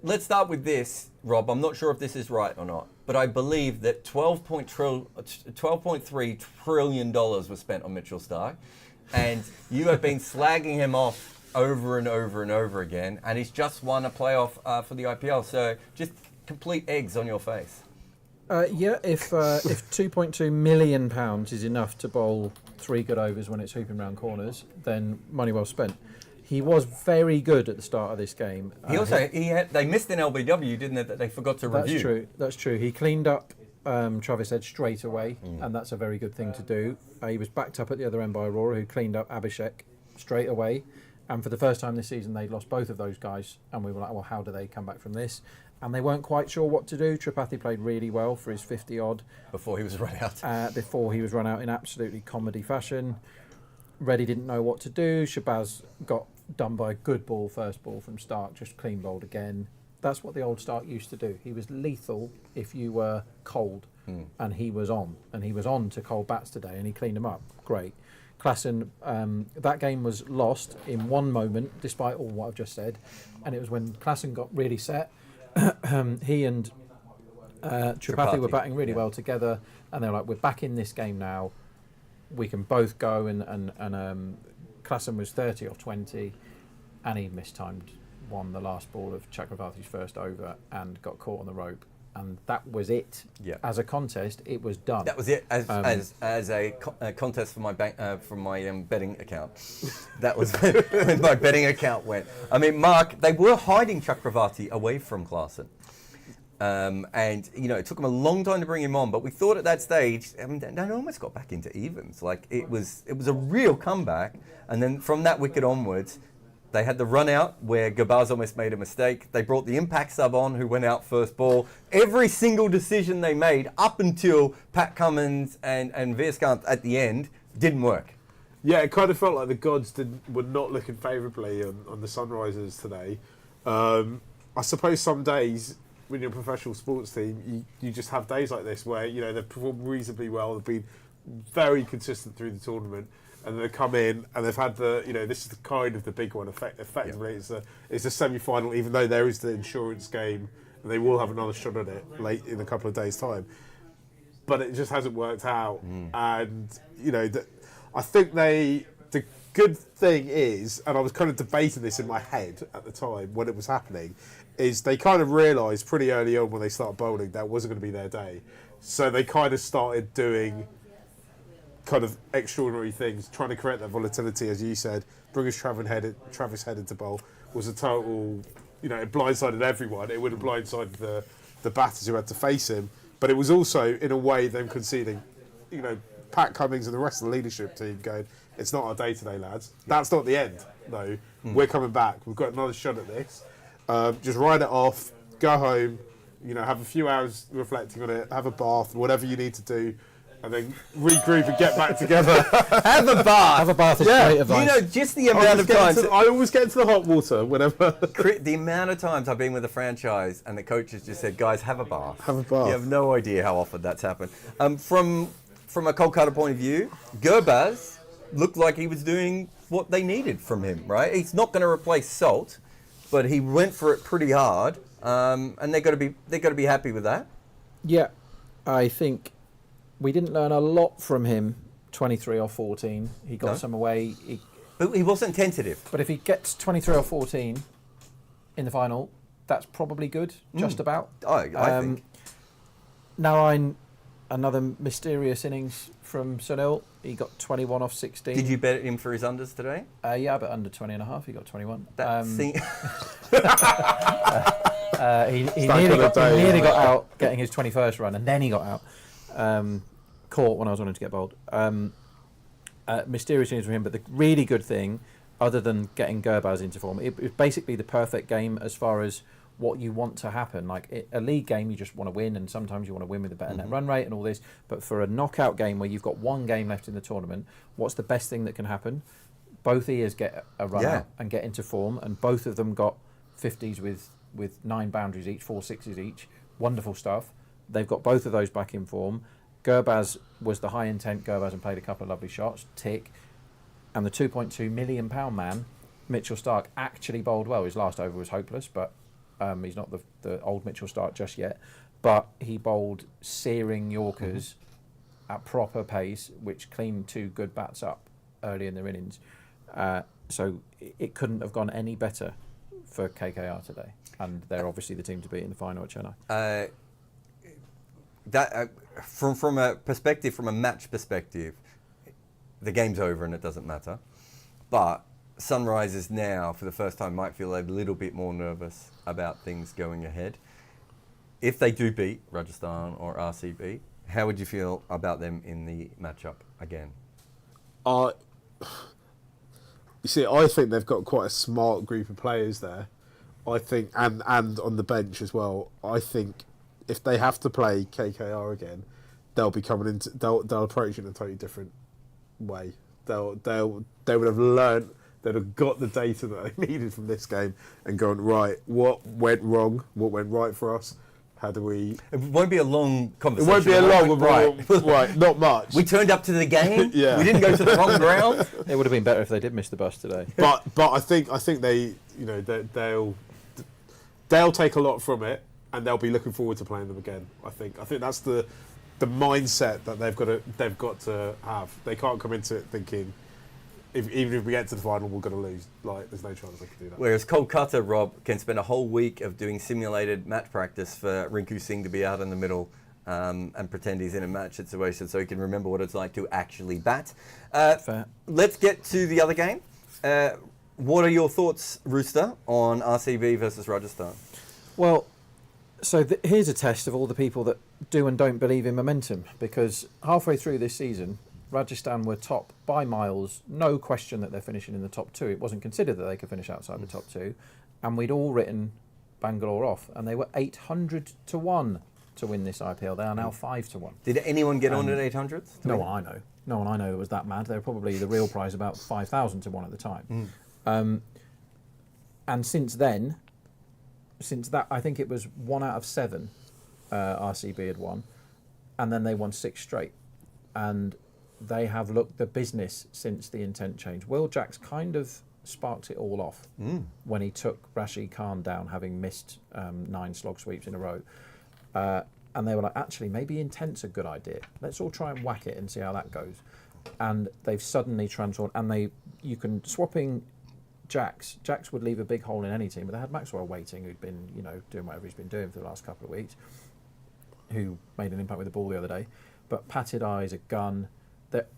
Let's start with this, Rob. I'm not sure if this is right or not, but I believe that $12.3 trillion was spent on Mitchell Starc. And you have been slagging him off over and over and over again, and he's just won a playoff for the IPL. So just complete eggs on your face. If £2.2 million is enough to bowl 3 good overs when it's hooping round corners, then money well spent. He was very good at the start of this game. They missed an LBW, didn't they? That they forgot to review. That's true. He cleaned up Travis Head straight away, and that's a very good thing to do. He was backed up at the other end by Aurora, who cleaned up Abhishek straight away. And for the first time this season, they'd lost both of those guys. And we were like, well, how do they come back from this? And they weren't quite sure what to do. Tripathi played really well for his 50-odd. Before he was run out. Before he was run out in absolutely comedy fashion. Reddy didn't know what to do. Shabazz got done by a good ball, first ball from Starc, just clean bowled again. That's what the old Starc used to do. He was lethal if you were cold. And he was on. And he was on to cold bats today, and he cleaned them up. Great. Klassen, that game was lost in one moment, despite all what I've just said, and it was when Klassen got really set. He and Tripathi were batting really well together, and they were like, "We're back in this game now. We can both go." And Klassen was 30 off 20, and he mistimed the last ball of Chakravarti's first over and got caught on the rope. And that was it. Yeah. As a contest, it was done. That was it. As a contest for my betting account. That was when my betting account went. I mean, Mark, they were hiding Chakravarti away from Klassen, and it took them a long time to bring him on. But we thought at that stage, they almost got back into evens. Like it was a real comeback. And then from that wicket onwards, they had the run out where Gabaz almost made a mistake. They brought the impact sub on who went out first ball. Every single decision they made up until Pat Cummins and Veerskant at the end didn't work. Yeah, it kind of felt like the gods were not looking favourably on the Sunrisers today. I suppose some days when you're a professional sports team, you just have days like this where they've performed reasonably well. They've been very consistent through the tournament. And they come in and they've had this is the kind of the big one. Effectively, it's a semi-final, even though there is the insurance game, and they will have another shot at it late in a couple of days' time. But it just hasn't worked out, and I think the good thing is, and I was kind of debating this in my head at the time when it was happening, is they kind of realised pretty early on when they started bowling that wasn't going to be their day, so they kind of started doing kind of extraordinary things, trying to create that volatility, as you said. Bringing Travis Head into bowl was a total, it blindsided everyone. It would have blindsided the batters who had to face him, but it was also, in a way, them conceding, Pat Cummins and the rest of the leadership team going, it's not our day today, lads. That's not the end, though. We're coming back. We've got another shot at this. Just ride it off, go home, have a few hours reflecting on it, have a bath, whatever you need to do, and then regroup and get back together. Have a bath. Have a bath is great advice. Just the amount of times. I always get into the hot water whenever. The amount of times I've been with a franchise and the coaches just said, guys, have a bath. Have a bath. You have no idea how often that's happened. From a Kolkata point of view, Gurbaz looked like he was doing what they needed from him, right? He's not going to replace Salt, but he went for it pretty hard, and they've got to be happy with that. Yeah, I think we didn't learn a lot from him. 23 or 14, he got some away. But he wasn't tentative. But if he gets 23 or 14 in the final, that's probably good, just about. I think. Now another mysterious innings from Sunil. He got 21 off 16. Did you bet him for his unders today? Yeah, but under 20.5, he got 21. He nearly got out getting his 21st run, and then he got out. Caught when I was wanting to get bowled. Mysterious news from him, but the really good thing, other than getting Gurbaz into form, it was basically the perfect game as far as what you want to happen. Like a league game, you just want to win, and sometimes you want to win with a better net run rate and all this. But for a knockout game where you've got one game left in the tournament, what's the best thing that can happen? both ears get a run Yeah. out and get into form, and both of them got 50s with 9 boundaries each, 4 sixes each. Wonderful stuff. They've got both of those back in form. Gurbaz was the high intent Gurbaz and played a couple of lovely shots. Tick. And the £2.2 million man, Mitchell Starc, actually bowled well. His last over was hopeless, but he's not the old Mitchell Starc just yet. But he bowled searing Yorkers at proper pace, which cleaned 2 good bats up early in their innings. So it couldn't have gone any better for KKR today. And they're obviously the team to beat in the final at Chennai. From a match perspective, the game's over and it doesn't matter. But Sunrisers now, for the first time, might feel a little bit more nervous about things going ahead. If they do beat Rajasthan or RCB, how would you feel about them in the matchup again? You see, I think they've got quite a smart group of players there. I think, and on the bench as well. I think if they have to play KKR again, they'll be coming into they'll approach it in a totally different way. They would have learned. They'd have got the data that they needed from this game and gone, right, what went wrong, what went right for us. How do we? It won't be a long conversation. It won't be a long, right? Not much. We turned up to the game. Yeah. We didn't go to the wrong ground. It would have been better if they did miss the bus today. But I think they, you know, they'll take a lot from it, and they'll be looking forward to playing them again. I think that's the mindset that they've got to have. They can't come into it thinking, even if we get to the final, we're going to lose. Like, there's no chance they can do that. Whereas Kolkata, Rob, can spend a whole week of doing simulated match practice for Rinku Singh to be out in the middle and pretend he's in a match situation so he can remember what it's like to actually bat. Fair. Let's get to the other game. What are your thoughts, Rooster, on RCB versus Rajasthan? Well, so here's a test of all the people that do and don't believe in momentum, because halfway through this season, Rajasthan were top by miles, no question that they're finishing in the top 2. It wasn't considered that they could finish outside the top 2, and we'd all written Bangalore off, and they were 800 to 1 to win this IPL. They are now 5 to 1. Did anyone get on at 800? No one I know. No one I know was that mad. They were probably the real prize about 5,000 to 1 at the time. And since then, since that, I think it was 1 out of 7 RCB had won, and then they won 6 straight. And they have looked the business since the intent change. Will Jacks kind of sparked it all off when he took Rashid Khan down, having missed 9 slog sweeps in a row. And they were like, actually, maybe intent's a good idea. Let's all try and whack it and see how that goes. And they've suddenly transformed. And you can swapping Jacks. Jacks would leave a big hole in any team, but they had Maxwell waiting, who'd been, doing whatever he's been doing for the last couple of weeks, who made an impact with the ball the other day. But Patted Eyes, a gun.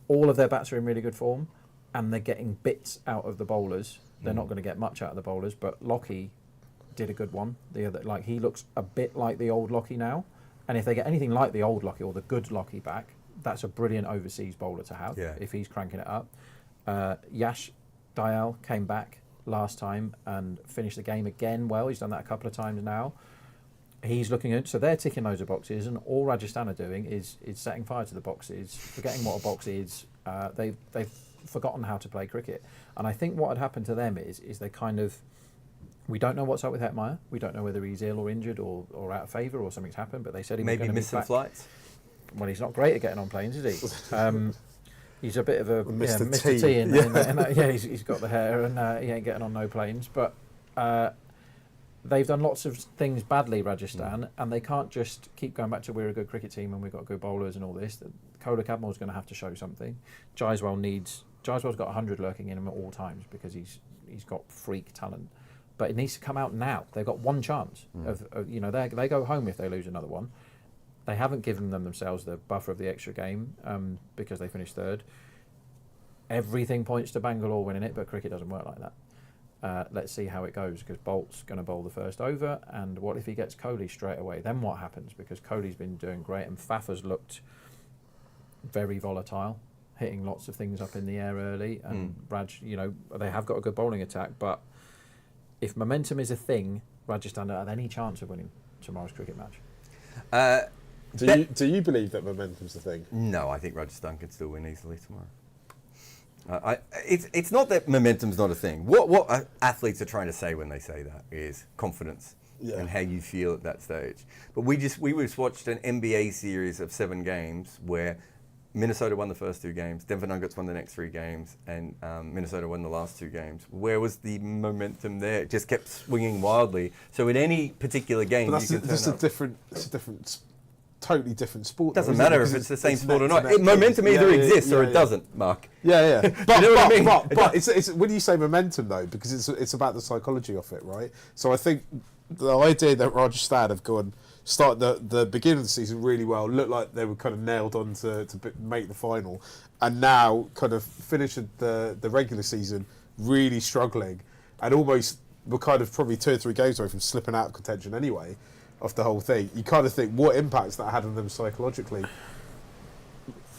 All of their bats are in really good form, and they're getting bits out of the bowlers. They're not going to get much out of the bowlers, but Lockie did a good one. He looks a bit like the old Lockie now, and if they get anything like the old Lockie or the good Lockie back, that's a brilliant overseas bowler to have if he's cranking it up. Yash Dayal came back last time and finished the game again well. He's done that a couple of times now. He's looking at, so they're ticking loads of boxes, and all Rajasthan are doing is setting fire to the boxes, forgetting what a box is. They've forgotten how to play cricket, and I think what had happened to them is they kind of, we don't know what's up with Hetmeyer. We don't know whether he's ill or injured or out of favour or something's happened. But they said he was maybe missing flights. Well, he's not great at getting on planes, is he? He's a bit of a Mr. T. He's got the hair and he ain't getting on no planes, but. They've done lots of things badly, Rajasthan, and they can't just keep going back to we're a good cricket team and we've got good bowlers and all this. Kolak Admiral's going to have to show something. Jaiswal's got 100 lurking in him at all times because he's got freak talent, but it needs to come out now. They've got one chance they go home if they lose another one. They haven't given themselves the buffer of the extra game because they finished 3rd. Everything points to Bangalore winning it, but cricket doesn't work like that. Let's see how it goes, because Bolt's going to bowl the first over, and what if he gets Kohli straight away? Then what happens? Because Kohli's been doing great, and Fafa's looked very volatile, hitting lots of things up in the air early, and Raj, they have got a good bowling attack, but if momentum is a thing, Rajasthan don't have any chance of winning tomorrow's cricket match. Do you believe that momentum's a thing? No, I think Rajasthan can still win easily tomorrow. It's not that momentum's not a thing. What athletes are trying to say when they say that is confidence and how you feel at that stage. But we just watched an NBA series of 7 games where Minnesota won the first 2 games, Denver Nuggets won the next 3 games, and Minnesota won the last 2 games. Where was the momentum there? It just kept swinging wildly. So in any particular game, but that's you can it's a different, totally different sport. Doesn't matter if it's the same sport or not. Momentum either exists or it doesn't, Mark. Yeah. But, you know what I mean? but it's when you say momentum though, because it's about the psychology of it, right? So I think the idea that Rajasthan have gone start the beginning of the season really well, looked like they were kind of nailed on to make the final, and now kind of finish the regular season really struggling, and almost were kind of probably 2 or 3 games away from slipping out of contention anyway, of the whole thing. You kind of think what impacts that had on them psychologically.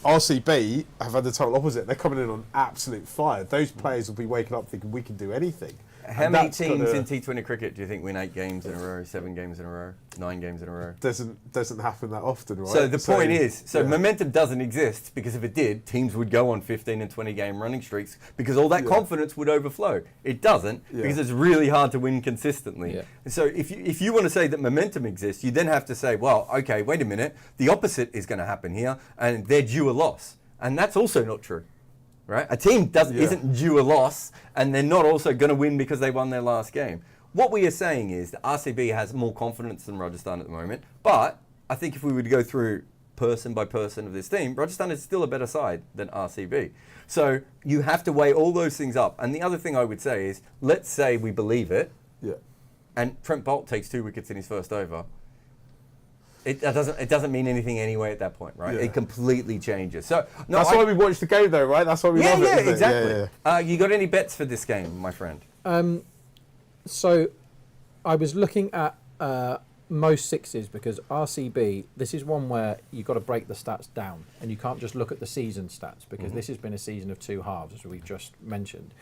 RCB have had the total opposite. They're coming in on absolute fire. Those players will be waking up thinking we can do anything. How many teams in T20 cricket do you think win 8 games in a row, 7 games in a row, 9 games in a row? Doesn't happen that often, right? So the point is, momentum doesn't exist, because if it did, teams would go on 15 and 20 game running streaks because all that confidence would overflow. It doesn't, because it's really hard to win consistently. Yeah. And so if you want to say that momentum exists, you then have to say, well, okay, wait a minute, the opposite is going to happen here, and they're due a loss. And that's also not true. Right? A team isn't due a loss, and they're not also going to win because they won their last game. What we are saying is that RCB has more confidence than Rajasthan at the moment, but I think if we were to go through person by person of this team, Rajasthan is still a better side than RCB. So you have to weigh all those things up. And the other thing I would say is, let's say we believe it, and Trent Boult takes 2 wickets in his first over. It doesn't mean anything anyway at that point, right? Yeah. It completely changes. So that's why we watch the game, though, right? That's why we love it. Yeah, exactly. It? Yeah. You got any bets for this game, my friend? So I was looking at most 6s, because RCB, this is one where you've got to break the stats down, and you can't just look at the season stats, because this has been a season of 2 halves, as we've just mentioned.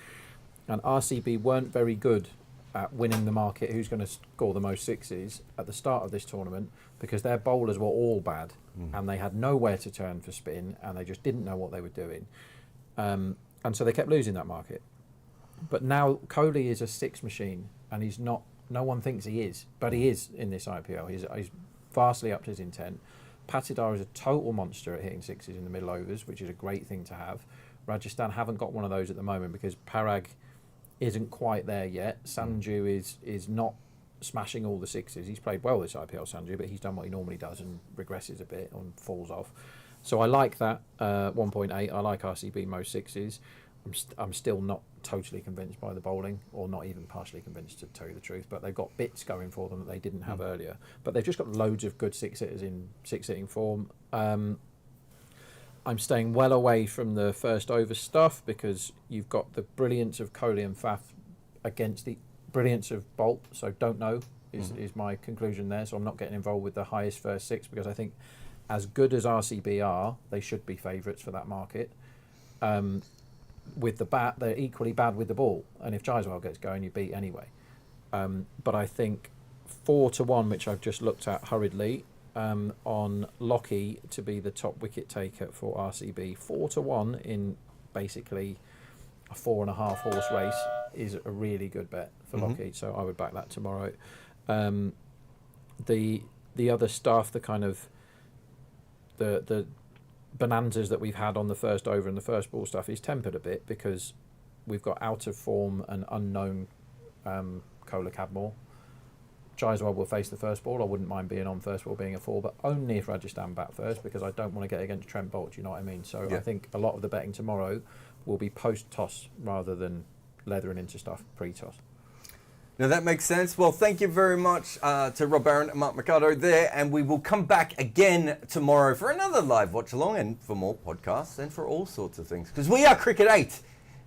And RCB weren't very good at winning the market, who's going to score the most 6s at the start of this tournament, because their bowlers were all bad and they had nowhere to turn for spin, and they just didn't know what they were doing. And so they kept losing that market. But now Kohli is a 6 machine, and he's not, no one thinks he is, but he is in this IPL. He's vastly upped his intent. Patidar is a total monster at hitting 6s in the middle overs, which is a great thing to have. Rajasthan haven't got one of those at the moment because Parag isn't quite there yet. Sanju is not smashing all the 6s. He's played well this IPL, Sanju, but he's done what he normally does and regresses a bit and falls off. So I like that 1.8. I like RCB most 6s. I'm still not totally convinced by the bowling, or not even partially convinced, to tell you the truth, but they've got bits going for them that they didn't have earlier. But they've just got loads of good 6-hitters in 6-hitting form. I'm staying well away from the first over stuff, because you've got the brilliance of Kohli and Faf against the brilliance of Boult, so don't know is my conclusion there. So I'm not getting involved with the highest first 6, because I think as good as RCB are, they should be favourites for that market. With the bat, they're equally bad with the ball, and if Jaiswal gets going, you beat anyway. But I think 4-1, which I've just looked at hurriedly, on Lockie to be the top wicket taker for RCB. 4-1 in basically a 4.5 horse race is a really good bet for Lockie, so I would back that tomorrow. The other stuff, the kind of the bonanzas that we've had on the first over and the first ball stuff is tempered a bit, because we've got out of form and unknown Kohler Cadmore. Jaiswal will face the first ball. I wouldn't mind being on first ball, being a 4, but only if Rajasthan bat first, because I don't want to get against Trent Boult, do you know what I mean? So I think a lot of the betting tomorrow will be post-toss rather than leathering into stuff pre-toss. Now that makes sense. Well, thank you very much to Rob Barron and Mark Machado there, and we will come back again tomorrow for another live watch along, and for more podcasts and for all sorts of things, because we are Cricket 8.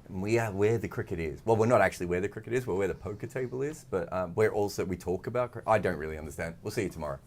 And we are where the cricket is. Well, we're not actually where the cricket is. We're where the poker table is. But we talk about cricket. I don't really understand. We'll see you tomorrow.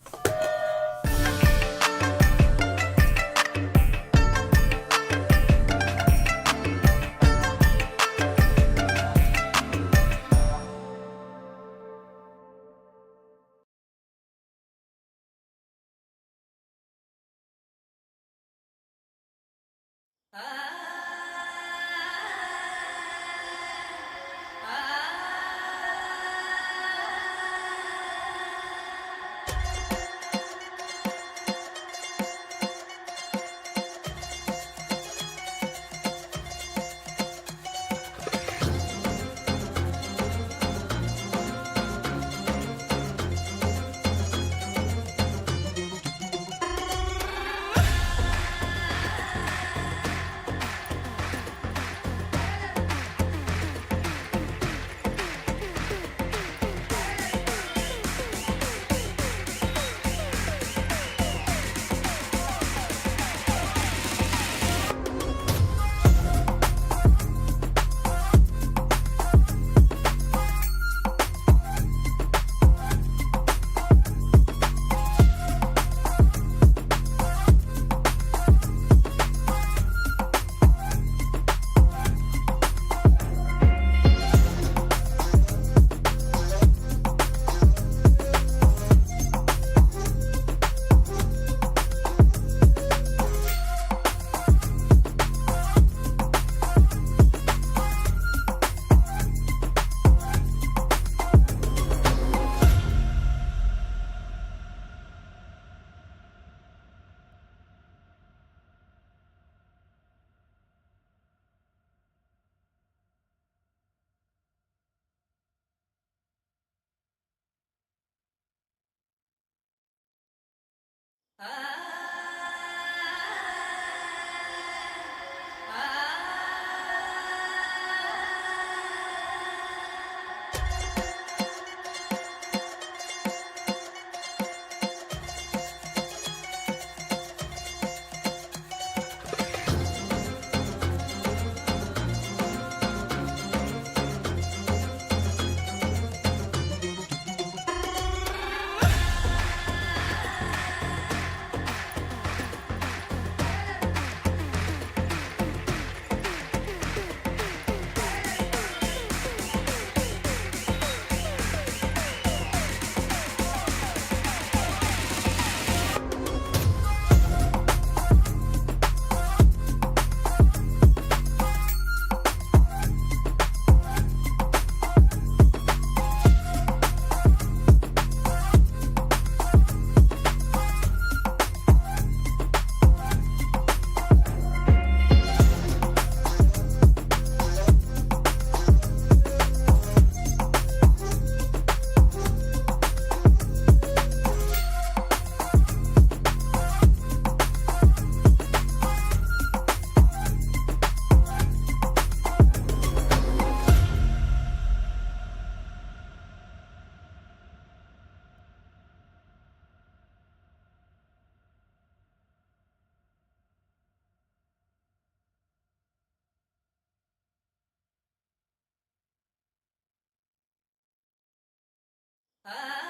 Ah